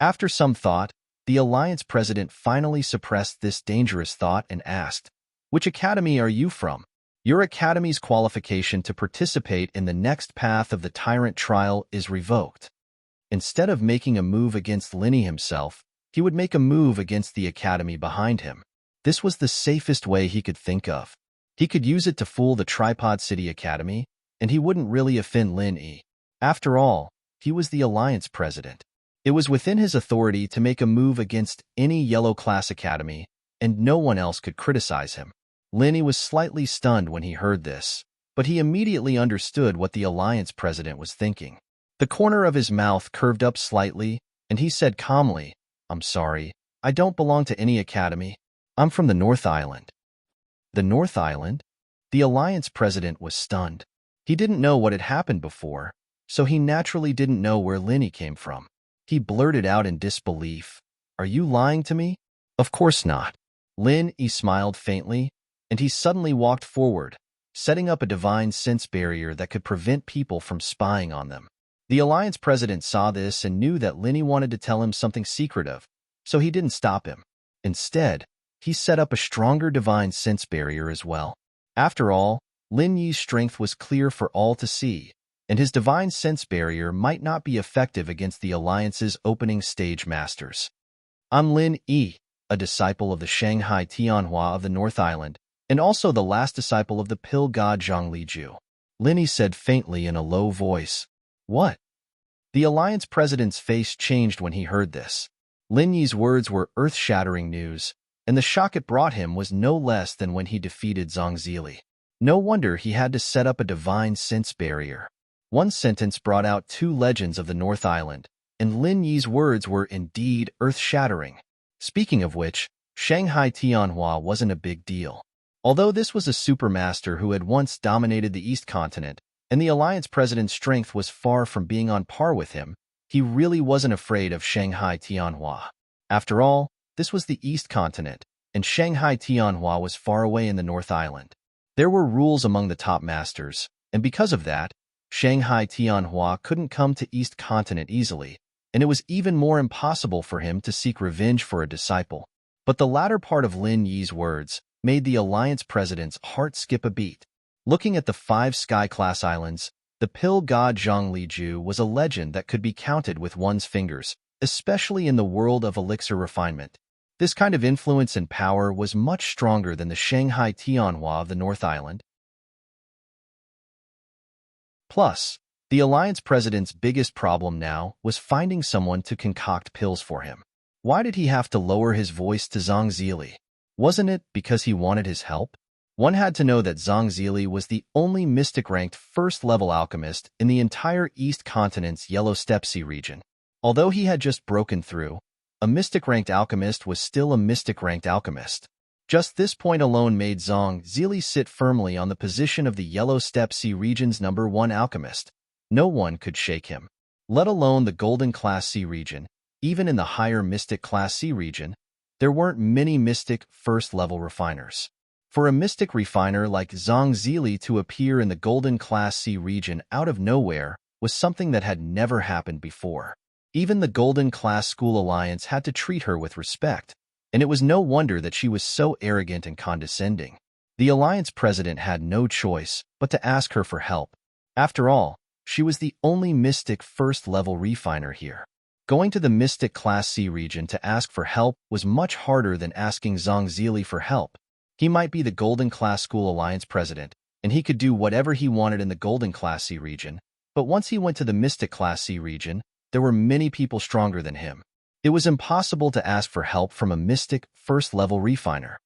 After some thought, the alliance president finally suppressed this dangerous thought and asked, "Which academy are you from?" "Your academy's qualification to participate in the next path of the tyrant trial is revoked." Instead of making a move against Lin Yi himself, he would make a move against the academy behind him. This was the safest way he could think of. He could use it to fool the Tripod City Academy, and he wouldn't really offend Lin Yi. After all, he was the alliance president. It was within his authority to make a move against any Yellow Class Academy, and no one else could criticize him. Lin Yi was slightly stunned when he heard this, but he immediately understood what the alliance president was thinking. The corner of his mouth curved up slightly, and he said calmly, "I'm sorry, I don't belong to any academy. I'm from the North Island." The North Island? The alliance president was stunned. He didn't know what had happened before, so he naturally didn't know where Lin Yi came from. He blurted out in disbelief, "Are you lying to me?" "Of course not." Lin Yi smiled faintly, and he suddenly walked forward, setting up a divine sense barrier that could prevent people from spying on them. The alliance president saw this and knew that Lin Yi wanted to tell him something secretive, so he didn't stop him. Instead, he set up a stronger divine sense barrier as well. After all, Lin Yi's strength was clear for all to see, and his divine sense barrier might not be effective against the alliance's opening stage masters. "I'm Lin Yi, a disciple of the Shanghai Tianhua of the North Island, and also the last disciple of the pill god Zhongliju," Lin Yi said faintly in a low voice. "What?" The alliance president's face changed when he heard this. Lin Yi's words were earth-shattering news, and the shock it brought him was no less than when he defeated Zhongzili. No wonder he had to set up a divine sense barrier. One sentence brought out 2 legends of the North Island, and Lin Yi's words were indeed earth-shattering. Speaking of which, Shanghai Tianhua wasn't a big deal. Although this was a supermaster who had once dominated the East Continent, and the alliance president's strength was far from being on par with him, he really wasn't afraid of Shanghai Tianhua. After all, this was the East Continent, and Shanghai Tianhua was far away in the North Island. There were rules among the top masters, and because of that, Shanghai Tianhua couldn't come to East Continent easily, and it was even more impossible for him to seek revenge for a disciple. But the latter part of Lin Yi's words made the alliance president's heart skip a beat. Looking at the 5 sky-class islands, the pill god Zhongliju was a legend that could be counted with one's fingers, especially in the world of elixir refinement. This kind of influence and power was much stronger than the Shanghai Tianhua of the North Island. Plus, the alliance president's biggest problem now was finding someone to concoct pills for him. Why did he have to lower his voice to Zhongzili? Wasn't it because he wanted his help? One had to know that Zhongzili was the only mystic-ranked first-level alchemist in the entire East Continent's Yellow Steppe Sea region. Although he had just broken through, a mystic-ranked alchemist was still a mystic-ranked alchemist. Just this point alone made Zhang Zili sit firmly on the position of the Yellow Steppe Sea region's #1 alchemist. No one could shake him. Let alone the Golden Class Sea region. Even in the higher Mystic Class Sea region, there weren't many Mystic first-level refiners. For a Mystic refiner like Zhang Zili to appear in the Golden Class Sea region out of nowhere was something that had never happened before. Even the Golden Class School Alliance had to treat her with respect, and it was no wonder that she was so arrogant and condescending. The Alliance president had no choice but to ask her for help. After all, she was the only Mystic first-level refiner here. Going to the Mystic Class C region to ask for help was much harder than asking Zhang Zili for help. He might be the Golden Class School Alliance president, and he could do whatever he wanted in the Golden Class C region, but once he went to the Mystic Class C region, there were many people stronger than him. It was impossible to ask for help from a Mystic first-level refiner.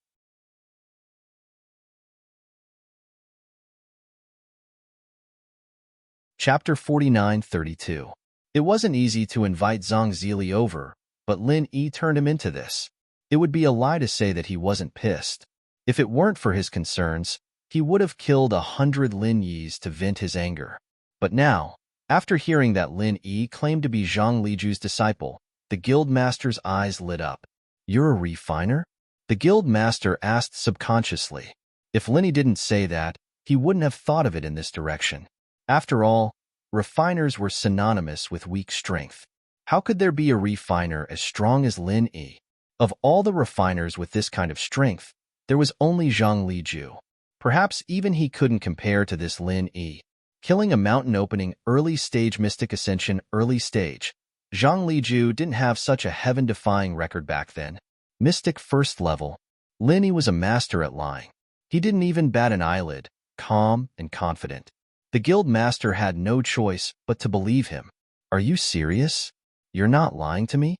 Chapter 49-32. It wasn't easy to invite Zhang Zili over, but Lin Yi turned him into this. It would be a lie to say that he wasn't pissed. If it weren't for his concerns, he would have killed 100 Lin Yis to vent his anger. But now, after hearing that Lin Yi claimed to be Zhang Liju's disciple, the guild master's eyes lit up. "You're a refiner?" The guild master asked subconsciously. If Lin Yi didn't say that, he wouldn't have thought of it in this direction. After all, refiners were synonymous with weak strength. How could there be a refiner as strong as Lin Yi? Of all the refiners with this kind of strength, there was only Zhang Liju. Perhaps even he couldn't compare to this Lin Yi. Killing a mountain opening early stage Mystic Ascension early stage. Zhang Liju didn't have such a heaven-defying record back then. Mystic first level. Lin Yi was a master at lying. He didn't even bat an eyelid, calm and confident. The guild master had no choice but to believe him. "Are you serious? You're not lying to me?"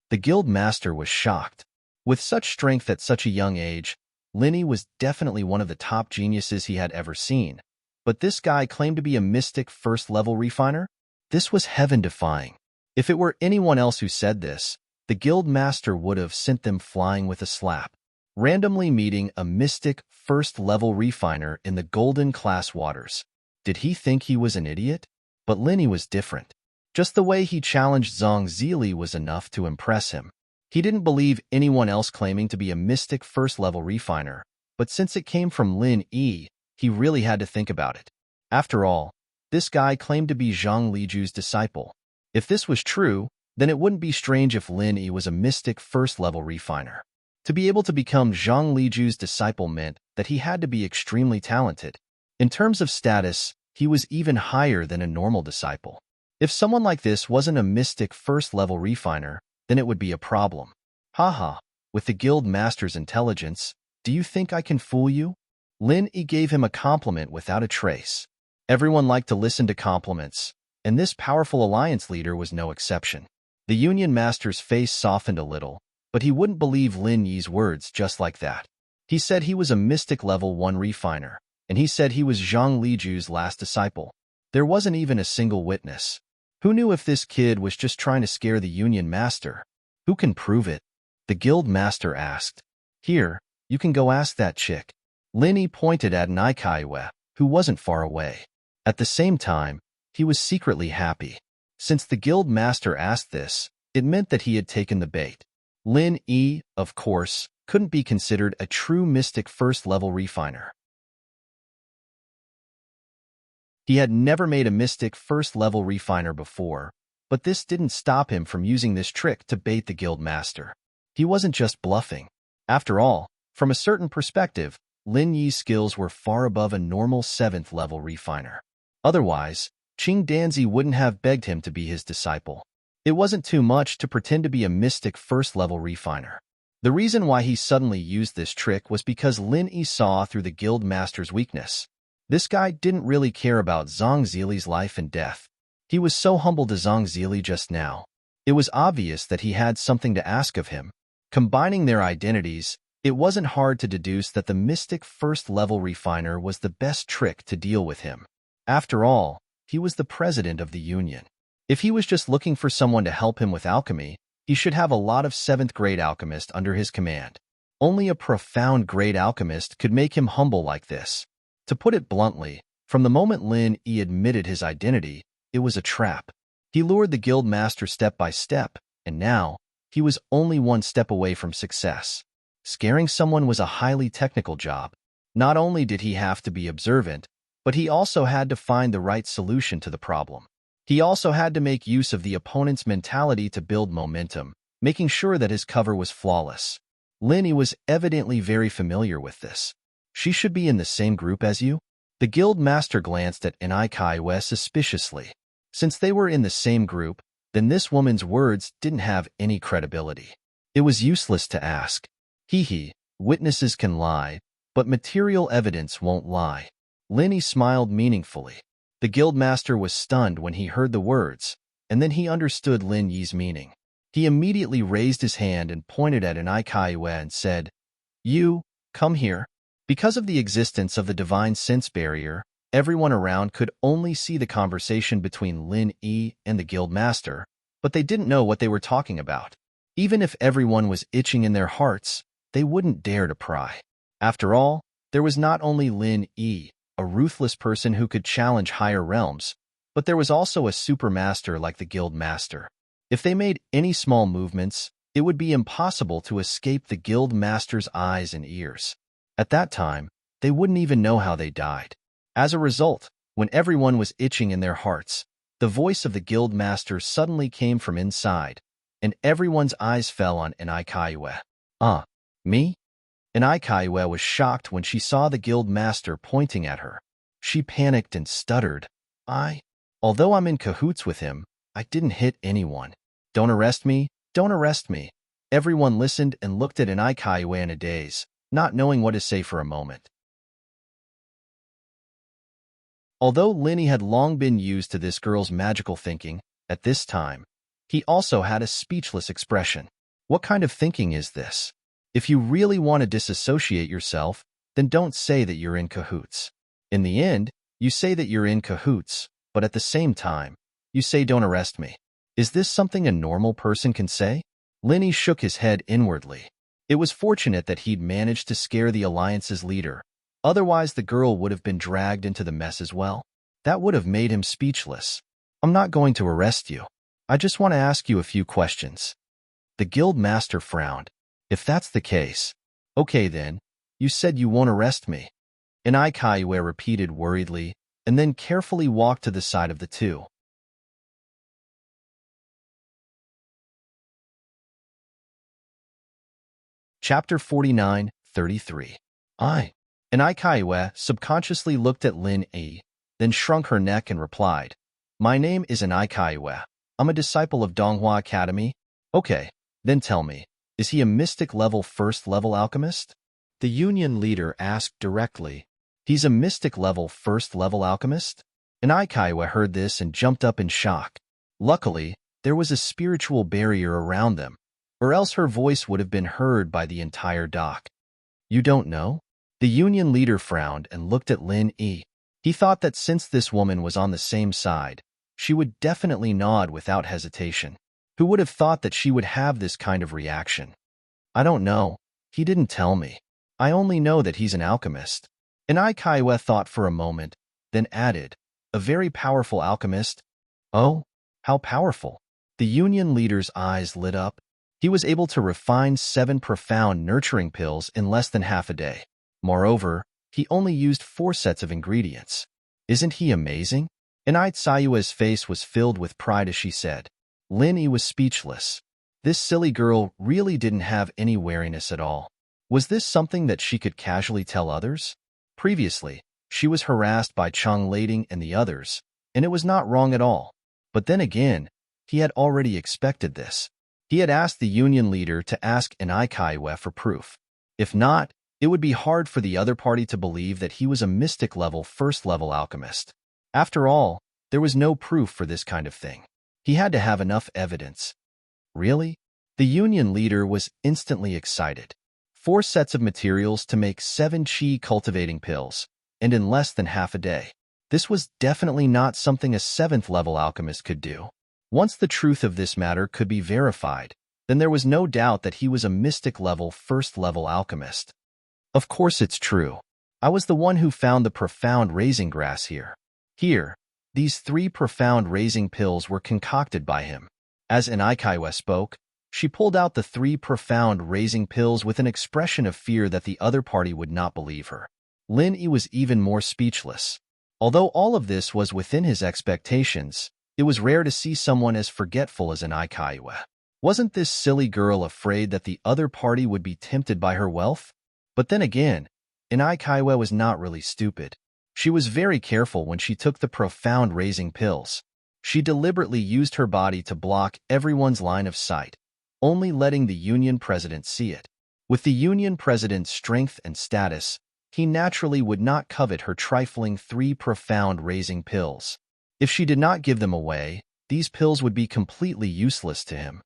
The guild master was shocked. With such strength at such a young age, Lin Yi was definitely one of the top geniuses he had ever seen. But this guy claimed to be a Mystic first-level refiner? This was heaven-defying. If it were anyone else who said this, the guild master would have sent them flying with a slap. Randomly meeting a Mystic first-level refiner in the Golden Class waters. Did he think he was an idiot? But Lin Yi was different. Just the way he challenged Zhang Zili was enough to impress him. He didn't believe anyone else claiming to be a Mystic first-level refiner, but since it came from Lin Yi, he really had to think about it. After all, this guy claimed to be Zhang Liju's disciple. If this was true, then it wouldn't be strange if Lin Yi was a Mystic first-level refiner. To be able to become Zhang Liju's disciple meant that he had to be extremely talented. In terms of status, he was even higher than a normal disciple. If someone like this wasn't a Mystic first-level refiner, then it would be a problem. Haha, with the guild master's intelligence, do you think I can fool you? Lin Yi gave him a compliment without a trace. Everyone liked to listen to compliments, and this powerful alliance leader was no exception. The Union Master's face softened a little, but he wouldn't believe Lin Yi's words just like that. He said he was a Mystic level 1 refiner, and he said he was Zhang Liju's last disciple. There wasn't even a single witness. Who knew if this kid was just trying to scare the Union Master? Who can prove it? The Guild Master asked. Here, you can go ask that chick. Lin Yi pointed at Naikaiwe, who wasn't far away. At the same time, he was secretly happy. Since the Guild Master asked this, it meant that he had taken the bait. Lin Yi, of course, couldn't be considered a true Mystic first-level refiner. He had never made a Mystic first-level refiner before, but this didn't stop him from using this trick to bait the Guild Master. He wasn't just bluffing. After all, from a certain perspective, Lin Yi's skills were far above a normal 7th-level refiner. Otherwise, Qing Danzi wouldn't have begged him to be his disciple. It wasn't too much to pretend to be a Mystic first-level refiner. The reason why he suddenly used this trick was because Lin Yi saw through the Guild Master's weakness. This guy didn't really care about Zhang Zili's life and death. He was so humble to Zhang Zili just now. It was obvious that he had something to ask of him. Combining their identities, it wasn't hard to deduce that the Mystic first-level refiner was the best trick to deal with him. After all, he was the president of the Union. If he was just looking for someone to help him with alchemy, He should have a lot of 7th-grade alchemists under his command. Only a profound great alchemist could make him humble like this. To put it bluntly, from the moment Lin Yi admitted his identity, it was a trap. He lured the guild master step by step, and now, he was only one step away from success. Scaring someone was a highly technical job. Not only did he have to be observant, but he also had to find the right solution to the problem. He also had to make use of the opponent's mentality to build momentum, making sure that his cover was flawless. Lin Yi was evidently very familiar with this. She should be in the same group as you? The guild master glanced at Kaiwe suspiciously. Since they were in the same group, then this woman's words didn't have any credibility. It was useless to ask. Witnesses can lie, but material evidence won't lie. Lin Yi smiled meaningfully. The guildmaster was stunned when he heard the words, and then he understood Lin Yi's meaning. He immediately raised his hand and pointed at Kaiwe and said, "You, come here." Because of the existence of the divine sense barrier, everyone around could only see the conversation between Lin Yi and the guildmaster, but they didn't know what they were talking about. Even if everyone was itching in their hearts, they wouldn't dare to pry. After all, there was not only Lin Yi, a ruthless person who could challenge higher realms, but there was also a supermaster like the guild master. If they made any small movements, it would be impossible to escape the guild master's eyes and ears. At that time, they wouldn't even know how they died. As a result, when everyone was itching in their hearts, the voice of the guild master suddenly came from inside, and everyone's eyes fell on Kaiwe. Me? Kaiwe was shocked when she saw the guild master pointing at her. She panicked and stuttered. Although I'm in cahoots with him, I didn't hit anyone. Don't arrest me, don't arrest me. Everyone listened and looked at Kaiwe in a daze, not knowing what to say for a moment. Although Lin Yi had long been used to this girl's magical thinking, at this time, he also had a speechless expression. What kind of thinking is this? If you really want to disassociate yourself, then don't say that you're in cahoots. In the end, you say that you're in cahoots, but at the same time, you say don't arrest me. Is this something a normal person can say? Lin Yi shook his head inwardly. It was fortunate that he'd managed to scare the Alliance's leader. Otherwise, the girl would have been dragged into the mess as well. That would have made him speechless. I'm not going to arrest you. I just want to ask you a few questions. The guild master frowned. If that's the case, okay then, you said you won't arrest me. Kaiwe repeated worriedly, and then carefully walked to the side of the two. Chapter 49:33. Kaiwe subconsciously looked at Lin Yi, then shrunk her neck and replied, "My name is Kaiwe. I'm a disciple of Donghua Academy." "Okay, then tell me, is he a mystic level first-level alchemist?" The union leader asked directly. "He's a mystic level first-level alchemist?" Kaiwe heard this and jumped up in shock. Luckily, there was a spiritual barrier around them, or else her voice would have been heard by the entire dock. "You don't know?" The union leader frowned and looked at Lin Yi. He thought that since this woman was on the same side, she would definitely nod without hesitation. Who would have thought that she would have this kind of reaction? "I don't know. He didn't tell me. I only know that he's an alchemist." Kaiwe thought for a moment, then added, "A very powerful alchemist." "Oh, how powerful?" The union leader's eyes lit up. He was able to refine 7 profound nurturing pills in less than half a day. Moreover, he only used 4 sets of ingredients. Isn't he amazing? Sayue's face was filled with pride as she said. Lin Yi was speechless. This silly girl really didn't have any wariness at all. Was this something that she could casually tell others? Previously, she was harassed by Chang Lading and the others, and it was not wrong at all. But then again, he had already expected this. He had asked the union leader to ask Kaiwe for proof. If not, it would be hard for the other party to believe that he was a mystic level first-level alchemist. After all, there was no proof for this kind of thing. He had to have enough evidence. Really? The union leader was instantly excited. 4 sets of materials to make 7 qi cultivating pills, and in less than half a day. This was definitely not something a 7th-level alchemist could do. Once the truth of this matter could be verified, then there was no doubt that he was a mystic-level, first-level alchemist. Of course it's true. I was the one who found the profound raising grass here. Here, these 3 profound raising pills were concocted by him. As Enikaiwa spoke, she pulled out the 3 profound raising pills with an expression of fear that the other party would not believe her. Lin Yi was even more speechless. Although all of this was within his expectations, it was rare to see someone as forgetful as Enikaiwa. Wasn't this silly girl afraid that the other party would be tempted by her wealth? But then again, Enikaiwa was not really stupid. She was very careful when she took the profound raising pills. She deliberately used her body to block everyone's line of sight, only letting the union president see it. With the union president's strength and status, he naturally would not covet her trifling 3 profound raising pills. If she did not give them away, these pills would be completely useless to him.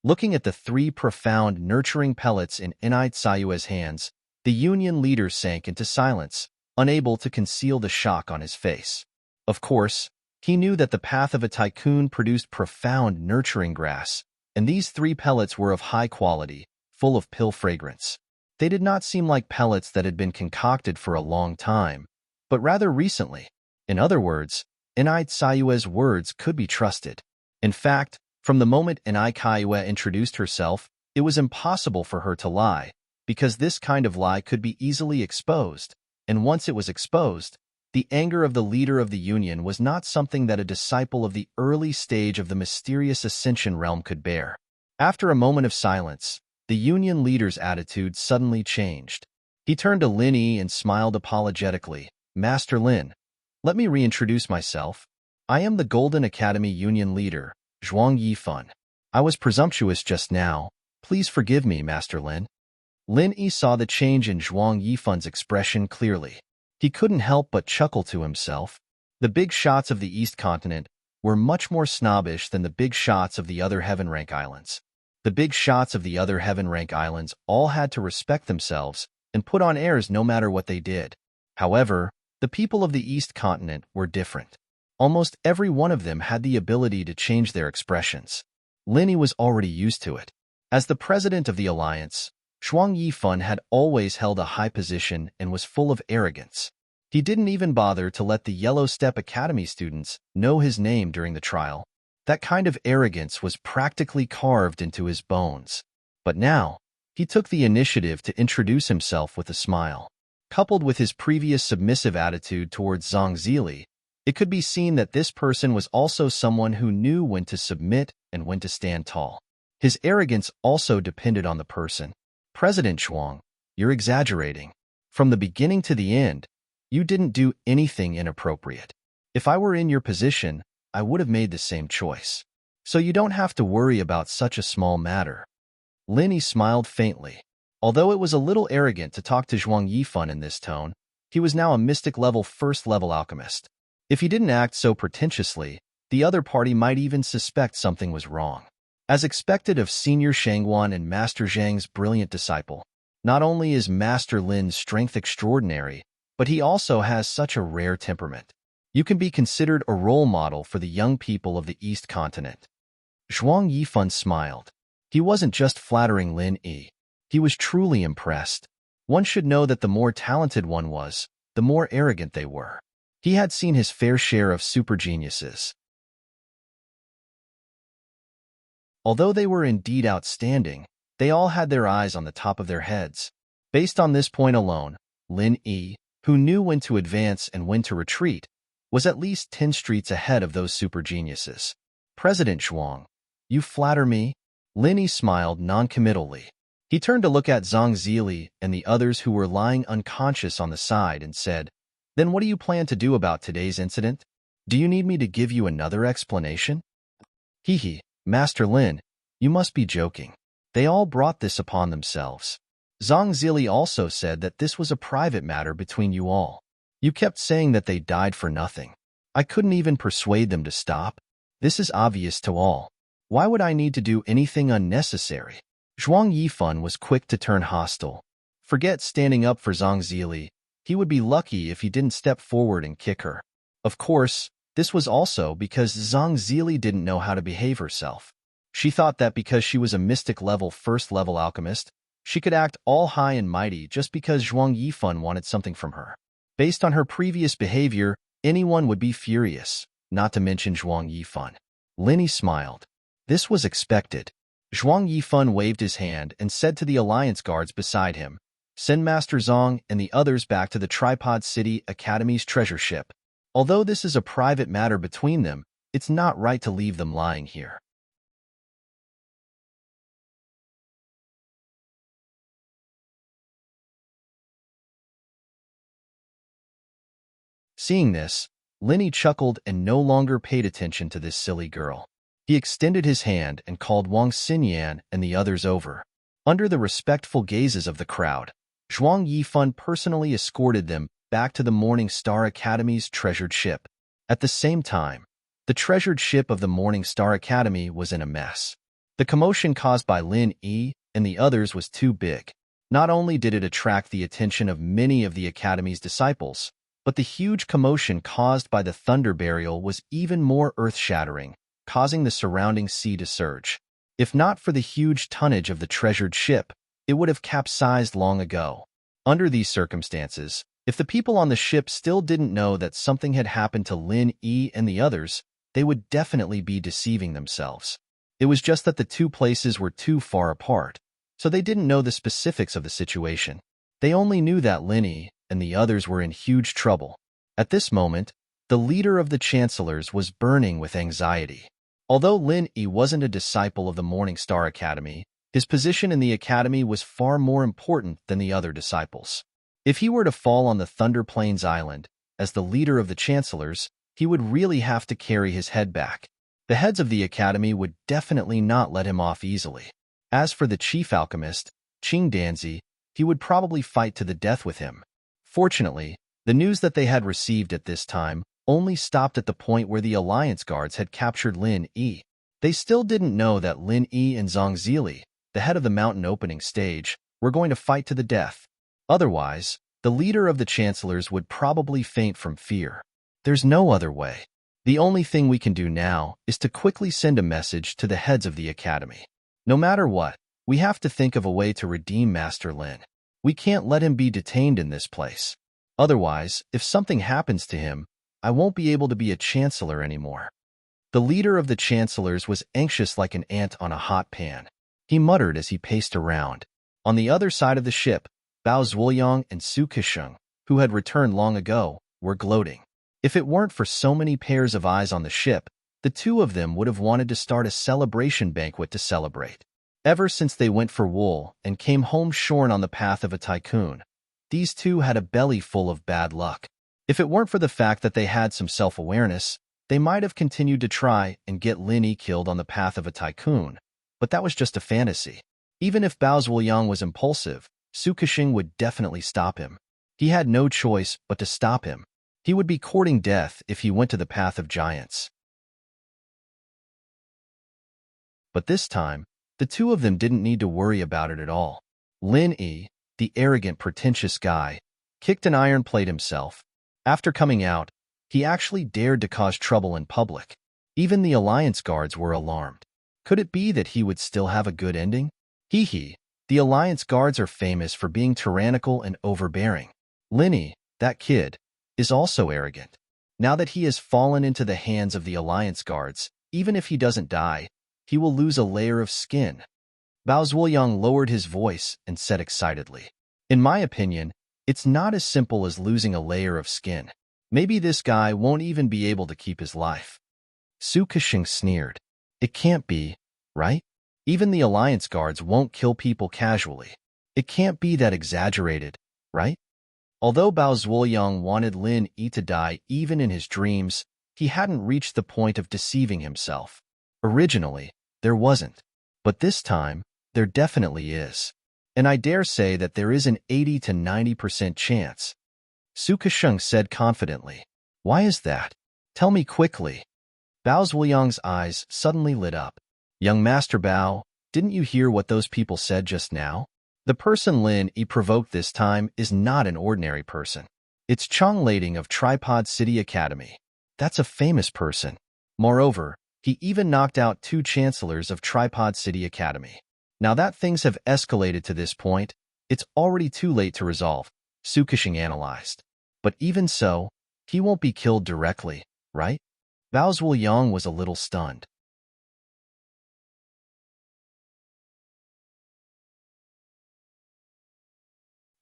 Looking at the 3 profound nurturing pellets in Enikaiwa's hands, the union leader sank into silence, unable to conceal the shock on his face. Of course, he knew that the path of a tycoon produced profound nurturing grass, and these 3 pellets were of high quality, full of pill fragrance. They did not seem like pellets that had been concocted for a long time, but rather recently. In other words, Enikaiwa's words could be trusted. In fact, from the moment Enikaiwa introduced herself, it was impossible for her to lie, because this kind of lie could be easily exposed, and once it was exposed, the anger of the leader of the union was not something that a disciple of the early stage of the mysterious Ascension realm could bear. After a moment of silence, the union leader's attitude suddenly changed. He turned to Lin Yi and smiled apologetically. "Master Lin, let me reintroduce myself. I am the Golden Academy Union leader, Zhuang Yifan. I was presumptuous just now. Please forgive me, Master Lin." Lin Yi saw the change in Zhuang Yifan's expression clearly. He couldn't help but chuckle to himself. The big shots of the East Continent were much more snobbish than the big shots of the other Heaven Rank Islands. The big shots of the other Heaven Rank Islands all had to respect themselves and put on airs no matter what they did. However, the people of the East Continent were different. Almost every one of them had the ability to change their expressions. Lin Yi was already used to it. As the president of the alliance, Zhuang Yifan had always held a high position and was full of arrogance. He didn't even bother to let the Yellow Step Academy students know his name during the trial. That kind of arrogance was practically carved into his bones. But now, he took the initiative to introduce himself with a smile. Coupled with his previous submissive attitude towards Zhang Zili, it could be seen that this person was also someone who knew when to submit and when to stand tall. His arrogance also depended on the person. "President Zhuang, you're exaggerating. From the beginning to the end, you didn't do anything inappropriate. If I were in your position, I would have made the same choice. So you don't have to worry about such a small matter." Lin Yi smiled faintly. Although it was a little arrogant to talk to Zhuang Yifan in this tone, he was now a mystic-level first-level alchemist. If he didn't act so pretentiously, the other party might even suspect something was wrong. As expected of Senior Shangguan and Master Zhang's brilliant disciple, not only is Master Lin's strength extraordinary, but he also has such a rare temperament. You can be considered a role model for the young people of the East Continent. Zhuang Yifan smiled. He wasn't just flattering Lin Yi. He was truly impressed. One should know that the more talented one was, the more arrogant they were. He had seen his fair share of super geniuses. Although they were indeed outstanding, they all had their eyes on the top of their heads. Based on this point alone, Lin Yi, who knew when to advance and when to retreat, was at least 10 streets ahead of those super geniuses. "President Zhuang, you flatter me?" Lin Yi smiled noncommittally. He turned to look at Zhang Zili and the others who were lying unconscious on the side and said, "Then what do you plan to do about today's incident? Do you need me to give you another explanation?" "Hee, Master Lin, you must be joking. They all brought this upon themselves. Zhang Zili also said that this was a private matter between you all. You kept saying that they died for nothing. I couldn't even persuade them to stop. This is obvious to all. Why would I need to do anything unnecessary?" Zhuang Yifan was quick to turn hostile. Forget standing up for Zhang Zili. He would be lucky if he didn't step forward and kick her. Of course, This was also because Zhang Zili didn't know how to behave herself. She thought that because she was a mystic level first-level alchemist, she could act all high and mighty just because Zhuang Yifan wanted something from her. Based on her previous behavior, anyone would be furious, not to mention Zhuang Yifan. Linny smiled. This was expected. Zhuang Yifan waved his hand and said to the alliance guards beside him, "Send Master Zhang and the others back to the Tripod City Academy's treasure ship. Although this is a private matter between them, it's not right to leave them lying here." Seeing this, Linny chuckled and no longer paid attention to this silly girl. He extended his hand and called Wang Xinyan and the others over. Under the respectful gazes of the crowd, Zhuang Yifan personally escorted them back to the Morning Star Academy's treasured ship. At the same time, the treasured ship of the Morning Star Academy was in a mess. The commotion caused by Lin Yi and the others was too big. Not only did it attract the attention of many of the Academy's disciples, but the huge commotion caused by the thunder burial was even more earth-shattering, causing the surrounding sea to surge. If not for the huge tonnage of the treasured ship, it would have capsized long ago. Under these circumstances, if the people on the ship still didn't know that something had happened to Lin Yi and the others, they would definitely be deceiving themselves. It was just that the two places were too far apart, so they didn't know the specifics of the situation. They only knew that Lin Yi and the others were in huge trouble. At this moment, the leader of the chancellors was burning with anxiety. Although Lin Yi wasn't a disciple of the Morning Star Academy, his position in the academy was far more important than the other disciples. If he were to fall on the Thunder Plains Island, as the leader of the chancellors, he would really have to carry his head back. The heads of the academy would definitely not let him off easily. As for the chief alchemist, Qing Danzi, he would probably fight to the death with him. Fortunately, the news that they had received at this time only stopped at the point where the alliance guards had captured Lin Yi. They still didn't know that Lin Yi and Zhang Zili, the head of the mountain opening stage, were going to fight to the death. Otherwise, the leader of the chancellors would probably faint from fear. There's no other way. The only thing we can do now is to quickly send a message to the heads of the academy. No matter what, we have to think of a way to redeem Master Lin. We can't let him be detained in this place. Otherwise, if something happens to him, I won't be able to be a chancellor anymore. The leader of the chancellors was anxious like an ant on a hot pan. He muttered as he paced around. On the other side of the ship, Bao Zuoyang and Su Kisheng, who had returned long ago, were gloating. If it weren't for so many pairs of eyes on the ship, the two of them would have wanted to start a celebration banquet to celebrate. Ever since they went for wool and came home shorn on the path of a tycoon, these two had a belly full of bad luck. If it weren't for the fact that they had some self-awareness, they might have continued to try and get Lin Yi killed on the path of a tycoon, but that was just a fantasy. Even if Bao Zuoyang was impulsive, Su Kisheng would definitely stop him. He had no choice but to stop him. He would be courting death if he went to the path of giants. But this time, the two of them didn't need to worry about it at all. Lin Yi, the arrogant, pretentious guy, kicked an iron plate himself. After coming out, he actually dared to cause trouble in public. Even the alliance guards were alarmed. Could it be that he would still have a good ending? Hee, the alliance guards are famous for being tyrannical and overbearing. Lin Yi, that kid, is also arrogant. Now that he has fallen into the hands of the alliance guards, even if he doesn't die, he will lose a layer of skin. Bao Zuoyang lowered his voice and said excitedly, "In my opinion, it's not as simple as losing a layer of skin. Maybe this guy won't even be able to keep his life." Su Kisheng sneered. "It can't be, right? Even the alliance guards won't kill people casually. It can't be that exaggerated, right?" Although Bao Zuoyang wanted Lin Yi to die even in his dreams, he hadn't reached the point of deceiving himself. Originally, there wasn't. But this time, there definitely is. And I dare say that there is an 80 to 90% chance. Su Kisheng said confidently. "Why is that? Tell me quickly." Bao Zuoyang's eyes suddenly lit up. "Young Master Bao, didn't you hear what those people said just now? The person Lin Yi provoked this time is not an ordinary person. It's Chong Lading of Tripod City Academy. That's a famous person. Moreover, he even knocked out 2 chancellors of Tripod City Academy. Now that things have escalated to this point, it's already too late to resolve, Sukashing analyzed. But even so, he won't be killed directly, right? Bao Zhuoyang was a little stunned.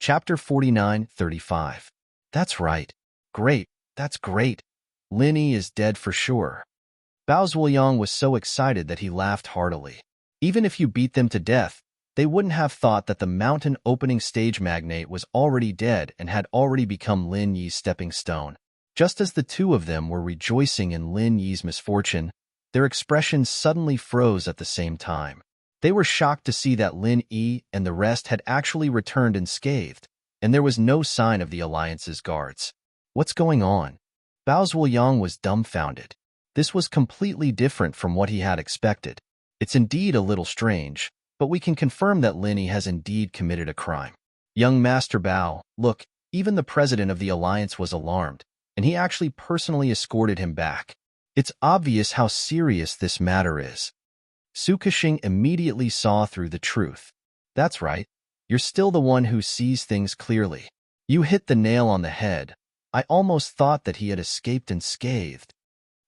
Chapter 49:35. That's right. Great, that's great. Lin Yi is dead for sure. Bao Zhuoyang was so excited that he laughed heartily. Even if you beat them to death, they wouldn't have thought that the mountain opening stage magnate was already dead and had already become Lin Yi's stepping stone. Just as the two of them were rejoicing in Lin Yi's misfortune, their expressions suddenly froze at the same time. They were shocked to see that Lin Yi and the rest had actually returned unscathed, and there was no sign of the Alliance's guards. What's going on? Bao Zhuoyang was dumbfounded. This was completely different from what he had expected. It's indeed a little strange, but we can confirm that Lin Yi has indeed committed a crime. Young Master Bao, look, even the president of the Alliance was alarmed, and he actually personally escorted him back. It's obvious how serious this matter is. Su Kexing immediately saw through the truth. That's right. You're still the one who sees things clearly. You hit the nail on the head. I almost thought that he had escaped unscathed.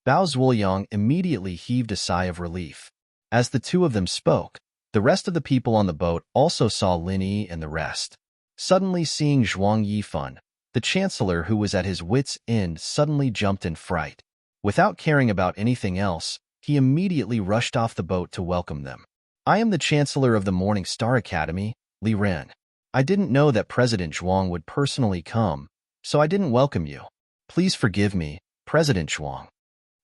Bao Zhuoyang immediately heaved a sigh of relief. As the two of them spoke, the rest of the people on the boat also saw Lin Yi and the rest. Suddenly seeing Zhuang Yifan, the chancellor who was at his wits' end suddenly jumped in fright. Without caring about anything else, he immediately rushed off the boat to welcome them. I am the chancellor of the Morning Star Academy, Li Ren. I didn't know that President Zhuang would personally come, so I didn't welcome you. Please forgive me, President Zhuang.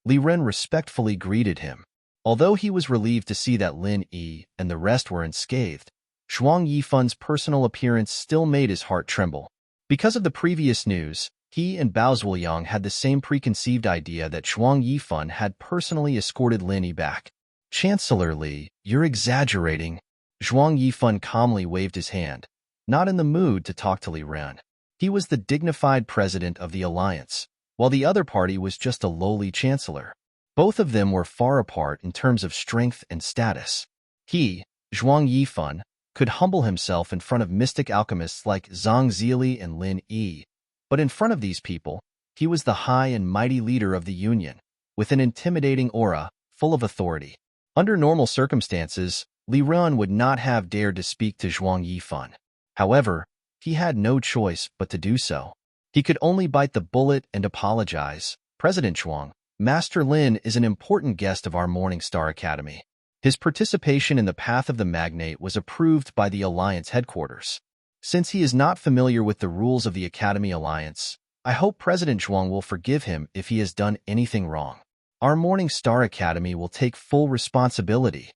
Li Ren respectfully greeted him. Although he was relieved to see that Lin Yi and the rest were unscathed, Zhuang Yifan's personal appearance still made his heart tremble. Because of the previous news, he and Bao Zhuoyang had the same preconceived idea that Zhuang Yifan had personally escorted Lin Yi back. Chancellor Li, you're exaggerating. Zhuang Yifan calmly waved his hand, not in the mood to talk to Li Ren. He was the dignified president of the Alliance, while the other party was just a lowly chancellor. Both of them were far apart in terms of strength and status. He, Zhuang Yifan, could humble himself in front of mystic alchemists like Zhang Zili and Lin Yi, but in front of these people, he was the high and mighty leader of the Union, with an intimidating aura, full of authority. Under normal circumstances, Li Ren would not have dared to speak to Zhuang Yifan. However, he had no choice but to do so. He could only bite the bullet and apologize. President Zhuang, Master Lin is an important guest of our Morning Star Academy. His participation in the Path of the Magnate was approved by the Alliance headquarters. Since he is not familiar with the rules of the Academy Alliance, I hope President Zhuang will forgive him if he has done anything wrong. Our Morning Star Academy will take full responsibility.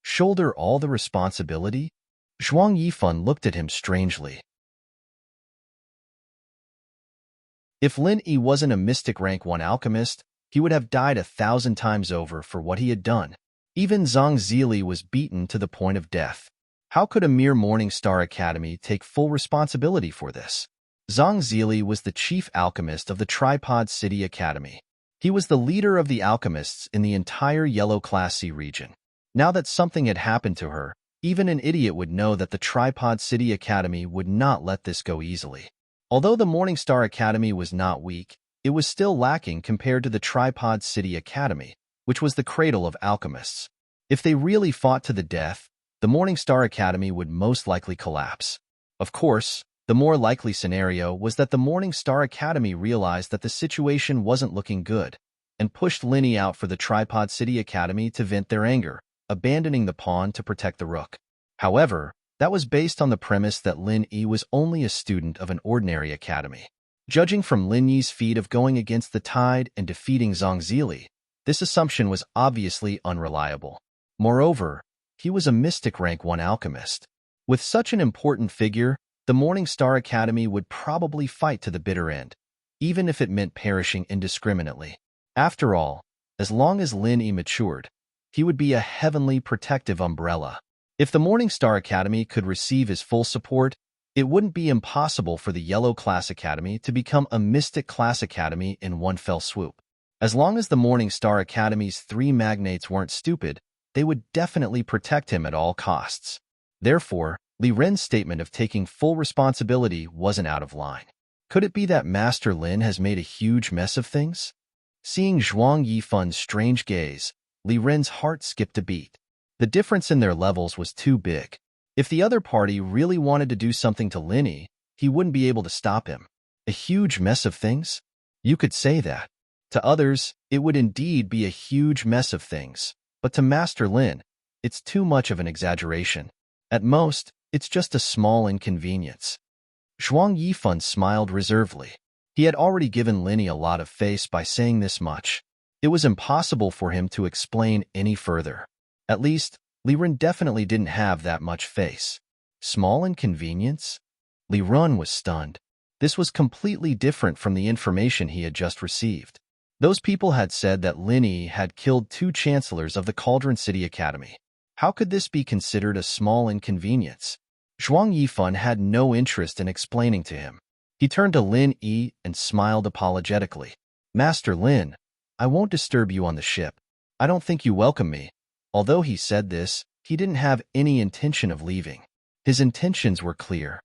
Shoulder all the responsibility? Zhuang Yifan looked at him strangely. If Lin Yi wasn't a mystic rank 1 alchemist, he would have died 1,000 times over for what he had done. Even Zhang Zili was beaten to the point of death. How could a mere Morning Star Academy take full responsibility for this? Zhang Zili was the chief alchemist of the Tripod City Academy. He was the leader of the alchemists in the entire Yellow Class C region. Now that something had happened to her, even an idiot would know that the Tripod City Academy would not let this go easily. Although the Morning Star Academy was not weak, it was still lacking compared to the Tripod City Academy, which was the cradle of alchemists. If they really fought to the death, the Morning Star Academy would most likely collapse. Of course, the more likely scenario was that the Morning Star Academy realized that the situation wasn't looking good, and pushed Lin Yi out for the Tripod City Academy to vent their anger, abandoning the pawn to protect the rook. However, that was based on the premise that Lin Yi was only a student of an ordinary academy. Judging from Lin Yi's feat of going against the tide and defeating Zhang Zili, this assumption was obviously unreliable. Moreover, he was a mystic rank 1 alchemist. With such an important figure, the Morning Star Academy would probably fight to the bitter end, even if it meant perishing indiscriminately. After all, as long as Lin Yi matured, he would be a heavenly protective umbrella. If the Morning Star Academy could receive his full support, it wouldn't be impossible for the Yellow Class Academy to become a Mystic Class Academy in one fell swoop. As long as the Morning Star Academy's 3 magnates weren't stupid, they would definitely protect him at all costs. Therefore, Li Ren's statement of taking full responsibility wasn't out of line. Could it be that Master Lin has made a huge mess of things? Seeing Zhuang Yifun's strange gaze, Li Ren's heart skipped a beat. The difference in their levels was too big. If the other party really wanted to do something to Lin, he wouldn't be able to stop him. A huge mess of things? You could say that. To others, it would indeed be a huge mess of things. But to Master Lin, it's too much of an exaggeration. At most, it's just a small inconvenience. Zhuang Yifun smiled reservedly. He had already given Lin a lot of face by saying this much. It was impossible for him to explain any further. At least, Li Ren definitely didn't have that much face. Small inconvenience? Li Ren was stunned. This was completely different from the information he had just received. Those people had said that Lin had killed 2 chancellors of the Cauldron City Academy. How could this be considered a small inconvenience? Zhuang Yifun had no interest in explaining to him. He turned to Lin and smiled apologetically. Master Lin, I won't disturb you on the ship. I don't think you welcome me. Although he said this, he didn't have any intention of leaving. His intentions were clear.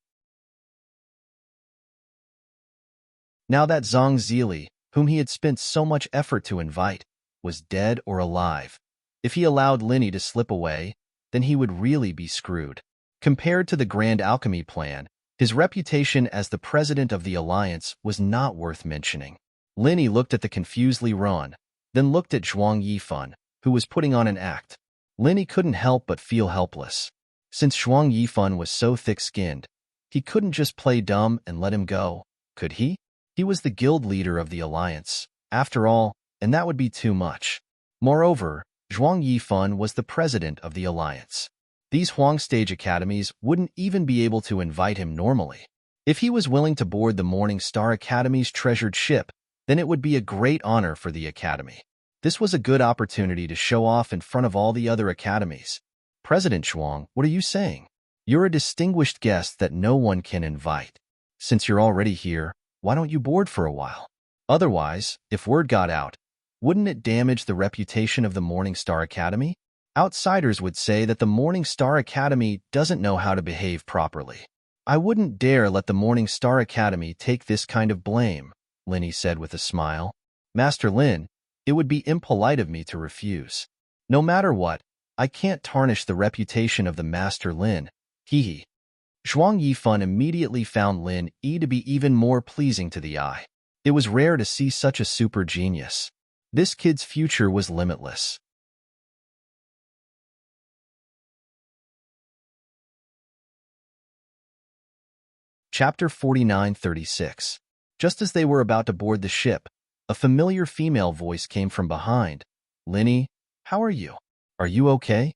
Now that Zhang Zili, whom he had spent so much effort to invite, was dead or alive, if he allowed Lin to slip away, then he would really be screwed. Compared to the Grand Alchemy plan, his reputation as the president of the Alliance was not worth mentioning. Lin looked at the confused Li Ren, then looked at Zhuang Yifun, who was putting on an act. Lin couldn't help but feel helpless. Since Zhuang Yifun was so thick-skinned, he couldn't just play dumb and let him go, could he? He was the guild leader of the Alliance, after all, and that would be too much. Moreover, Zhuang Yifun was the president of the Alliance. These Huang Stage Academies wouldn't even be able to invite him normally. If he was willing to board the Morning Star Academy's treasured ship, then it would be a great honor for the Academy. This was a good opportunity to show off in front of all the other academies. President Zhuang, what are you saying? You're a distinguished guest that no one can invite. Since you're already here, why don't you board for a while? Otherwise, if word got out, wouldn't it damage the reputation of the Morning Star Academy? Outsiders would say that the Morning Star Academy doesn't know how to behave properly. I wouldn't dare let the Morning Star Academy take this kind of blame, Lin said with a smile. Master Lin, it would be impolite of me to refuse. No matter what, I can't tarnish the reputation of the Master Lin. Hee. Zhuang Yifun immediately found Lin to be even more pleasing to the eye. It was rare to see such a super genius. This kid's future was limitless. Chapter 49-36. Just as they were about to board the ship, a familiar female voice came from behind. Lin, how are you? Are you okay?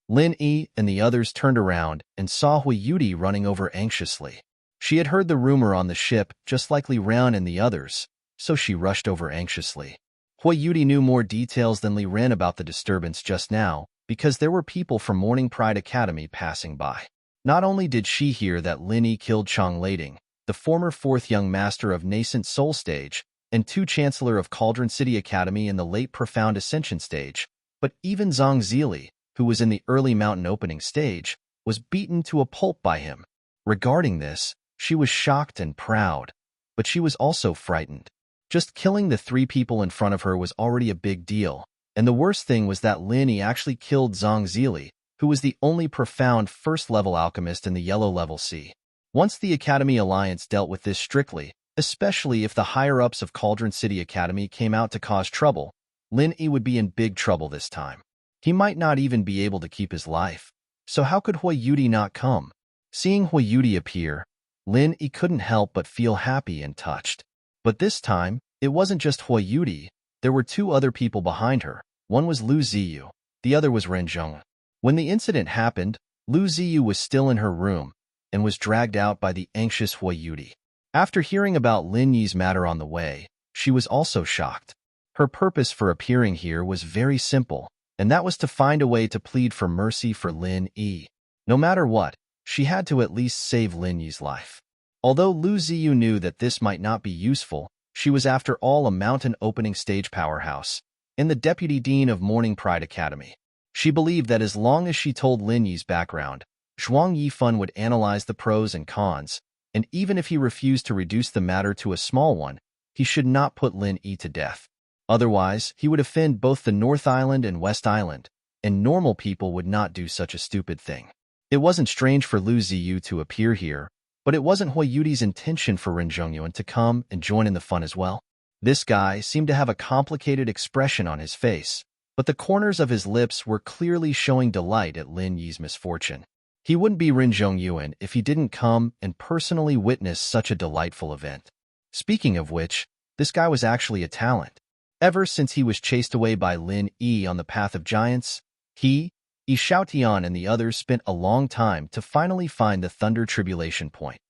Lin and the others turned around and saw Hui Yudi running over anxiously. She had heard the rumor on the ship just like Li Ren and the others, so she rushed over anxiously. Hui Yudi knew more details than Li Ren about the disturbance just now because there were people from Morning Pride Academy passing by. Not only did she hear that Lin killed Chang Lading, the former 4th young master of Nascent Soul Stage, and 2 Chancellor of Cauldron City Academy in the late Profound Ascension Stage, but even Zhang Zili, who was in the early Mountain Opening Stage, was beaten to a pulp by him. Regarding this, she was shocked and proud, but she was also frightened. Just killing the 3 people in front of her was already a big deal, and the worst thing was that Lin actually killed Zhang Zili, who was the only profound first-level alchemist in the Yellow Level C. Once the Academy Alliance dealt with this strictly, especially if the higher-ups of Cauldron City Academy came out to cause trouble, Lin would be in big trouble this time. He might not even be able to keep his life. So how could Hui Yudi not come? Seeing Hui Yudi appear, Lin couldn't help but feel happy and touched. But this time, it wasn't just Hui Yudi. There were 2 other people behind her. One was Lu Ziyu, the other was Ren Zheng. When the incident happened, Lu Ziyu was still in her room and was dragged out by the anxious Hui Yudi. After hearing about Lin Yi's matter on the way, she was also shocked. Her purpose for appearing here was very simple, and that was to find a way to plead for mercy for Lin Yi. No matter what, she had to at least save Lin Yi's life. Although Lu Ziyu knew that this might not be useful, She was after all a mountain opening stage powerhouse, and the deputy dean of Morning Pride Academy. She believed that as long as she told Lin Yi's background, Zhuang Yifan would analyze the pros and cons, and even if he refused to reduce the matter to a small one, he should not put Lin Yi to death. Otherwise, he would offend both the North Island and West Island, and normal people would not do such a stupid thing. It wasn't strange for Lu Ziyu to appear here, but it wasn't Hui Yudi's intention for Ren Zhongyuan to come and join in the fun as well. This guy seemed to have a complicated expression on his face, but the corners of his lips were clearly showing delight at Lin Yi's misfortune. He wouldn't be Ren Zhongyuan if he didn't come and personally witness such a delightful event. Speaking of which, this guy was actually a talent. Ever since he was chased away by Lin Yi on the path of giants, he, Yi Xiaotian and the others spent a long time to finally find the Thunder Tribulation point.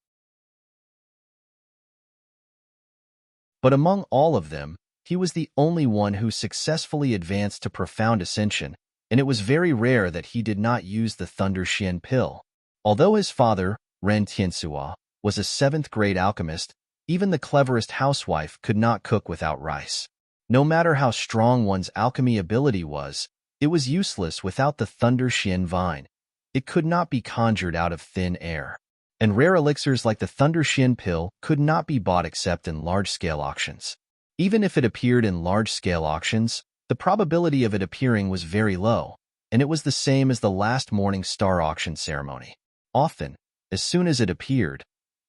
But among all of them, he was the only one who successfully advanced to profound ascension, and it was very rare that he did not use the Thunder Xian pill. Although his father, Ren Tianxua, was a 7th-grade alchemist, even the cleverest housewife could not cook without rice. No matter how strong one's alchemy ability was, it was useless without the Thunder Xian vine. It could not be conjured out of thin air. And rare elixirs like the Thunder Xian pill could not be bought except in large-scale auctions. Even if it appeared in large-scale auctions, the probability of it appearing was very low, and it was the same as the last morning star auction ceremony. Often, as soon as it appeared,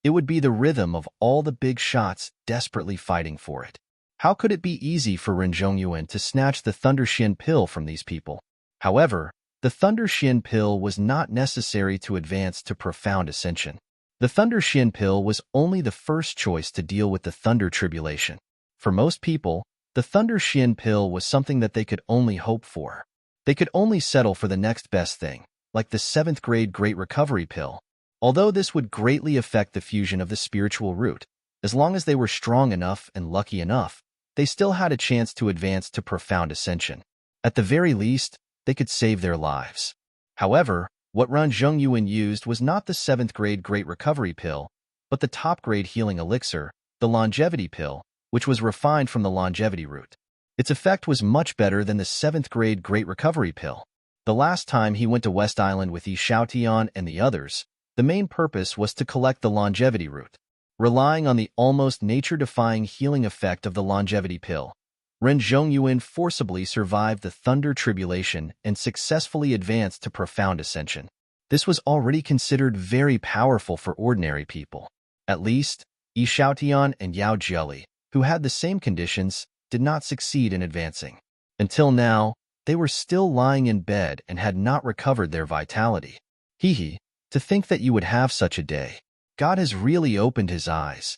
it would be the rhythm of all the big shots desperately fighting for it. How could it be easy for Ren Zhongyuan to snatch the Thunder Xian pill from these people? However, the Thunder Xian pill was not necessary to advance to profound ascension. The Thunder Xian pill was only the first choice to deal with the Thunder Tribulation. For most people, the Thunder Xian pill was something that they could only hope for. They could only settle for the next best thing, like the 7th-grade Great Recovery pill. Although this would greatly affect the fusion of the spiritual root, as long as they were strong enough and lucky enough, they still had a chance to advance to profound ascension. At the very least, they could save their lives. However, what Ren Zhongyuan used was not the 7th-grade Great Recovery pill, but the top-grade healing elixir, the longevity pill, which was refined from the longevity root. Its effect was much better than the 7th-grade Great Recovery pill. The last time he went to West Island with Yi Xiaotian and the others, the main purpose was to collect the longevity root. Relying on the almost nature-defying healing effect of the longevity pill, Ren Zhongyuan forcibly survived the Thunder Tribulation and successfully advanced to profound ascension. This was already considered very powerful for ordinary people. At least, Yi Xiaotian and Yao Jieli, who had the same conditions, did not succeed in advancing. Until now, they were still lying in bed and had not recovered their vitality. Hee, to think that you would have such a day. God has really opened his eyes.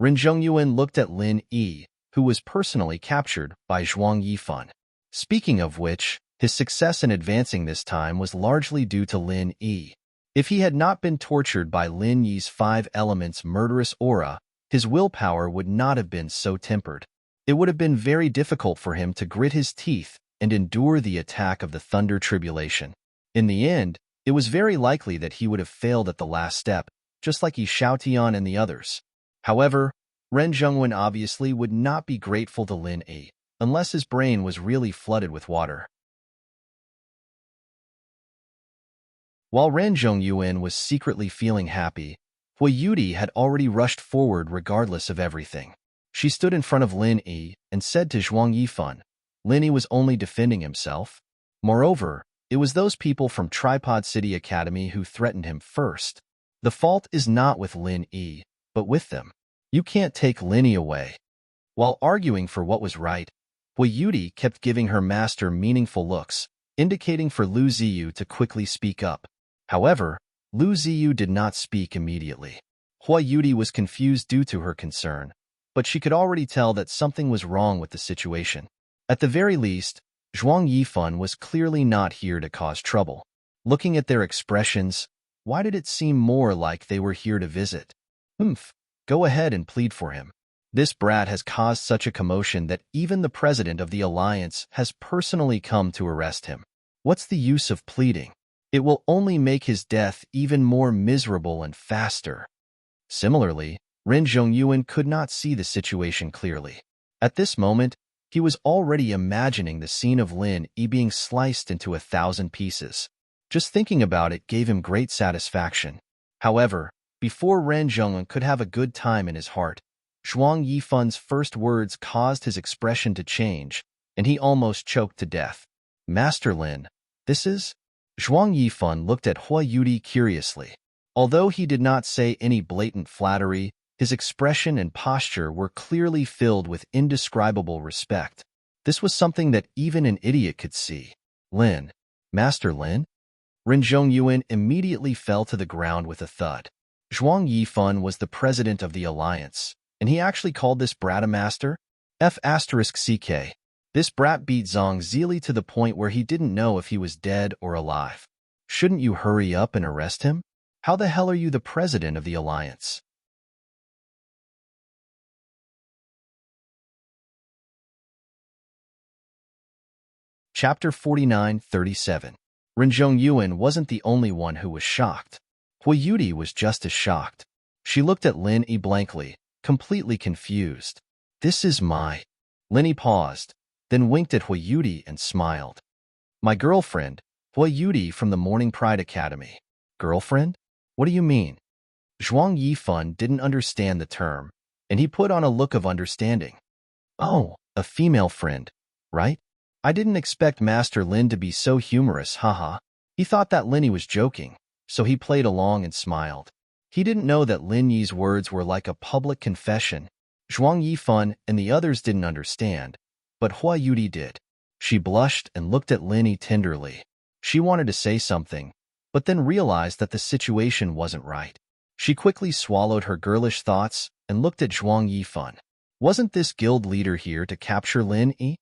Ren Zhongyuan looked at Lin Yi, who was personally captured by Zhuang Yifan. Speaking of which, his success in advancing this time was largely due to Lin Yi. If he had not been tortured by Lin Yi's 5 elements murderous aura, his willpower would not have been so tempered. It would have been very difficult for him to grit his teeth and endure the attack of the Thunder Tribulation. In the end, it was very likely that he would have failed at the last step, just like Yi Xiaotian and the others. However, Ren Zhongyuan obviously would not be grateful to Lin Yi, unless his brain was really flooded with water. While Ren Zhongyuan was secretly feeling happy, Hui Yudi had already rushed forward regardless of everything. She stood in front of Lin Yi and said to Zhuang Yifan, Lin Yi was only defending himself. Moreover, it was those people from Tripod City Academy who threatened him first. The fault is not with Lin Yi, but with them. You can't take Lin Yi away. While arguing for what was right, Hui Yudi kept giving her master meaningful looks, indicating for Lu Ziyu to quickly speak up. However, Lu Ziyu did not speak immediately. Hui Yudi was confused due to her concern, but she could already tell that something was wrong with the situation. At the very least, Zhuang Yifan was clearly not here to cause trouble. Looking at their expressions, why did it seem more like they were here to visit? Go ahead and plead for him. This brat has caused such a commotion that even the president of the alliance has personally come to arrest him. What's the use of pleading? It will only make his death even more miserable and faster. Similarly, Ren Zhongyuan could not see the situation clearly. At this moment, he was already imagining the scene of Lin Yi being sliced into 1,000 pieces. Just thinking about it gave him great satisfaction. However, before Ren Zhongyuan could have a good time in his heart, Zhuang Yifun's first words caused his expression to change, and he almost choked to death. Master Lin, this is? Zhuang Yifun looked at Hua Yudi curiously. Although he did not say any blatant flattery, his expression and posture were clearly filled with indescribable respect. This was something that even an idiot could see. Lin, Master Lin? Ren Zhongyuan immediately fell to the ground with a thud. Zhuang Yifun was the president of the alliance, and he actually called this brat a master? F***CK. This brat beat Zhang Zili to the point where he didn't know if he was dead or alive. Shouldn't you hurry up and arrest him? How the hell are you the president of the alliance? Chapter 49:37. Ren Zhongyuan wasn't the only one who was shocked. Hua Yudi was just as shocked. She looked at Lin Yi blankly, completely confused. This is my... Lin Yi paused, then winked at Hua Yudi and smiled. My girlfriend, Hua Yudi from the Morning Pride Academy. Girlfriend? What do you mean? Zhuang Yifun didn't understand the term, and he put on a look of understanding. Oh, a female friend, right? I didn't expect Master Lin to be so humorous, haha. He thought that Lin Yi was joking, so he played along and smiled. He didn't know that Lin Yi's words were like a public confession. Zhuang Yifun and the others didn't understand, but Hua Yudi did. She blushed and looked at Lin Yi tenderly. She wanted to say something, but then realized that the situation wasn't right. She quickly swallowed her girlish thoughts and looked at Zhuang Yifun. Wasn't this guild leader here to capture Lin Yi?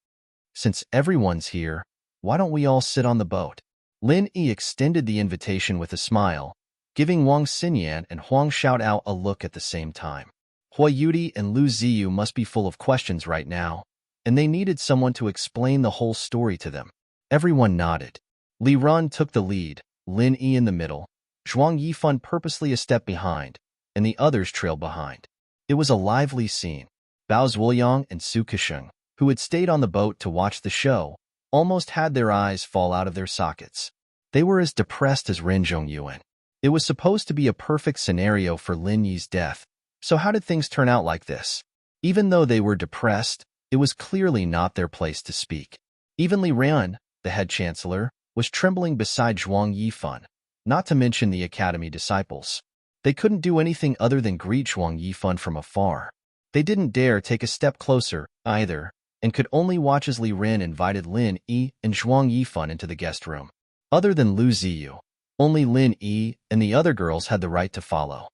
Since everyone's here, why don't we all sit on the boat? Lin Yi extended the invitation with a smile, giving Wang Xinyan and Huang Xiaotao a look at the same time. Hua Yudi and Lu Ziyu must be full of questions right now, and they needed someone to explain the whole story to them. Everyone nodded. Li Run took the lead, Lin Yi in the middle, Zhuang Yifun purposely a step behind, and the others trailed behind. It was a lively scene. Bao Zuoyang and Su Kesheng, who had stayed on the boat to watch the show, almost had their eyes fall out of their sockets. They were as depressed as Ren Zhongyuan. It was supposed to be a perfect scenario for Lin Yi's death, so how did things turn out like this? Even though they were depressed, it was clearly not their place to speak. Even Li Ran, the head chancellor, was trembling beside Zhuang Yifun, not to mention the academy disciples. They couldn't do anything other than greet Zhuang Yifun from afar. They didn't dare take a step closer, either, and could only watch as Li Ran invited Lin Yi and Zhuang Yifun into the guest room. Other than Lu Ziyu, only Lin Yi and the other girls had the right to follow.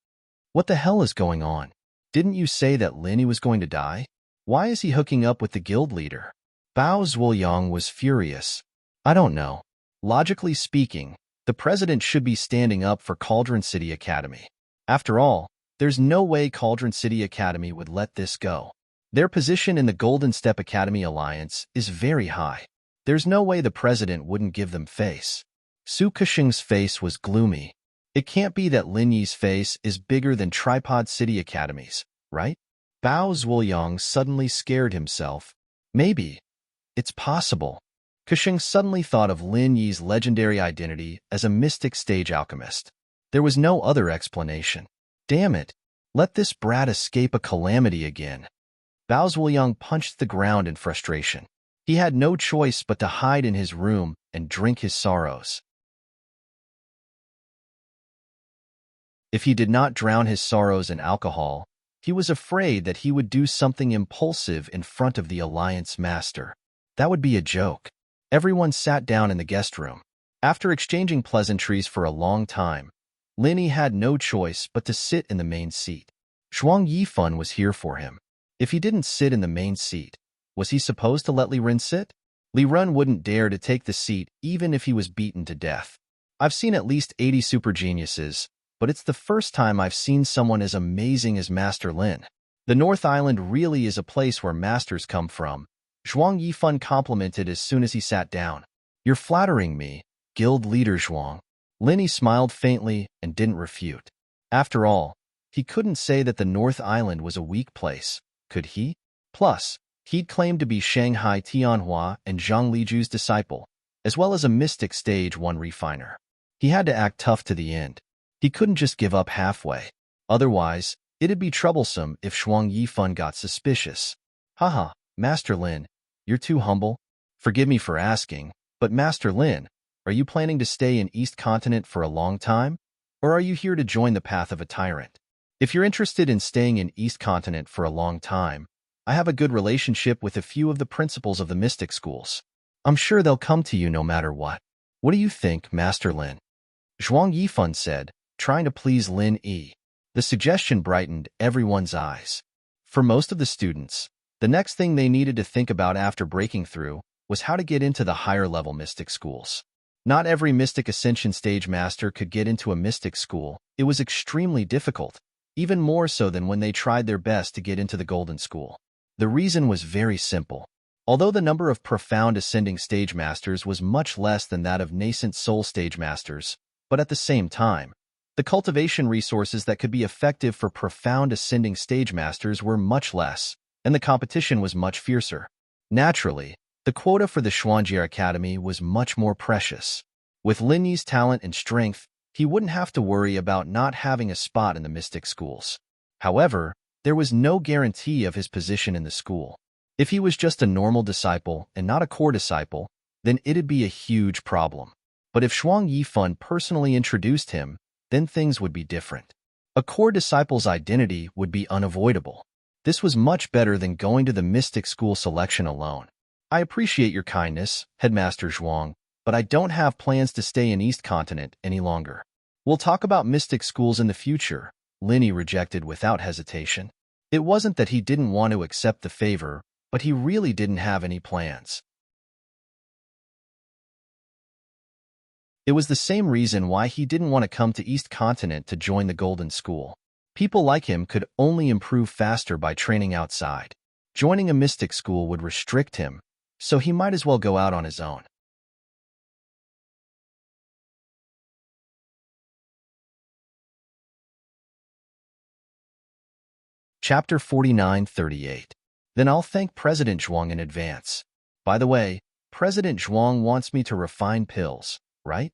What the hell is going on? Didn't you say that Lin Yi was going to die? Why is he hooking up with the guild leader? Bao Zuoyang was furious. I don't know. Logically speaking, the president should be standing up for Cauldron City Academy. After all, there's no way Cauldron City Academy would let this go. Their position in the Golden Step Academy Alliance is very high. There's no way the president wouldn't give them face. Su Kesheng's face was gloomy. It can't be that Lin Yi's face is bigger than Tripod City Academies, right? Bao Zuoyang suddenly scared himself. Maybe. It's possible. Kesheng suddenly thought of Lin Yi's legendary identity as a mystic stage alchemist. There was no other explanation. Damn it. Let this brat escape a calamity again. Bao Zuoyang punched the ground in frustration. He had no choice but to hide in his room and drink his sorrows. If he did not drown his sorrows in alcohol, he was afraid that he would do something impulsive in front of the Alliance Master. That would be a joke. Everyone sat down in the guest room. After exchanging pleasantries for a long time, Lin Yi had no choice but to sit in the main seat. Zhuang Yifun was here for him. If he didn't sit in the main seat, was he supposed to let Li Ran sit? Li Ran wouldn't dare to take the seat even if he was beaten to death. I've seen at least 80 super geniuses, but it's the first time I've seen someone as amazing as Master Lin. The North Island really is a place where masters come from. Zhuang Yifun complimented as soon as he sat down. You're flattering me, guild leader Zhuang. Lin Yi smiled faintly and didn't refute. After all, he couldn't say that the North Island was a weak place, could he? Plus, he'd claimed to be Shanghai Tianhua and Zhang Liju's disciple, as well as a mystic stage 1 refiner. He had to act tough to the end. He couldn't just give up halfway. Otherwise, it'd be troublesome if Shuang Yifan got suspicious. Haha, Master Lin, you're too humble. Forgive me for asking, but Master Lin, are you planning to stay in East Continent for a long time? Or are you here to join the path of a tyrant? If you're interested in staying in East Continent for a long time, I have a good relationship with a few of the principals of the mystic schools. I'm sure they'll come to you no matter what. What do you think, Master Lin? Zhuang Yifan said, trying to please Lin Yi. The suggestion brightened everyone's eyes. For most of the students, the next thing they needed to think about after breaking through was how to get into the higher-level mystic schools. Not every mystic ascension stage master could get into a mystic school. It was extremely difficult, even more so than when they tried their best to get into the golden school. The reason was very simple. Although the number of profound ascending stage masters was much less than that of nascent soul stage masters, but at the same time, the cultivation resources that could be effective for profound ascending stage masters were much less, and the competition was much fiercer. Naturally, the quota for the Xuanjie Academy was much more precious. With Lin Yi's talent and strength, he wouldn't have to worry about not having a spot in the mystic schools. However, there was no guarantee of his position in the school. If he was just a normal disciple and not a core disciple, then it'd be a huge problem. But if Shuang Yifan personally introduced him, then things would be different. A core disciple's identity would be unavoidable. This was much better than going to the mystic school selection alone. I appreciate your kindness, Headmaster Zhuang, but I don't have plans to stay in East Continent any longer. We'll talk about mystic schools in the future, Lin Yi rejected without hesitation. It wasn't that he didn't want to accept the favor, but he really didn't have any plans. It was the same reason why he didn't want to come to East Continent to join the Golden School. People like him could only improve faster by training outside. Joining a mystic school would restrict him, so he might as well go out on his own. Chapter 49-38. Then I'll thank President Zhuang in advance. By the way, President Zhuang wants me to refine pills, right?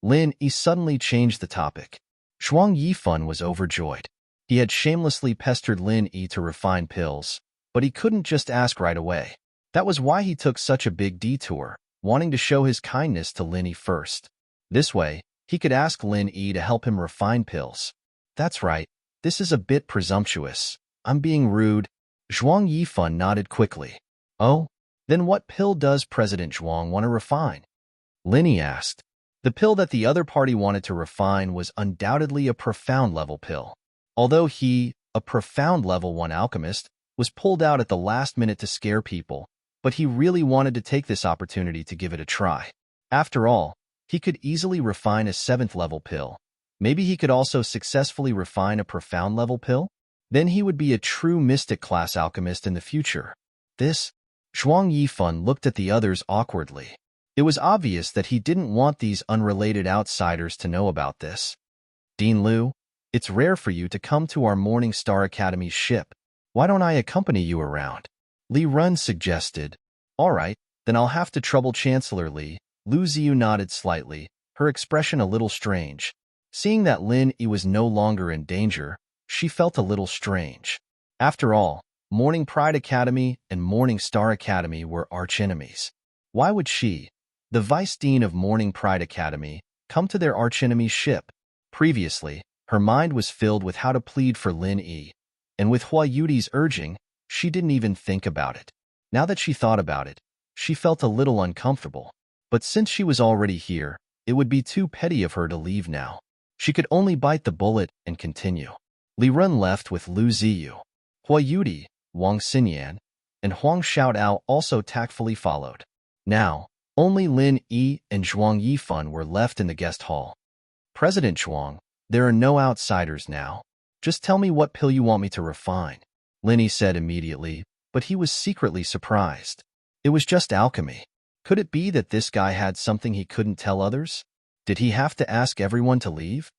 Lin Yi suddenly changed the topic. Zhuang Yifan was overjoyed. He had shamelessly pestered Lin Yi to refine pills, but he couldn't just ask right away. That was why he took such a big detour, wanting to show his kindness to Lin Yi first. This way, he could ask Lin Yi to help him refine pills. That's right, this is a bit presumptuous. I'm being rude. Zhuang Yifan nodded quickly. Oh? Then what pill does President Zhuang want to refine? Lin Yi asked. The pill that the other party wanted to refine was undoubtedly a profound level pill. Although he, a profound level 1 alchemist, was pulled out at the last minute to scare people, but he really wanted to take this opportunity to give it a try. After all, he could easily refine a 7th level pill. Maybe he could also successfully refine a profound level pill? Then he would be a true mystic class alchemist in the future. Zhuang Yifan looked at the others awkwardly. It was obvious that he didn't want these unrelated outsiders to know about this. Dean Liu, it's rare for you to come to our Morning Star Academy's ship. Why don't I accompany you around? Li Run suggested. All right, then I'll have to trouble Chancellor Li. Lu Ziyu nodded slightly, her expression a little strange. Seeing that Lin Yi was no longer in danger, she felt a little strange. After all, Morning Pride Academy and Morning Star Academy were archenemies. Why would she, the Vice Dean of Morning Pride Academy, come to their archenemy's ship? Previously, her mind was filled with how to plead for Lin Yi, and with Hua Yudi's urging, she didn't even think about it. Now that she thought about it, she felt a little uncomfortable. But since she was already here, it would be too petty of her to leave now. She could only bite the bullet and continue. Li Run left with Lu Ziyu. Hua Yudi, Wang Xinyan, and Huang Xiaodao also tactfully followed. Now, only Lin Yi and Zhuang Yifan were left in the guest hall. President Zhuang, there are no outsiders now. Just tell me what pill you want me to refine, Lin Yi said immediately, but he was secretly surprised. It was just alchemy. Could it be that this guy had something he couldn't tell others? Did he have to ask everyone to leave?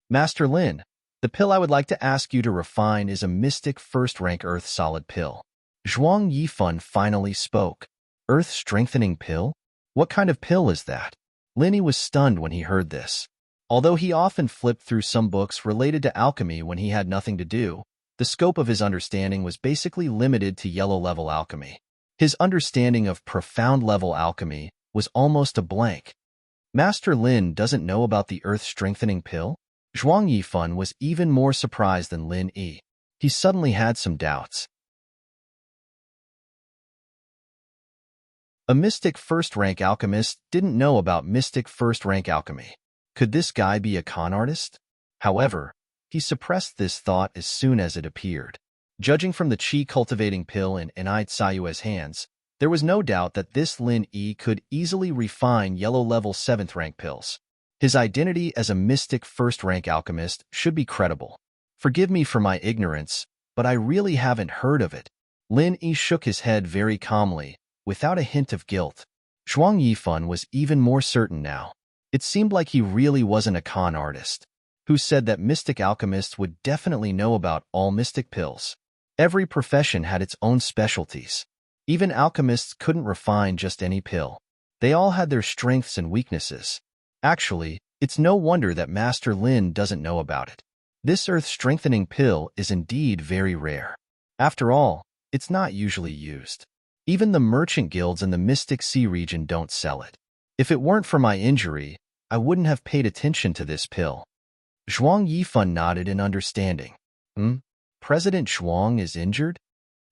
Master Lin, The pill I would like to ask you to refine is a mystic first-rank earth solid pill. Zhuang Yifan finally spoke. Earth-strengthening pill? What kind of pill is that? Linny was stunned when he heard this. Although he often flipped through some books related to alchemy when he had nothing to do, the scope of his understanding was basically limited to yellow-level alchemy. His understanding of profound-level alchemy was almost a blank. Master Lin doesn't know about the earth-strengthening pill? Zhuang Yifan was even more surprised than Lin Yi. He suddenly had some doubts. A mystic first-rank alchemist didn't know about mystic first-rank alchemy. Could this guy be a con artist? However, he suppressed this thought as soon as it appeared. Judging from the qi-cultivating pill in Enite Sayue's hands, there was no doubt that this Lin Yi could easily refine yellow-level 7th-rank pills. His identity as a mystic first-rank alchemist should be credible. Forgive me for my ignorance, but I really haven't heard of it. Lin Yi shook his head very calmly, without a hint of guilt. Zhuang Yifan was even more certain now. It seemed like he really wasn't a con artist, who said that mystic alchemists would definitely know about all mystic pills. Every profession had its own specialties. Even alchemists couldn't refine just any pill. They all had their strengths and weaknesses. Actually, it's no wonder that Master Lin doesn't know about it. This earth-strengthening pill is indeed very rare. After all, it's not usually used. Even the merchant guilds in the Mystic Sea region don't sell it. If it weren't for my injury, I wouldn't have paid attention to this pill. Zhuang Yifan nodded in understanding. President Zhuang is injured?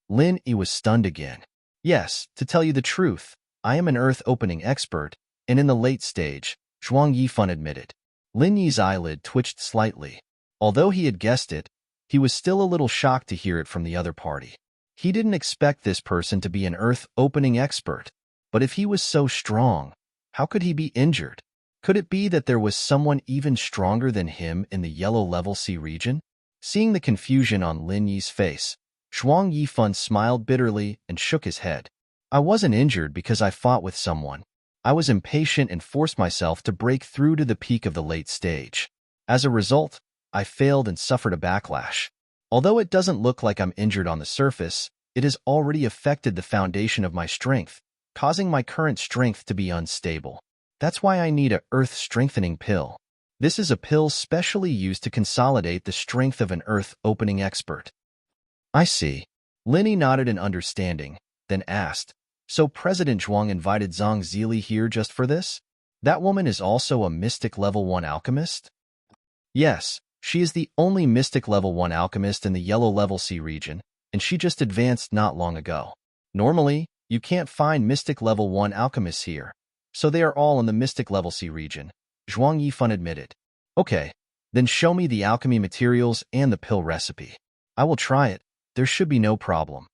Lin Yi was stunned again. Yes, to tell you the truth, I am an earth-opening expert, and in the late stage, Zhuang Yifan admitted. Lin Yi's eyelid twitched slightly. Although he had guessed it, he was still a little shocked to hear it from the other party. He didn't expect this person to be an earth-opening expert, but if he was so strong, how could he be injured? Could it be that there was someone even stronger than him in the yellow-level sea region? Seeing the confusion on Lin Yi's face, Zhuang Yifan smiled bitterly and shook his head. I wasn't injured because I fought with someone. I was impatient and forced myself to break through to the peak of the late stage. As a result, I failed and suffered a backlash. Although it doesn't look like I'm injured on the surface, it has already affected the foundation of my strength, causing my current strength to be unstable. That's why I need a earth-strengthening pill. This is a pill specially used to consolidate the strength of an earth-opening expert. I see. Linny nodded in understanding, then asked, so President Zhuang invited Zhang Zili here just for this? That woman is also a mystic level 1 alchemist? Yes, she is the only mystic level 1 alchemist in the yellow level sea region, and she just advanced not long ago. Normally, you can't find mystic level 1 alchemists here, so they are all in the mystic level sea region, Zhuang Yifan admitted. Okay, then show me the alchemy materials and the pill recipe. I will try it, there should be no problem.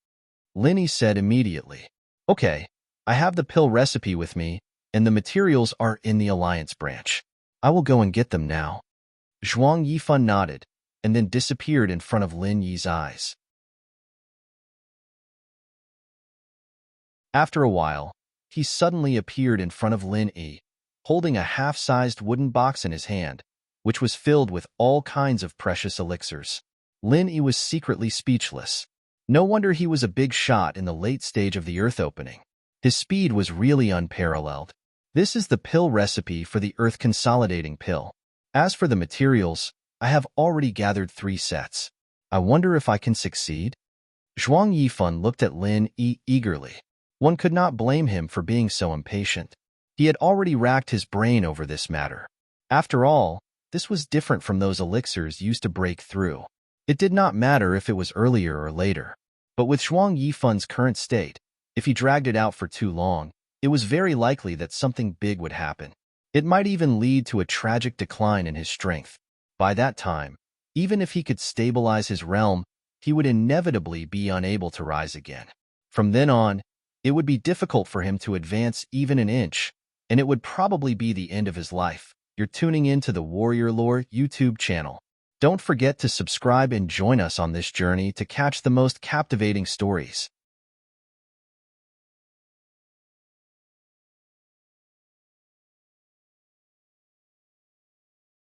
Linny said immediately. Okay, I have the pill recipe with me, and the materials are in the Alliance branch. I will go and get them now. Zhuang Yifan nodded, and then disappeared in front of Lin Yi's eyes. After a while, he suddenly appeared in front of Lin Yi, holding a half-sized wooden box in his hand, which was filled with all kinds of precious elixirs. Lin Yi was secretly speechless. No wonder he was a big shot in the late stage of the Earth opening. His speed was really unparalleled. This is the pill recipe for the Earth consolidating pill. As for the materials, I have already gathered 3 sets. I wonder if I can succeed? Zhuang Yifan looked at Lin Yi eagerly. One could not blame him for being so impatient. He had already racked his brain over this matter. After all, this was different from those elixirs used to break through. It did not matter if it was earlier or later. But with Zhuang Yifan's current state, if he dragged it out for too long, it was very likely that something big would happen. It might even lead to a tragic decline in his strength. By that time, even if he could stabilize his realm, he would inevitably be unable to rise again. From then on, it would be difficult for him to advance even an inch, and it would probably be the end of his life. You're tuning in to the Warrior Lore YouTube channel. Don't forget to subscribe and join us on this journey to catch the most captivating stories.